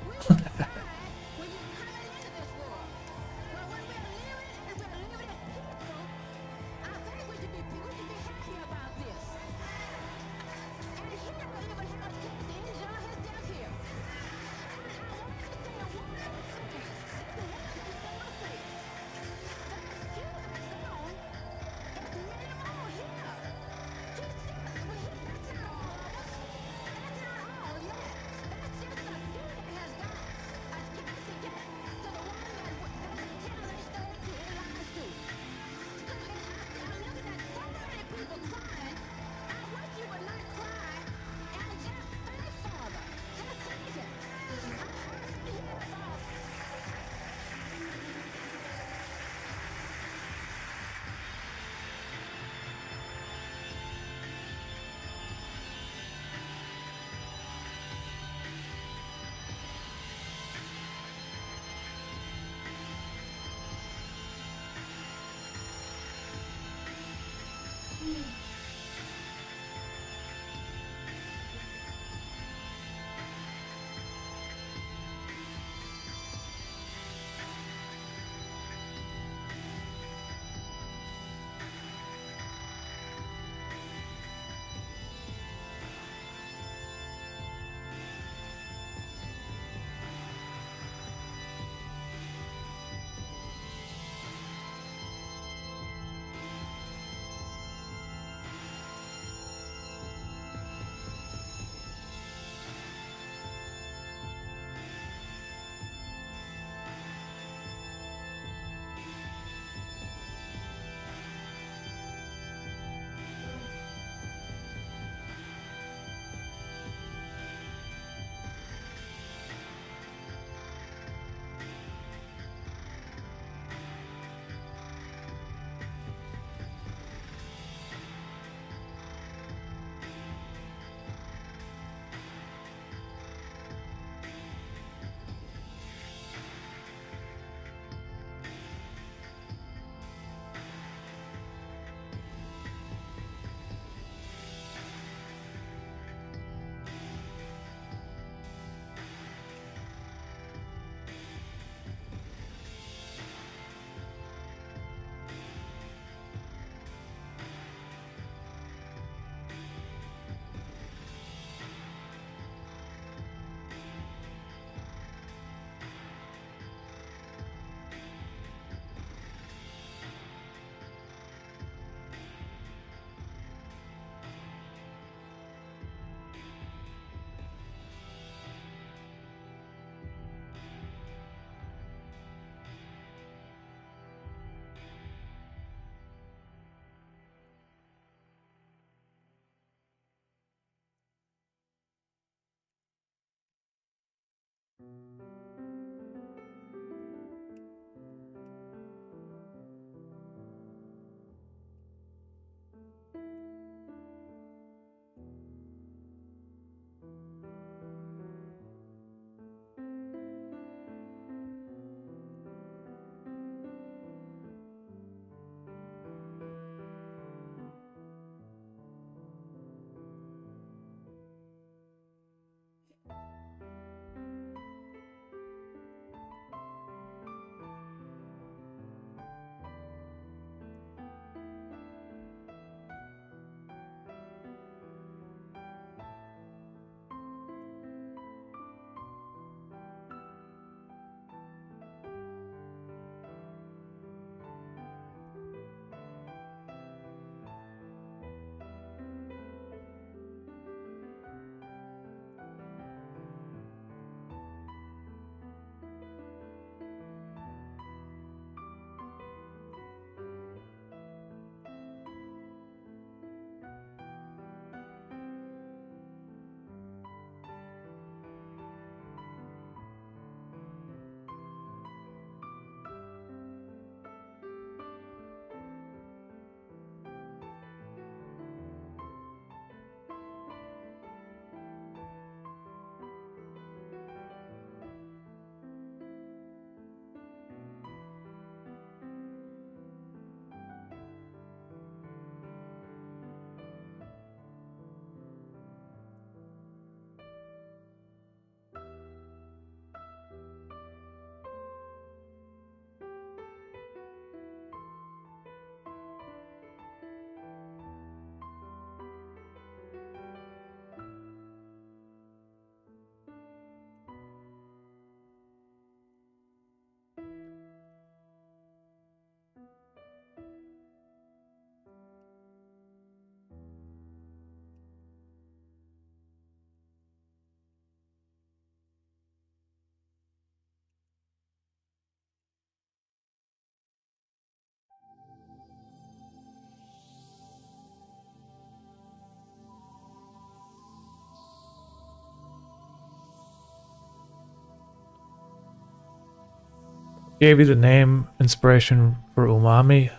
gave you the name inspiration for Umami.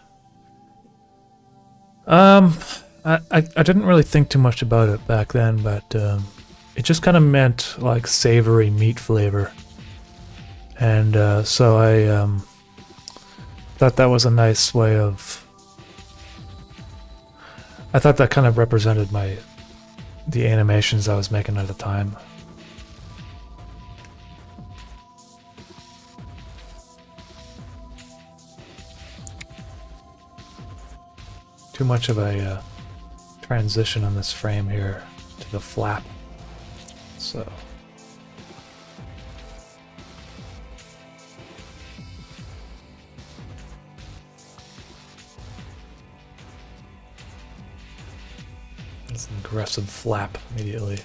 I didn't really think too much about it back then, but it just kind of meant like savory meat flavor, and so I thought that was a nice way of. I thought that kind of represented the animations I was making at the time. Too much of a transition on this frame here to the flap. So it's an aggressive flap immediately.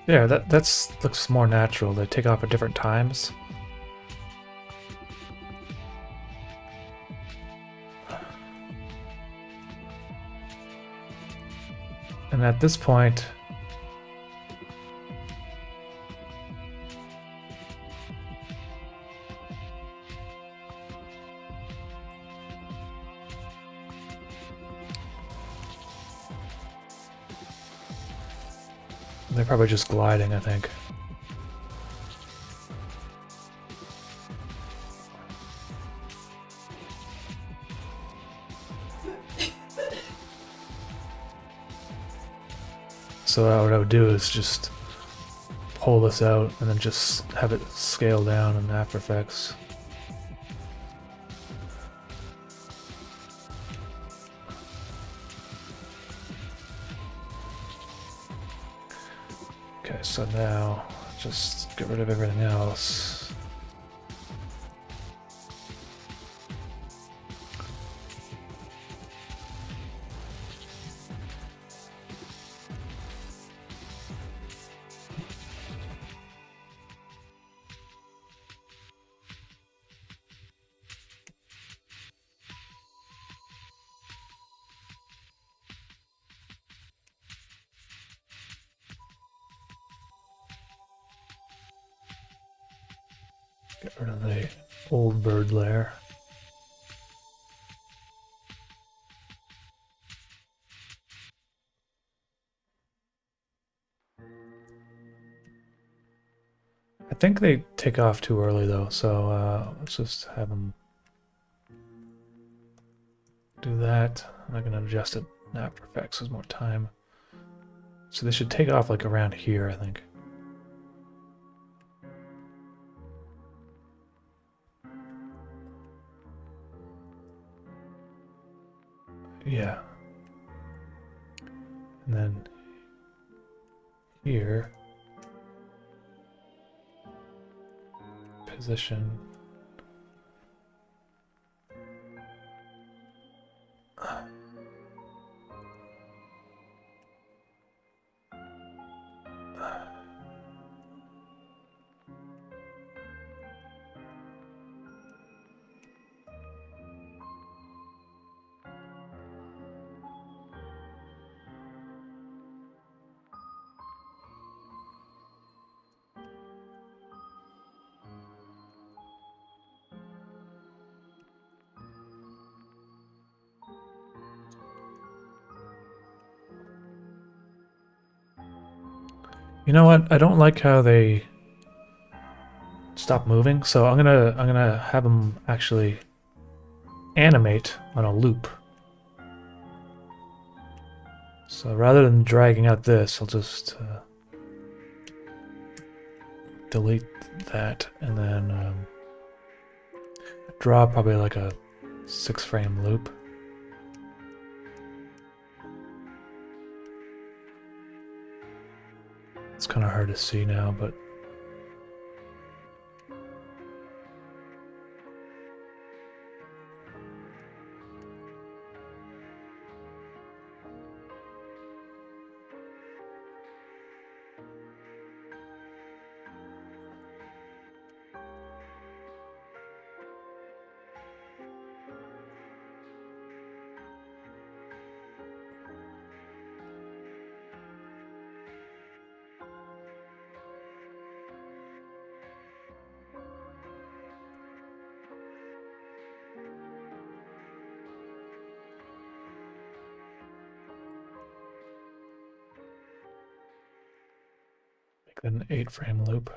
Yeah, that's looks more natural. They take off at different times. And at this point, they're probably just gliding, I think. So what I would do is just pull this out and then just have it scale down in After Effects. Okay, so now just get rid of everything else. Get rid of the old bird layer. I think they take off too early though, so let's just have them do that. I'm not going to adjust it in After Effects, there's more time. So they should take off like around here, I think. Yeah. And then here, position. You know what? I don't like how they stop moving. So I'm gonna have them actually animate on a loop. So rather than dragging out this, I'll just delete that and then draw probably like a 6-frame loop. It's kind of hard to see now, but make that an 8-frame loop.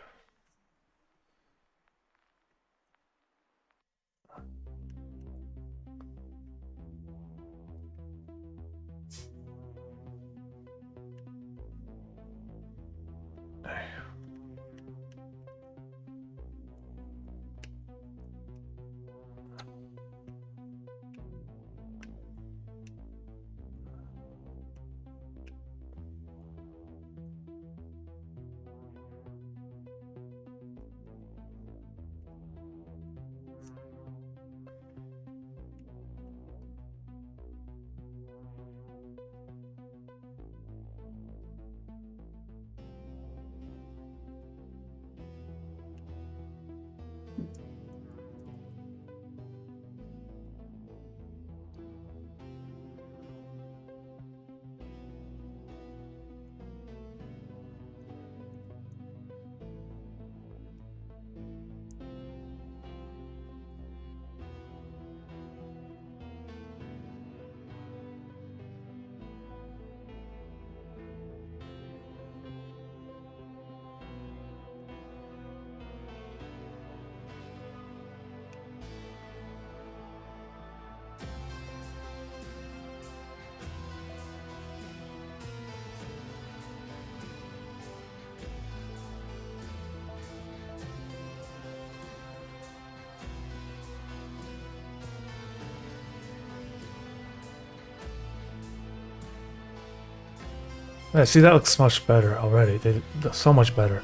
Yeah, see, that looks much better already. They're so much better.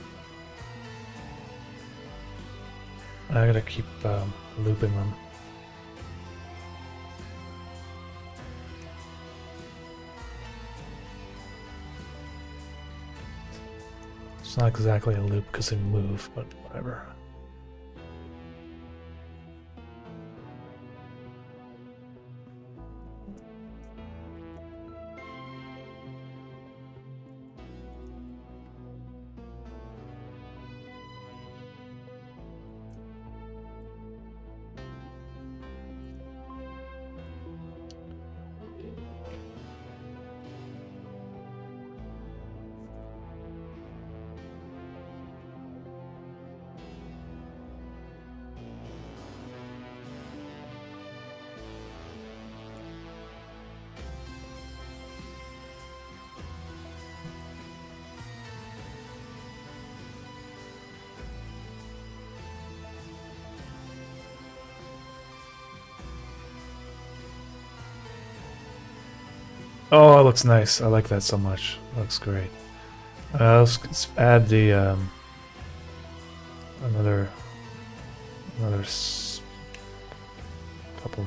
I gotta keep looping them. It's not exactly a loop because they move, but whatever. Oh, it looks nice. I like that so much. It looks great. Let's add the another couple.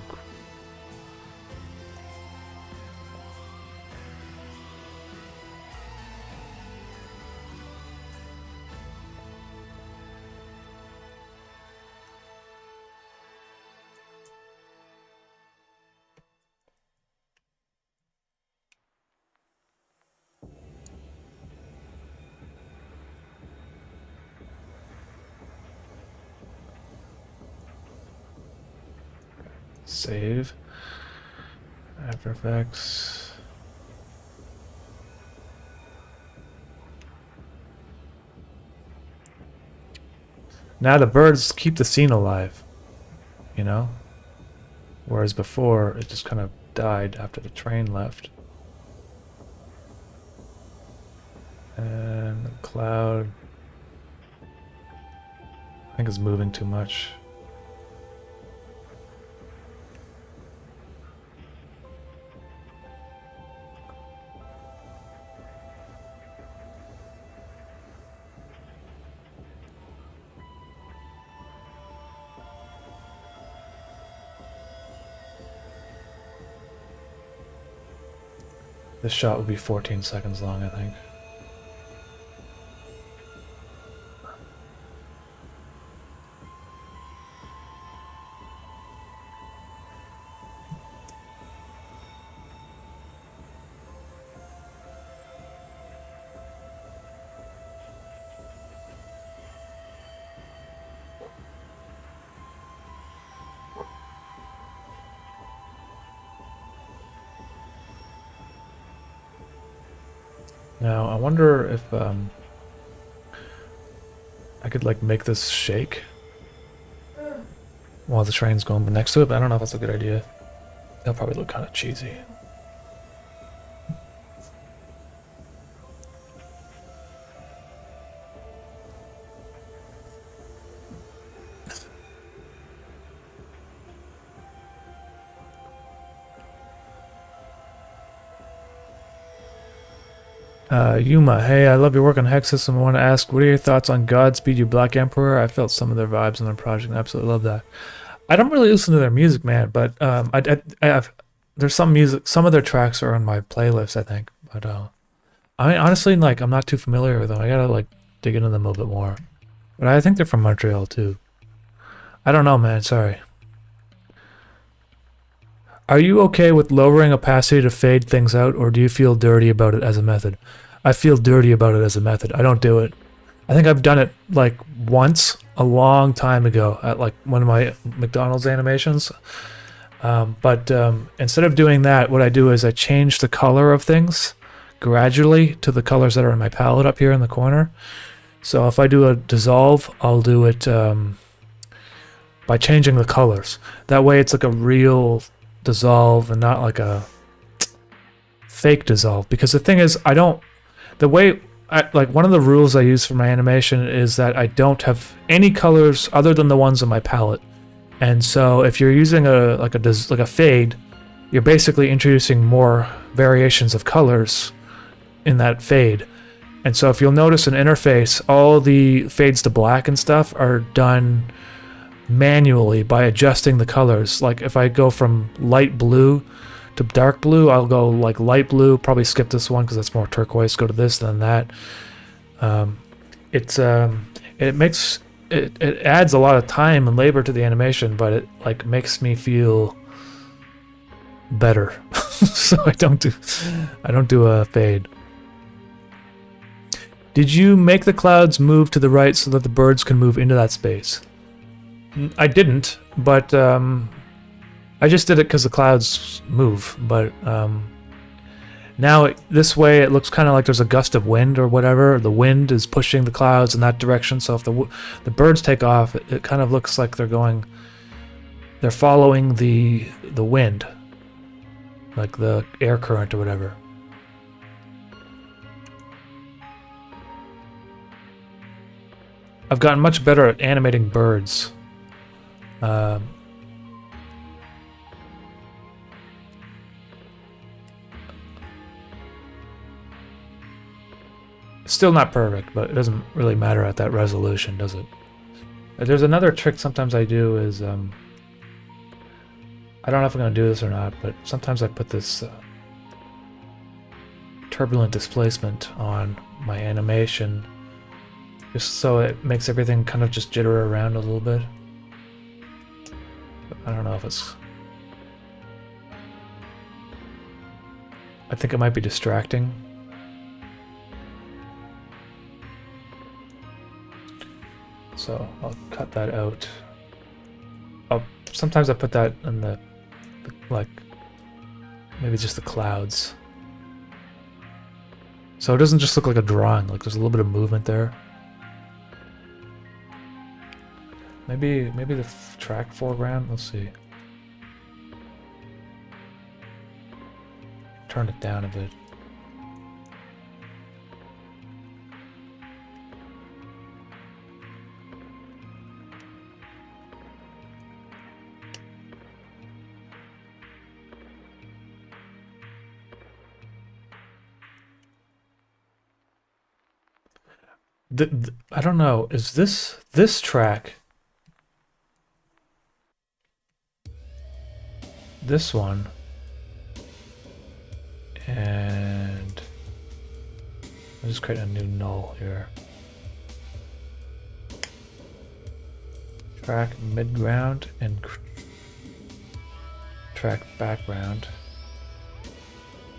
Save. After Effects. Now the birds keep the scene alive, you know? Whereas before, it just kind of died after the train left. And the cloud, I think, is moving too much. This shot will be 14 seconds long, I think. Now, I wonder if I could like make this shake while the train's going next to it, but I don't know if that's a good idea. That'll probably look kind of cheesy. Yuma, hey, I love your work on Hex System. I want to ask, what are your thoughts on Godspeed You Black Emperor? I felt some of their vibes on their project and I absolutely love that. I don't really listen to their music, man, but there's some music, some of their tracks are on my playlist, I think. But I mean, honestly, like, I'm not too familiar with them. I gotta like dig into them a little bit more. But I think they're from Montreal too. I don't know, man, sorry. Are you okay with lowering opacity to fade things out, or do you feel dirty about it as a method? I feel dirty about it as a method. I don't do it. I think I've done it like once a long time ago at like one of my McDonald's animations. But instead of doing that, what I do is I change the color of things gradually to the colors that are in my palette up here in the corner. So if I do a dissolve, I'll do it by changing the colors. That way it's like a real dissolve and not like a fake dissolve. Because the thing is, like one of the rules I use for my animation is that I don't have any colors other than the ones in my palette. And so if you're using a fade, you're basically introducing more variations of colors in that fade. And so if you'll notice an interface, all the fades to black and stuff are done manually by adjusting the colors. Like if I go from light blue to dark blue, I'll go like light blue, probably skip this one because that's more turquoise, go to this, then that. It adds a lot of time and labor to the animation, but it like makes me feel better. So I don't do a fade. Did you make the clouds move to the right so that the birds can move into that space? I didn't, but I just did it because the clouds move. But now this way it looks kind of like there's a gust of wind or whatever. The wind is pushing the clouds in that direction. So if the birds take off, it kind of looks like they're following the wind, like the air current or whatever. I've gotten much better at animating birds. Still not perfect, but it doesn't really matter at that resolution, does it? There's another trick sometimes I do is, I don't know if I'm going to do this or not, but sometimes I put this turbulent displacement on my animation just so it makes everything kind of just jitter around a little bit. But I don't know if it's... I think it might be distracting. So I'll cut that out. Sometimes I put that in the like, maybe just the clouds. So it doesn't just look like a drawing, like there's a little bit of movement there. Maybe the track foreground. Let's see. Turn it down a bit. I don't know. Is this track? This one. And I'll just create a new null here. Track midground and track background.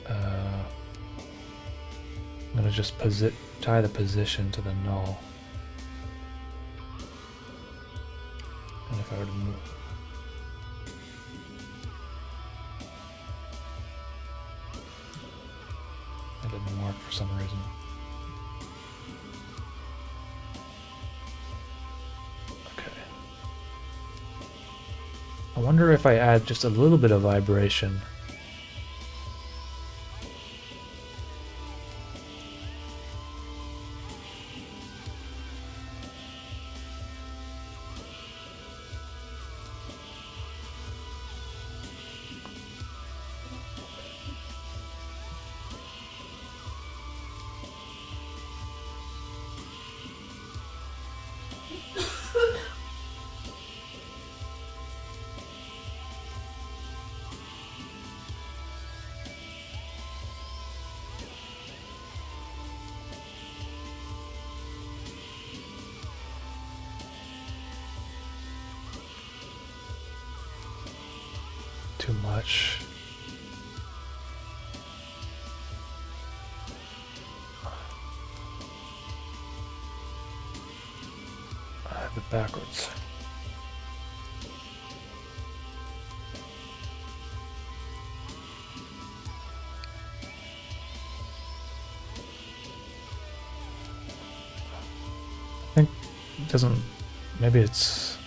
I'm gonna just tie the position to the null. And if I were to move. That didn't work for some reason. Okay. I wonder if I add just a little bit of vibration. Too much. I have it backwards. I think it doesn't. Maybe it's.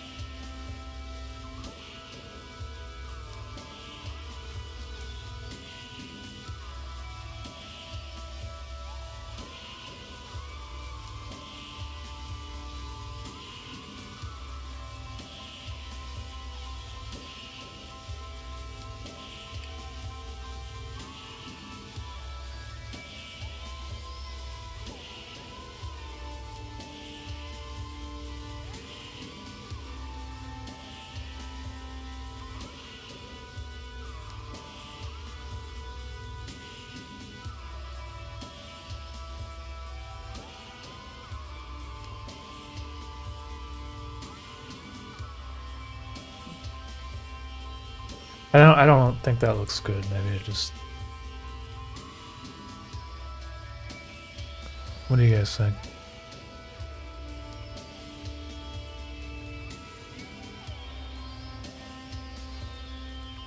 I don't think that looks good. Maybe it just. What do you guys think?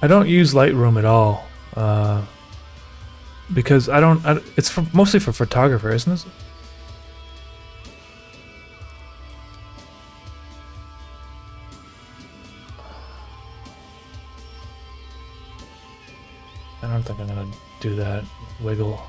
I don't use Lightroom at all because it's mostly for photographer, isn't it? I don't think I'm gonna do that wiggle.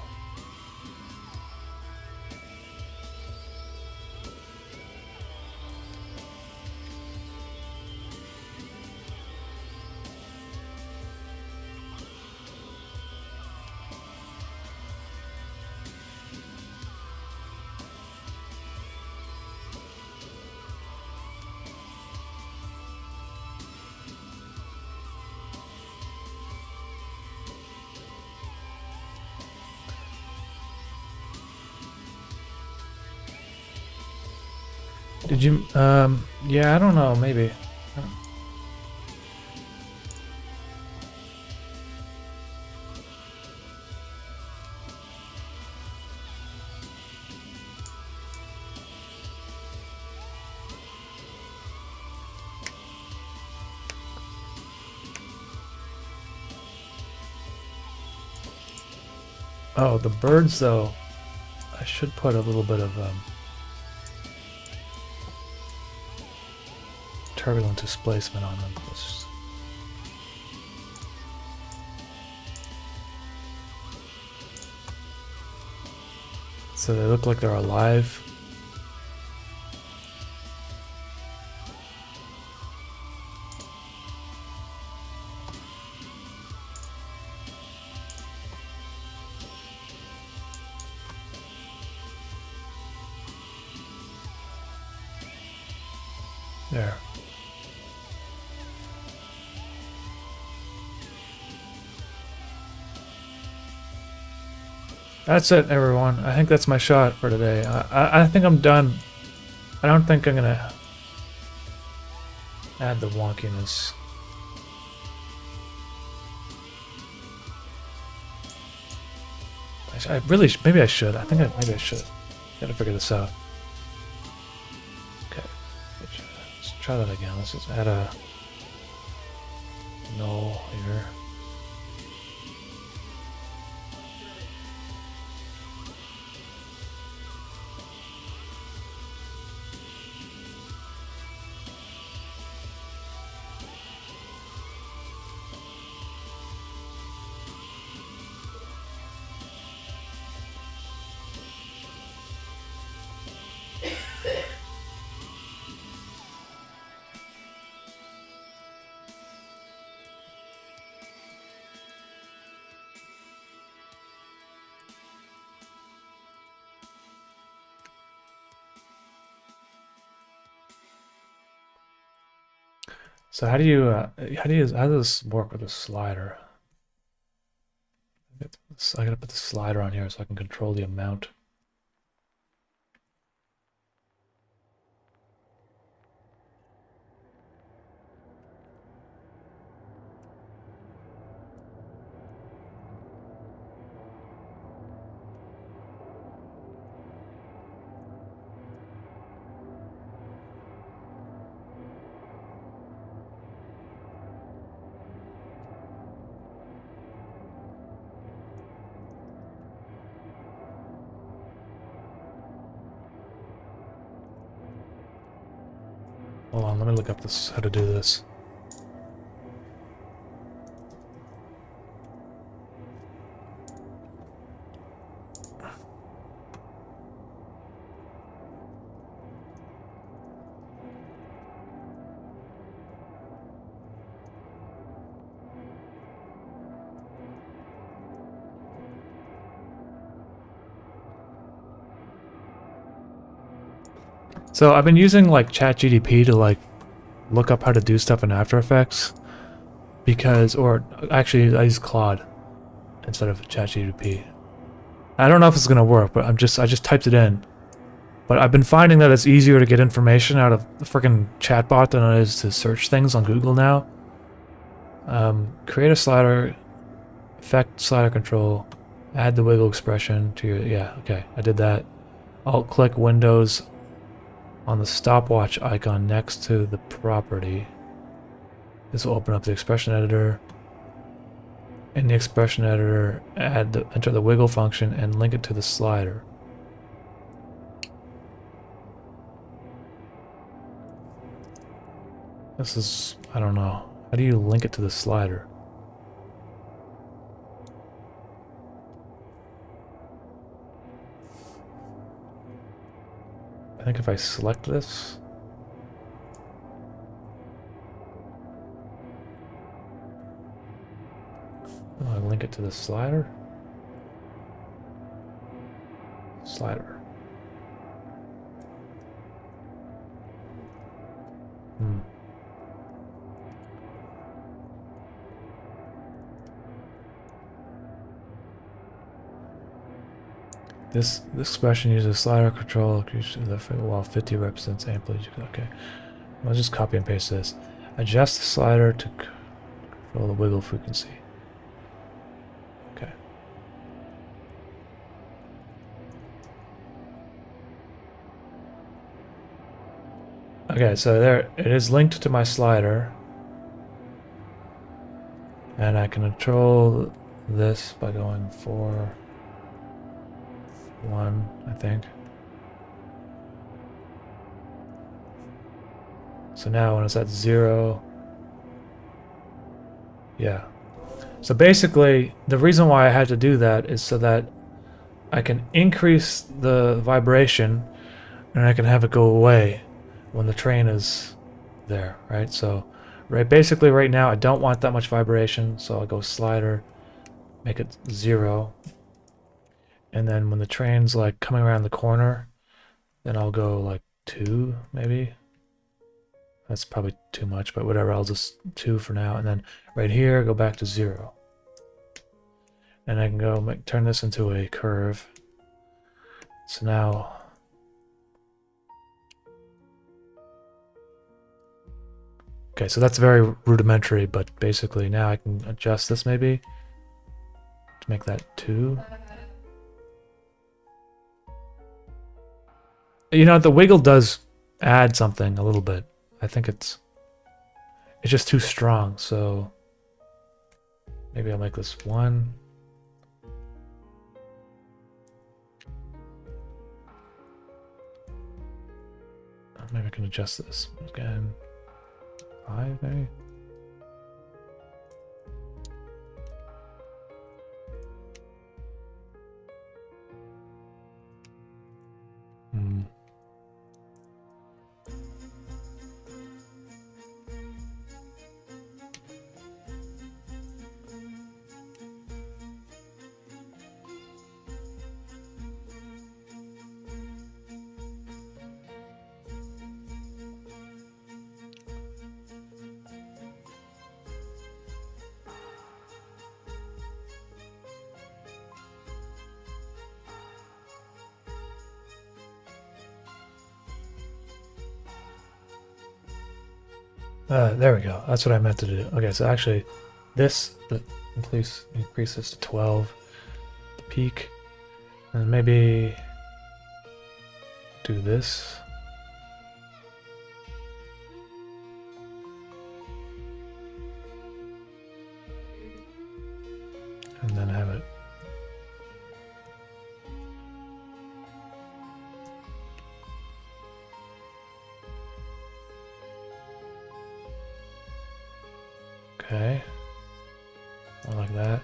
Did you, yeah, I don't know, maybe. Oh, the birds, though, I should put a little bit of, turbulent displacement on them. So they look like they're alive. There. That's it, everyone. I think that's my shot for today. I think I'm done. I don't think I'm gonna add the wonkiness. I really, maybe I should. Maybe I should. Gotta figure this out. Okay, let's try that again. Let's just add a null here. So how does this work with a slider? I gotta put the slider on here so I can control the amount. Hold on, let me look up how to do this. So I've been using like ChatGPT to like look up how to do stuff in After Effects or actually I use Claude instead of ChatGPT. I don't know if it's gonna work, but I just typed it in. But I've been finding that it's easier to get information out of the freaking chatbot than it is to search things on Google now. Create a slider, effect slider control, add the wiggle expression to your, yeah, okay, I did that. Alt-click Windows on the stopwatch icon next to the property. This will open up the expression editor. In the expression editor, enter the wiggle function and link it to the slider. This is, I don't know. How do you link it to the slider? I think if I select this, I link it to the slider. Slider. This expression uses slider control while 50 represents amplitude. Okay, I'll just copy and paste this. Adjust the slider to control the wiggle frequency. Okay. Okay, so there it is linked to my slider, and I can control this by going 4, 1, I think. So now when it's at 0, yeah. So basically, the reason why I had to do that is so that I can increase the vibration and I can have it go away when the train is there, right? So basically right now I don't want that much vibration, so I'll go slider, make it 0. And then when the train's like coming around the corner, then I'll go like 2 maybe. That's probably too much, but whatever, I'll just 2 for now. And then right here, go back to 0. And I can go turn this into a curve. So now, okay, so that's very rudimentary, but basically now I can adjust this maybe to make that 2. You know, the wiggle does add something a little bit. I think it's just too strong, so maybe I'll make this 1. Maybe I can adjust this again. 5 maybe? There we go. That's what I meant to do. Okay, so actually, increase this to 12, the peak, and maybe do this. And then have it. Okay. More like that.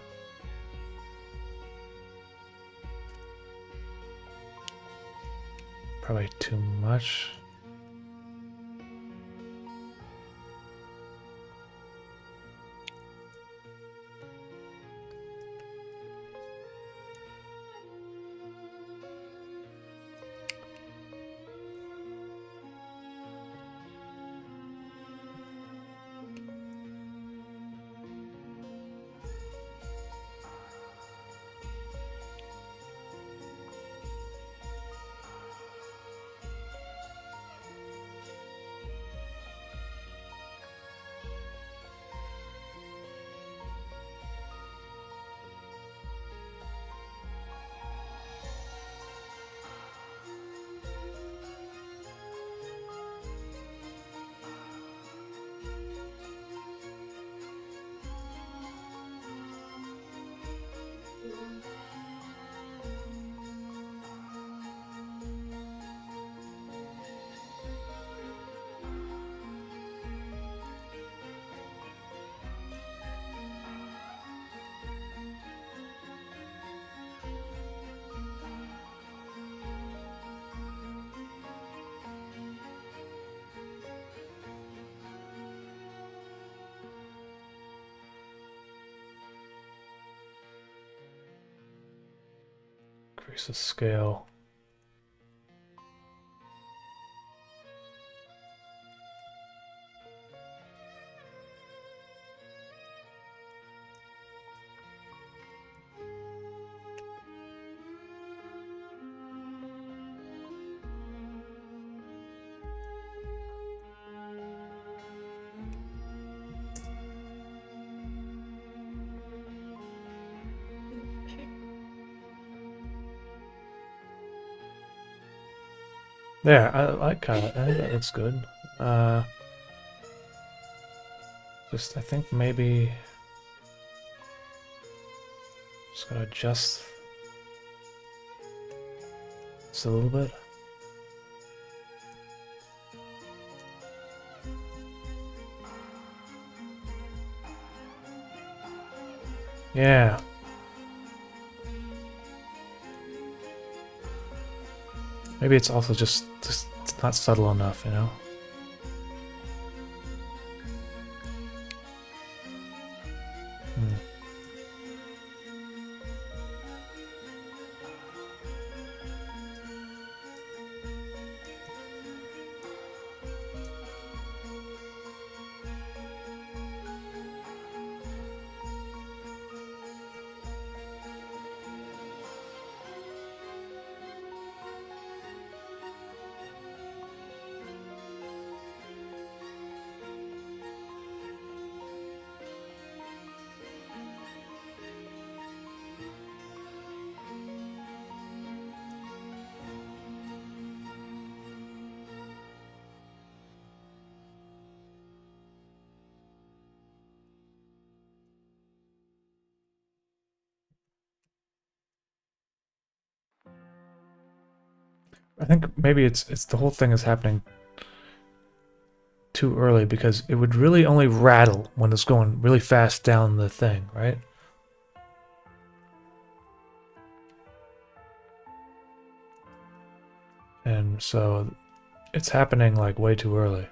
Probably too much. Increase the scale. There, I like I think that looks good. I think maybe just gotta adjust this a little bit. Yeah. Maybe it's also just it's not subtle enough, you know? Hmm. I think maybe it's the whole thing is happening too early because it would really only rattle when it's going really fast down the thing, right? And so it's happening like way too early.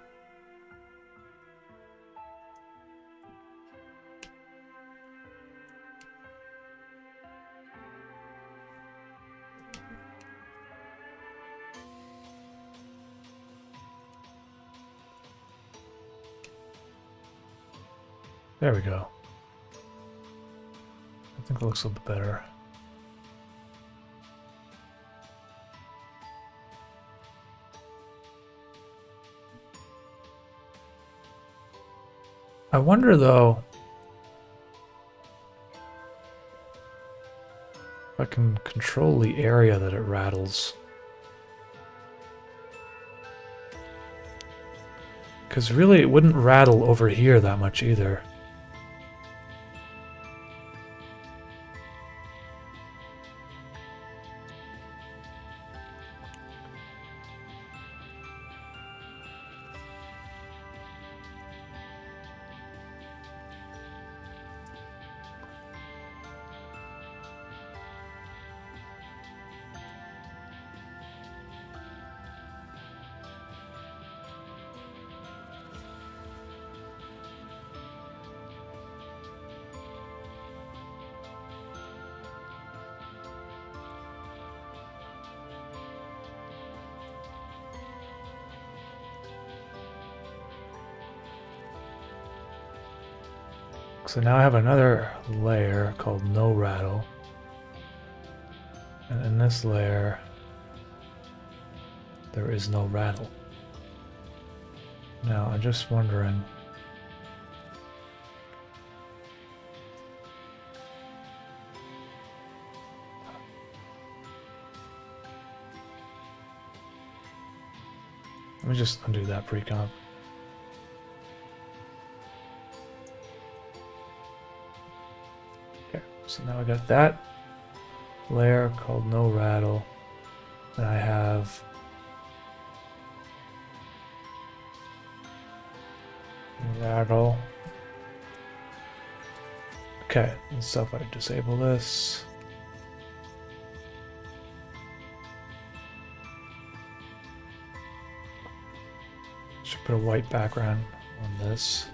There we go. I think it looks a little bit better. I wonder though if I can control the area that it rattles. Because really it wouldn't rattle over here that much either. So now I have another layer called no rattle. And in this layer, there is no rattle. Now I'm just wondering. Let me just undo that pre-comp. Okay, so now I got that layer called no rattle. And I have rattle. Okay, and so if I disable this. Should put a white background on this.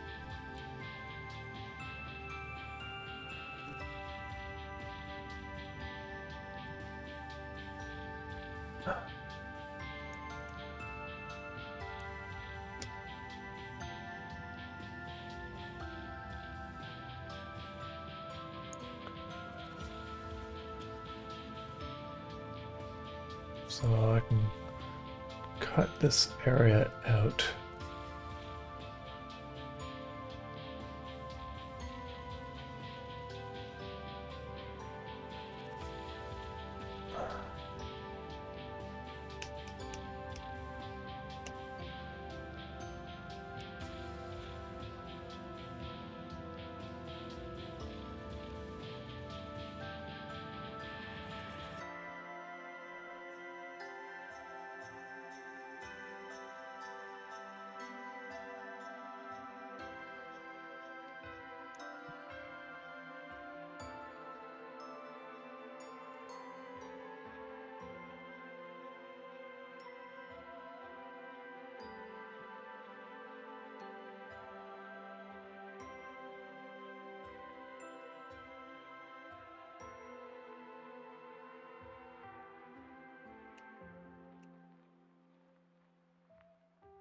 So I can cut this area out.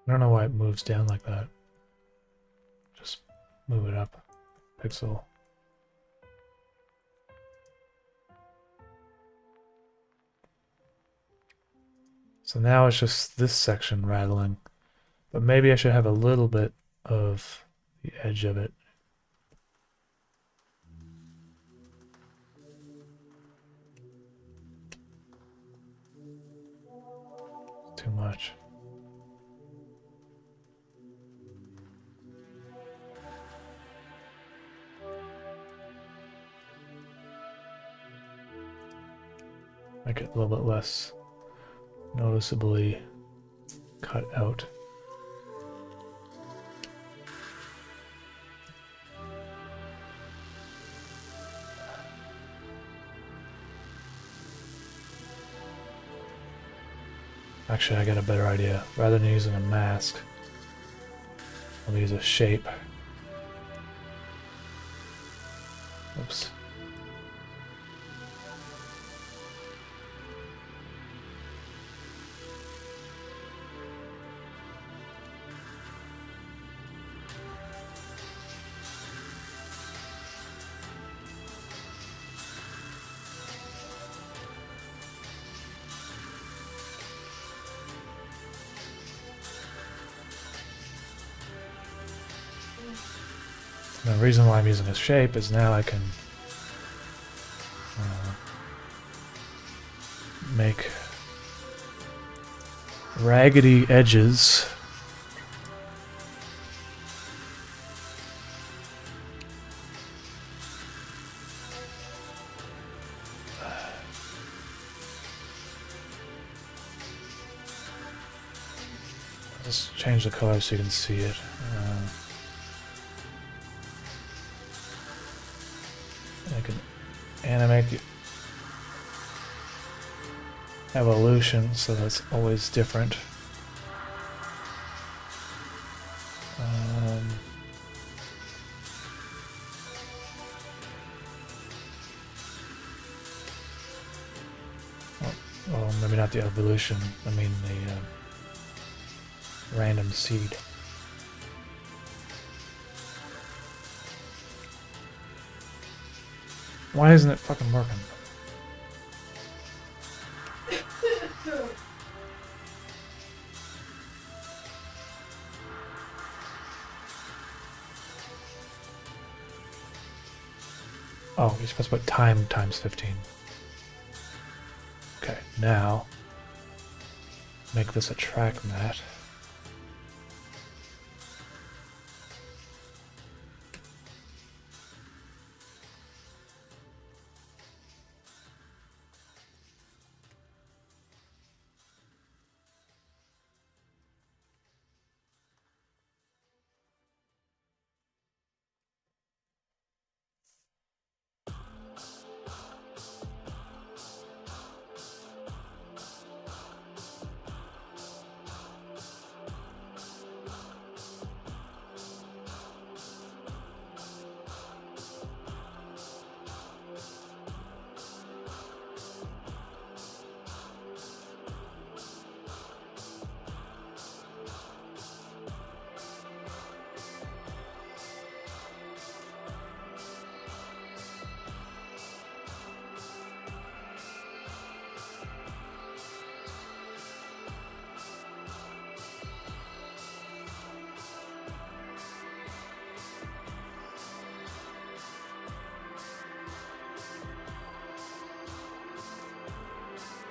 I don't know why it moves down like that. Just move it up. Pixel. So now it's just this section rattling. But maybe I should have a little bit of the edge of it. Too much. Make it a little bit less noticeably cut out. Actually, I got a better idea. Rather than using a mask, I'll use a shape. Oops. The reason why I'm using a shape is now I can make raggedy edges just change the color so you can see it. I can animate the evolution so that's always different. Well, maybe not the evolution, I mean the random seed. Why isn't it fucking working? Oh, you're supposed to put time times 15. Okay, now make this a track mat.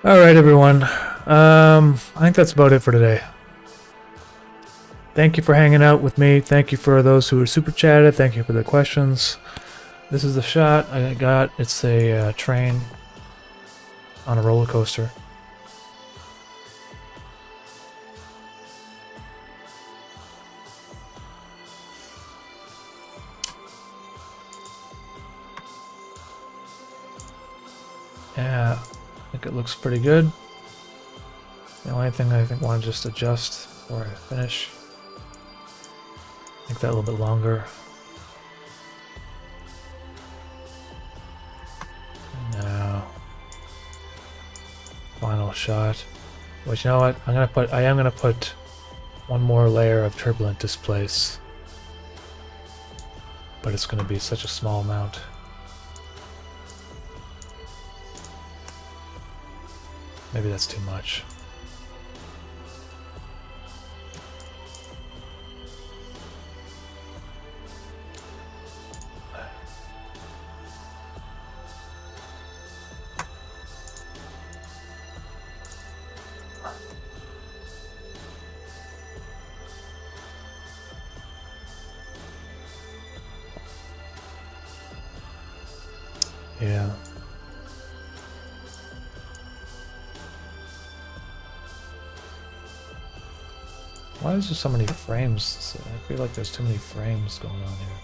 All right, everyone. I think that's about it for today. Thank you for hanging out with me. Thank you for those who were super chatted. Thank you for the questions. This is the shot I got. It's a train on a roller coaster. Yeah, I think it looks pretty good. The only thing I think I want to just adjust before I finish. Make that a little bit longer. Now, final shot. Which, you know what? I am gonna put one more layer of turbulent displace. But it's going to be such a small amount. Maybe that's too much. Yeah. Why is there so many frames? I feel like there's too many frames going on here.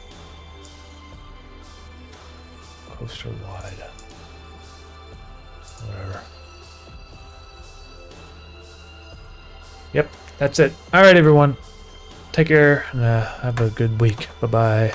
Coaster wide. Whatever. Yep, that's it. Alright, everyone. Take care and have a good week. Bye-bye.